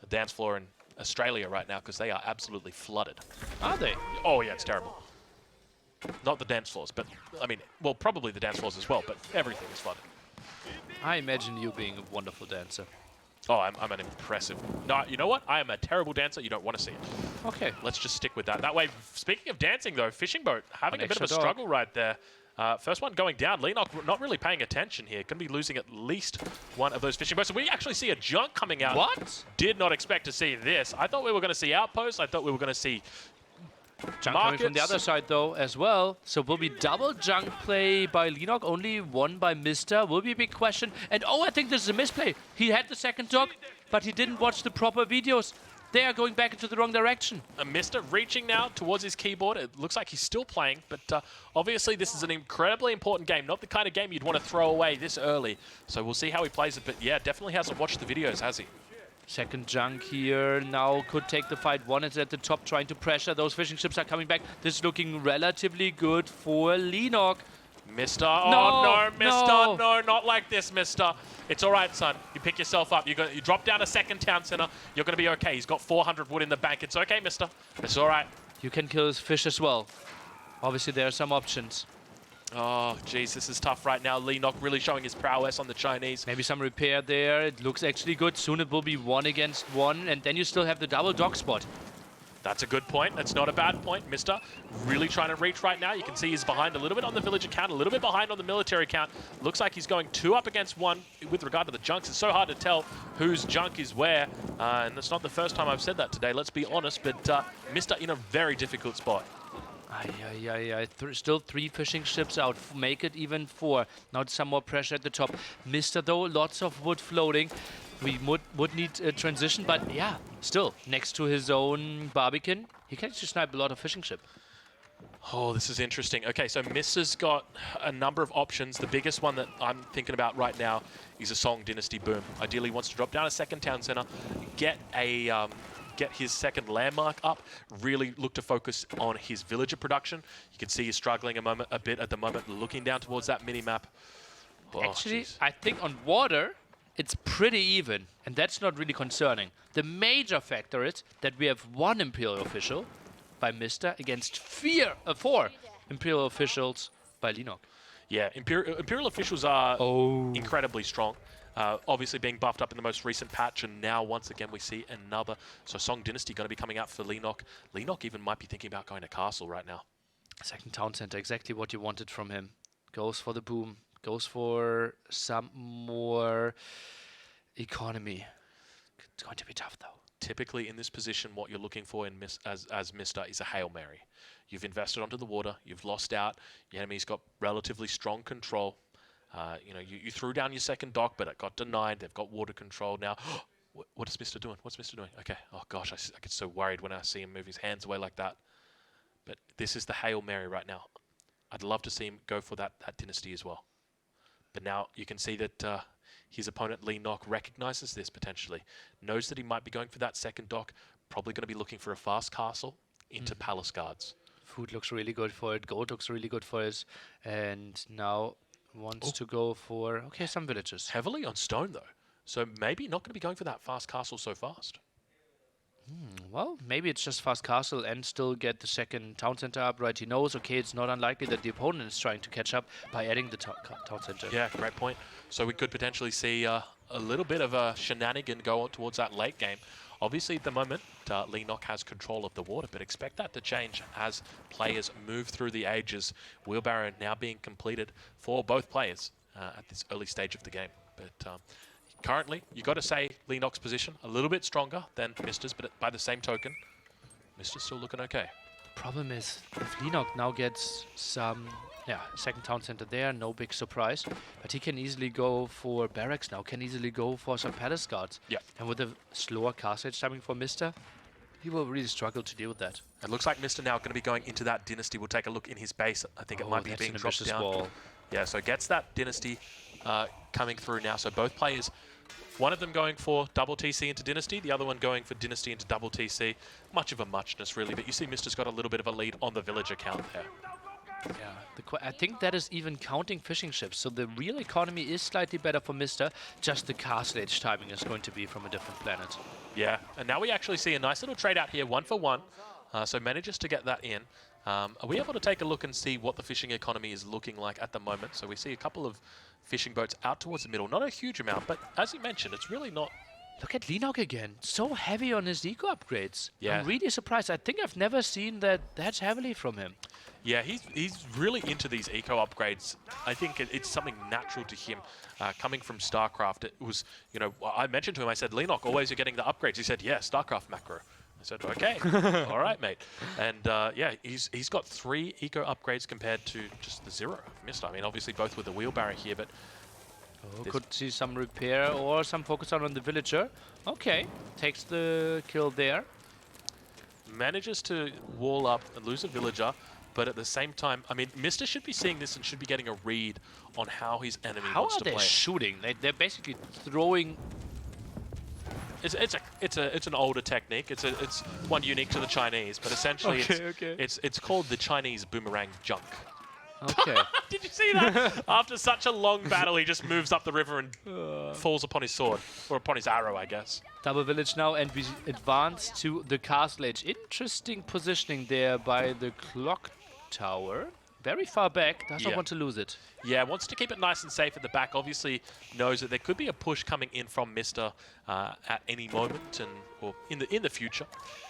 dance floor in Australia right now because they are absolutely flooded. Are they? Oh, yeah, it's terrible. Not the dance floors, but, I mean, well, probably the dance floors as well, but everything is flooded. I imagine you being a wonderful dancer. Oh, I'm an impressive... No, you know what? I am a terrible dancer. You don't want to see it. Okay. Let's just stick with that. That way, speaking of dancing, though, Fishing Boat having a bit of a extra dog. struggle right there. First one going down. Leenock not really paying attention here. Going to be losing at least one of those fishing boats. So we actually see a junk coming out. What? Did not expect to see this. I thought we were going to see outposts. I thought we were going to see Junk coming from the other side, though, as well. So will be double junk play by Leenock, only one by Mr. Will be a big question. And oh, I think this is a misplay. He had the second dock, but he didn't watch the proper videos. They are going back into the wrong direction. Mr. reaching now towards his keyboard. It looks like he's still playing, but obviously this is an incredibly important game. Not the kind of game you'd want to throw away this early. So we'll see how he plays it. But yeah, definitely hasn't watched the videos, has he? Second junk here now could take the fight. One is at the top trying to pressure. Those fishing ships are coming back. This is looking relatively good for Leenock. Mr. Oh, no, Mr. No, not like this, Mr. It's all right, son. You pick yourself up. You drop down a second town center. You're going to be okay. He's got 400 wood in the bank. It's okay, Mister. It's all right. You can kill his fish as well. Obviously, there are some options. Oh, jeez, this is tough right now. Leenock really showing his prowess on the Chinese. Maybe some repair there. It looks actually good. Soon it will be 1 against 1, and then you still have the double dock spot. That's a good point. That's not a bad point. Mister really trying to reach right now. You can see he's behind a little bit on the villager count, a little bit behind on the military count. Looks like he's going 2 up against 1 with regard to the junks. It's so hard to tell whose junk is where, and it's not the first time I've said that today, let's be honest, but Mister in a very difficult spot. Still 3 fishing ships out. Make it even 4. Now some more pressure at the top. Mr. though, lots of wood floating. We would need a transition, but yeah, still next to his own Beastyqt, he can actually snipe a lot of fishing ship. Oh, this is interesting. Okay, so Mr's got a number of options. The biggest one that I'm thinking about right now is a Song Dynasty boom. Ideally, wants to drop down a second town center, get his second landmark up, really look to focus on his villager production. You can see he's struggling a bit at the moment, looking down towards that mini-map. Oh, Actually, geez. I think on water, it's pretty even, and that's not really concerning. The major factor is that we have 1 Imperial official by Mr. against 4 Imperial officials by Leenock. Yeah, Imperial officials are incredibly strong. Obviously being buffed up in the most recent patch, and now once again we see another. So Song Dynasty going to be coming out for Leenock. Leenock even might be thinking about going to Castle right now. Second town center, exactly what you wanted from him. Goes for the boom. Goes for some more economy. It's going to be tough, though. Typically, in this position, what you're looking for as Mister is a Hail Mary. You've invested onto the water. You've lost out. Your enemy's got relatively strong control. You know, you threw down your second dock, but it got denied. They've got water control now. What is Mister doing? What's Mister doing? Okay. Oh, gosh, I get so worried when I see him move his hands away like that. But this is the Hail Mary right now. I'd love to see him go for that dynasty as well. But now you can see that his opponent, Leenock, recognizes this potentially. Knows that he might be going for that second dock. Probably going to be looking for a fast castle into Palace Guards. Food looks really good for it. Gold looks really good for it. And now wants to go for, some villages. Heavily on stone, though. So maybe not going to be going for that fast castle so fast. Well, maybe it's just fast castle and still get the second town center up, right? He knows, it's not unlikely that the opponent is trying to catch up by adding the town center. Yeah, great point. So we could potentially see a little bit of a shenanigan go on towards that late game. Obviously, at the moment, Leenock has control of the water, but expect that to change as players move through the ages. Wheelbarrow now being completed for both players at this early stage of the game. But currently, you got to say Leenock's position a little bit stronger than Mister's, but by the same token, Mister's still looking okay. Problem is, if Leenock now gets some, second town center there, no big surprise, but he can easily go for barracks now, can easily go for some palace guards. Yeah. And with a slower cast age timing for Mister, he will really struggle to deal with that. It looks like Mister now going to be going into that dynasty. We'll take a look in his base. I think it might be being dropped down. Wall. Yeah, so gets that dynasty coming through now. So both players, one of them going for double TC into Dynasty, the other one going for Dynasty into double TC. Much of a muchness, really, but you see Mista's got a little bit of a lead on the village account there. Yeah, I think that is even counting fishing ships. So the real economy is slightly better for Mista. Just the castle age timing is going to be from a different planet. Yeah, and now we actually see a nice little trade out here, 1 for 1. So manages to get that in. Are we able to take a look and see what the fishing economy is looking like at the moment? So we see a couple of fishing boats out towards the middle. Not a huge amount, but as you mentioned, it's really not... Look at Leenock again. So heavy on his eco upgrades. Yeah. I'm really surprised. I think I've never seen that heavily from him. Yeah, he's really into these eco upgrades. I think it's something natural to him. Coming from StarCraft, it was, you know, I mentioned to him, I said, Leenock, always you're getting the upgrades. He said, yeah, StarCraft macro. I said, okay, all right, mate. And yeah, he's got 3 eco upgrades compared to just the 0 of Mista. I mean, obviously both with the wheelbarrow here, but... Oh, could see some repair or some focus on the villager. Okay, takes the kill there. Manages to wall up and lose a villager, but at the same time, I mean, Mista should be seeing this and should be getting a read on how his enemy wants to play. How are they shooting? They're basically throwing... It's an older technique. It's one unique to the Chinese, but essentially it's called the Chinese boomerang junk. Okay. Did you see that? After such a long battle, he just moves up the river and falls upon his sword, or upon his arrow, I guess. Double village now, and we advance to the castle edge. Interesting positioning there by the clock tower. Very far back, doesn't want to lose it. Yeah, wants to keep it nice and safe at the back. Obviously knows that there could be a push coming in from Mista at any moment or in the future,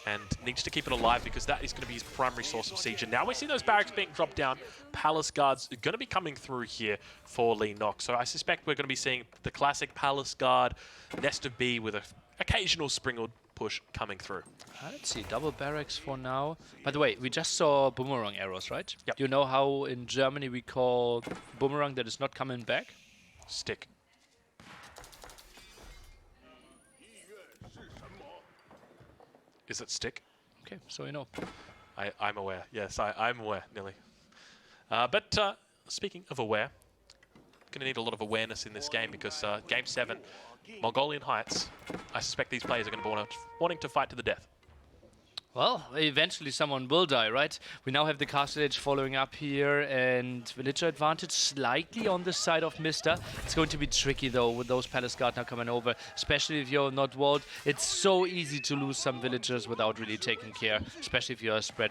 and needs to keep it alive because that is going to be his primary source of siege. And now we see those barracks being dropped down. Palace guards are going to be coming through here for Leenock. So I suspect we're going to be seeing the classic Palace guard, Nest of B with an occasional sprinkled push coming through. Let's see, double barracks for now. By the way, we just saw boomerang arrows, right? Yep. You know how in Germany we call boomerang that is not coming back? Stick. Is it stick? Okay, so you know. I'm aware. Yes, I'm aware, Nilly. But speaking of aware, going to need a lot of awareness in this game because Game 7, Mongolian Heights, I suspect these players are going to be wanting to fight to the death. Well, eventually someone will die, right? We now have the castle edge following up here, and villager advantage slightly on the side of Mista. It's going to be tricky, though, with those palace guard now coming over, especially if you're not walled. It's so easy to lose some villagers without really taking care, especially if you're spread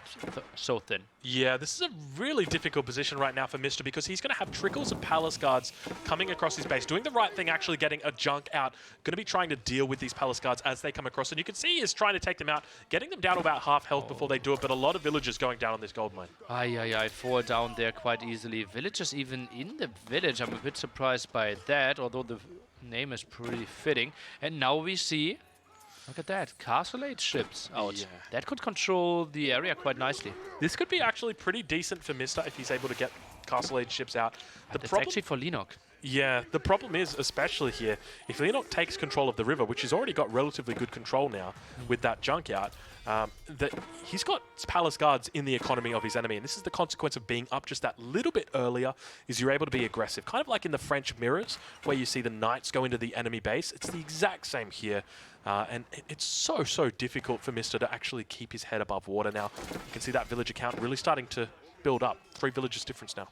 so thin. Yeah, this is a really difficult position right now for Mista because he's going to have trickles of palace guards coming across his base, doing the right thing, actually getting a junk out, going to be trying to deal with these palace guards as they come across. And you can see he's trying to take them out, getting them down to about half health before they do it, but a lot of villagers going down on this gold mine. I fall down there quite easily. Villagers even in the village. I'm a bit surprised by that, although the name is pretty fitting. And now we see, look at that, castle age ships out. Yeah. That could control the area quite nicely. This could be actually pretty decent for Mista if he's able to get castle age ships out. That's actually for Leenock. Yeah, the problem is, especially here, if Leenock takes control of the river, which he's already got relatively good control now with that junk out, that he's got palace guards in the economy of his enemy. And this is the consequence of being up just that little bit earlier, is you're able to be aggressive. Kind of like in the French mirrors, where you see the knights go into the enemy base. It's the exact same here. And it's so difficult for Mista to actually keep his head above water now. You can see that villager count really starting to build up. 3 villages difference now.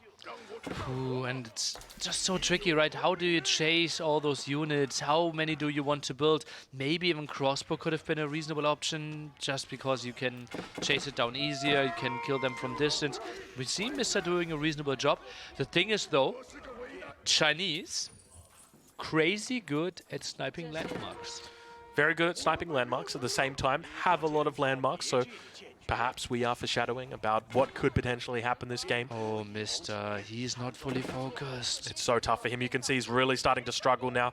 Ooh, and it's just so tricky, right? How do you chase all those units? How many do you want to build? Maybe even crossbow could have been a reasonable option, just because you can chase it down easier, you can kill them from distance. We see Mista doing a reasonable job. The thing is, though, Chinese, crazy good at sniping landmarks. Very good at sniping landmarks, at the same time have a lot of landmarks, so perhaps we are foreshadowing about what could potentially happen this game. Oh, Mista, he's not fully focused. It's so tough for him. You can see he's really starting to struggle now.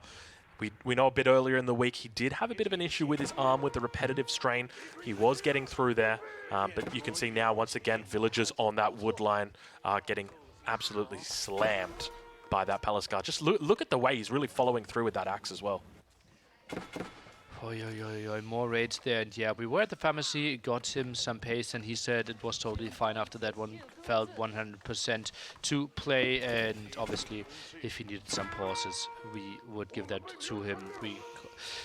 We know a bit earlier in the week he did have a bit of an issue with his arm with the repetitive strain. He was getting through there, but you can see now once again villagers on that wood line are getting absolutely slammed by that palace guard. Just look at the way he's really following through with that axe as well. Oi, oi, oi, oi, more raids there. And yeah, we were at the pharmacy, got him some pace, and he said it was totally fine after that one. Felt 100% to play, and obviously, if he needed some pauses, we would give that to him. We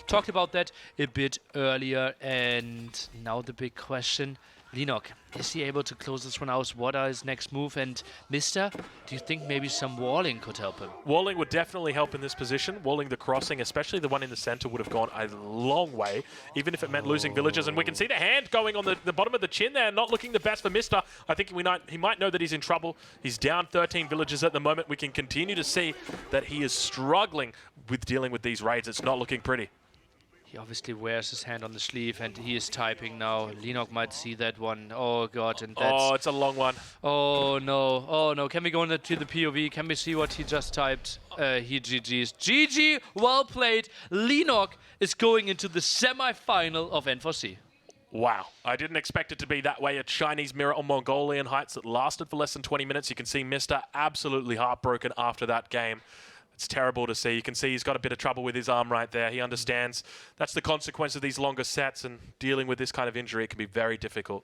talked about that a bit earlier, and now the big question. Leenock, is he able to close this one out? What are his next move? And Mister, do you think maybe some walling could help him? Walling would definitely help in this position. Walling the crossing, especially the one in the center, would have gone a long way, even if it meant losing villagers. And we can see the hand going on the bottom of the chin there, not looking the best for Mister. I think he might know that he's in trouble. He's down 13 villagers at the moment. We can continue to see that he is struggling with dealing with these raids. It's not looking pretty. He obviously wears his hand on the sleeve, and he is typing now. Leenock might see that one. Oh, God. And that's... Oh, it's a long one. Oh, no. Oh, no. Can we go into the POV? Can we see what he just typed? He GG's. GG, well played. Leenock is going into the semi-final of N4C. Wow. I didn't expect it to be that way. A Chinese mirror on Mongolian heights that lasted for less than 20 minutes. You can see Mister absolutely heartbroken after that game. It's terrible to see. You can see he's got a bit of trouble with his arm right there. He understands that's the consequence of these longer sets, and dealing with this kind of injury, it can be very difficult.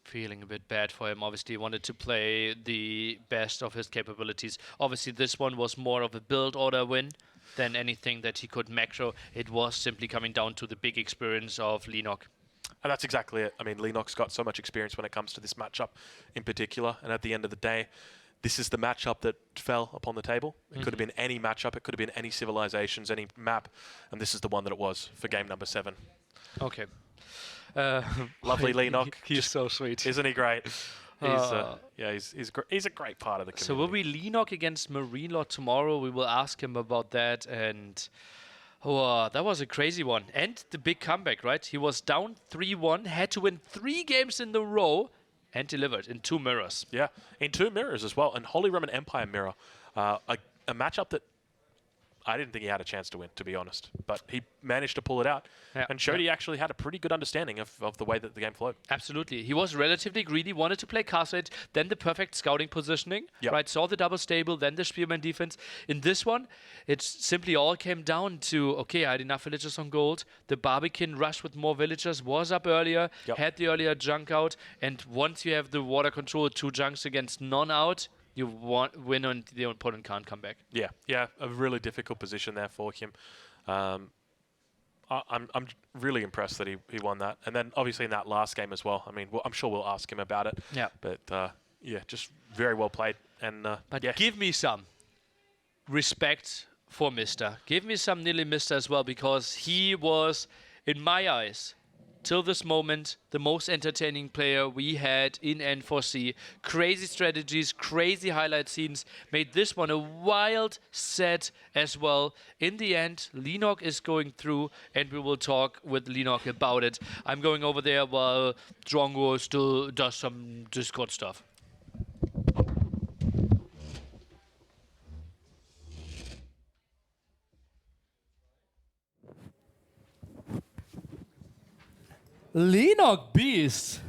Feeling a bit bad for him. Obviously, he wanted to play the best of his capabilities. Obviously, this one was more of a build order win than anything that he could macro. It was simply coming down to the big experience of Leenock. And that's exactly it. I mean, Leenock's got so much experience when it comes to this matchup in particular, and at the end of the day, this is the matchup that fell upon the table. It could have been any matchup. It could have been any civilizations, any map. And this is the one that it was for game number 7. Okay. Lovely Leenock. He's so sweet. Isn't he great? He's a great part of the community. So will we Leenock against MarineLorD tomorrow? We will ask him about that. And that was a crazy one. And the big comeback, right? He was down 3-1, had to win 3 games in a row, and delivered in 2 mirrors. Yeah, in 2 mirrors as well. And Holy Roman Empire mirror. A matchup that I didn't think he had a chance to win, to be honest. But he managed to pull it out and showed he actually had a pretty good understanding of the way that the game flowed. Absolutely. He was relatively greedy, wanted to play castle, then the perfect scouting positioning, right? Saw the double stable, then the spearman defense. In this one, it simply all came down to, okay, I had enough villagers on gold. The Barbican rush with more villagers was up earlier, had the earlier junk out, and once you have the water control, 2 junks against none out, you win and the opponent can't come back. Yeah, a really difficult position there for him. I'm really impressed that he won that. And then obviously in that last game as well. I mean, I'm sure we'll ask him about it. Yeah. But just very well played. And give me some respect for Mister. Give me some nearly Mister as well, because he was, in my eyes, till this moment, the most entertaining player we had in N4C. Crazy strategies, crazy highlight scenes. Made this one a wild set as well. In the end, Leenock is going through, and we will talk with Leenock about it. I'm going over there while Drongo still does some Discord stuff. Leenock Beast.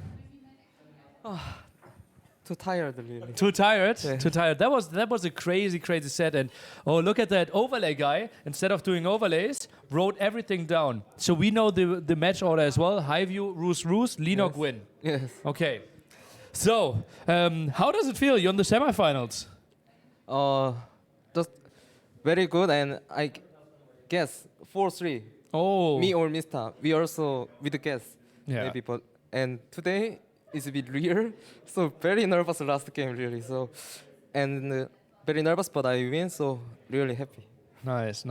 Too tired, really. Too tired? Yeah. Too tired. That was a crazy set. And look at that overlay guy. Instead of doing overlays, wrote everything down. So we know the match order as well. High view, Roos, Leenock win. Yes. Okay. So, how does it feel? You're in the semifinals. Just very good, and I guess 4-3. Oh. Me or Mista, we also with the guess. Yeah. Maybe, but and today is a bit real, so very nervous last game really. So, and very nervous, but I win, so really happy. Nice.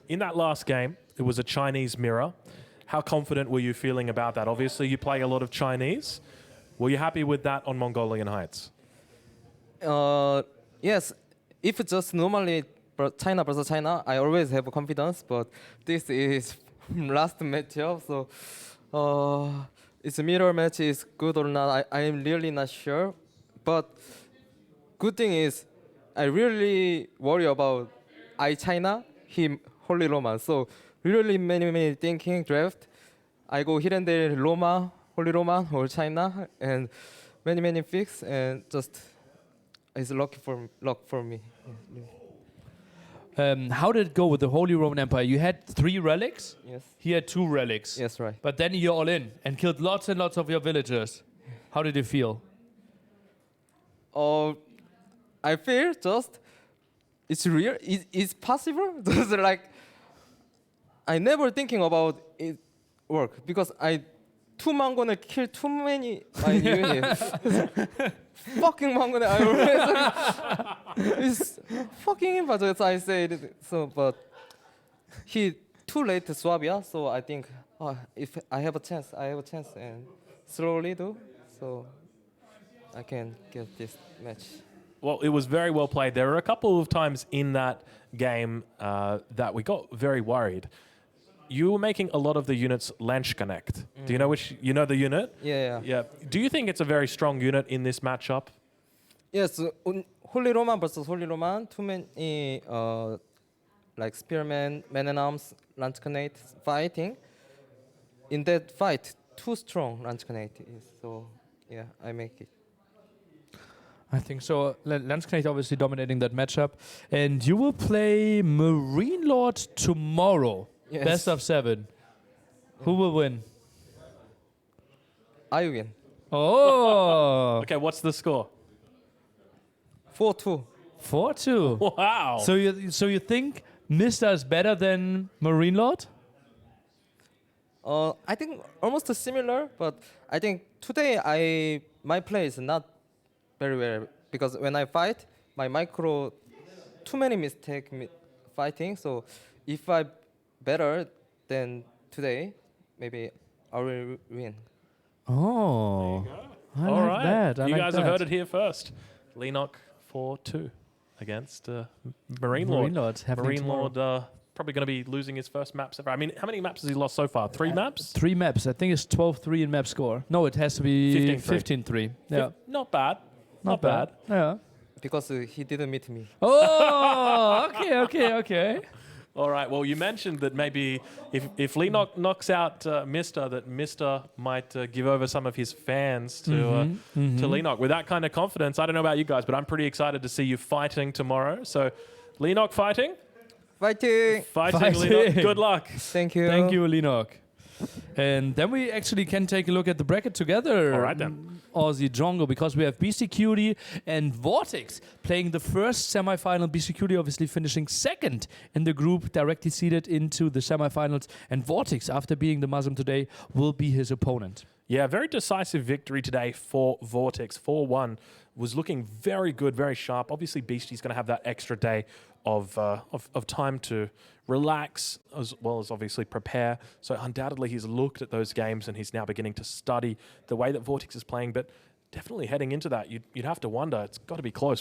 in that last game, it was a Chinese mirror. How confident were you feeling about that? Obviously, you play a lot of Chinese. Were you happy with that on Mongolian heights? Yes, if just normally China versus China, I always have confidence, but this is last matchup, so it's a mirror match is good or not, I'm really not sure. But good thing is, I really worry about China, him Holy Roman. So really many thinking draft. I go here and there, Roma, Holy Roman or China, and many picks, and just it's luck for me. Yeah. How did it go with the Holy Roman Empire? You had 3 relics. Yes. He had 2 relics. Yes, right. But then you're all in and killed lots and lots of your villagers. How did it feel? I feel just it's real. It's possible. Just like I never thinking about it work because too man gonna kill too many my units. Fucking man gonna I always it's fucking impossible. As I said so, but he too late to Swabia, so I think if I have a chance, and slowly do so I can get this match. Well, it was very well played. There were a couple of times in that game that we got very worried. You were making a lot of the units Lanch Connect. Do you know the unit? Yeah. Do you think it's a very strong unit in this matchup? Yes, Holy Roman versus Holy Roman, too many like Spearman, Man at Arms, Lance Connect fighting. In that fight, too strong Lance Connect is. So yeah, I make it. I think so. Landsknecht obviously dominating that matchup. And you will play MarineLorD tomorrow. Yes. Best of 7. Who will win? I win. Oh! Okay, what's the score? 4-2. 4-2. Wow. So you think Mista is better than MarineLorD? I think almost similar, but I think today my play is not very well because when I fight, my micro too many mistake fighting. So if I better than today, maybe I will win. Oh, I All like right. that. I You like guys that. have heard it here first. Leenock 4-2 against MarineLorD. MarineLorD happening tomorrow. MarineLorD probably going to be losing his first maps ever. I mean, how many maps has he lost so far? 3 maps? 3 maps. I think it's 12-3 in map score. No, it has to be 15-3. Yeah. Not bad. Not bad. Yeah. Because he didn't meet me. Oh, okay. All right. Well, you mentioned that maybe if Leenock knocks out Mista, that Mista might give over some of his fans to Leenock. With that kind of confidence, I don't know about you guys, but I'm pretty excited to see you fighting tomorrow. So, Leenock fighting? Fighting. Leenock. Good luck. Thank you. Thank you, Leenock. And then we actually can take a look at the bracket together. All right, then. Aussie Drongo, because we have Beastyqt and VortiX playing the first semi-final. Beastyqt obviously finishing 2nd in the group, directly seeded into the semi-finals. And VortiX, after being the DeMusliM today, will be his opponent. Yeah, very decisive victory today for VortiX. 4-1 was looking very good, very sharp. Obviously, Beasty's going to have that extra day of time to relax, as well as obviously prepare. So undoubtedly, he's looked at those games and he's now beginning to study the way that VortiX is playing. But definitely heading into that, you'd have to wonder, it's got to be close.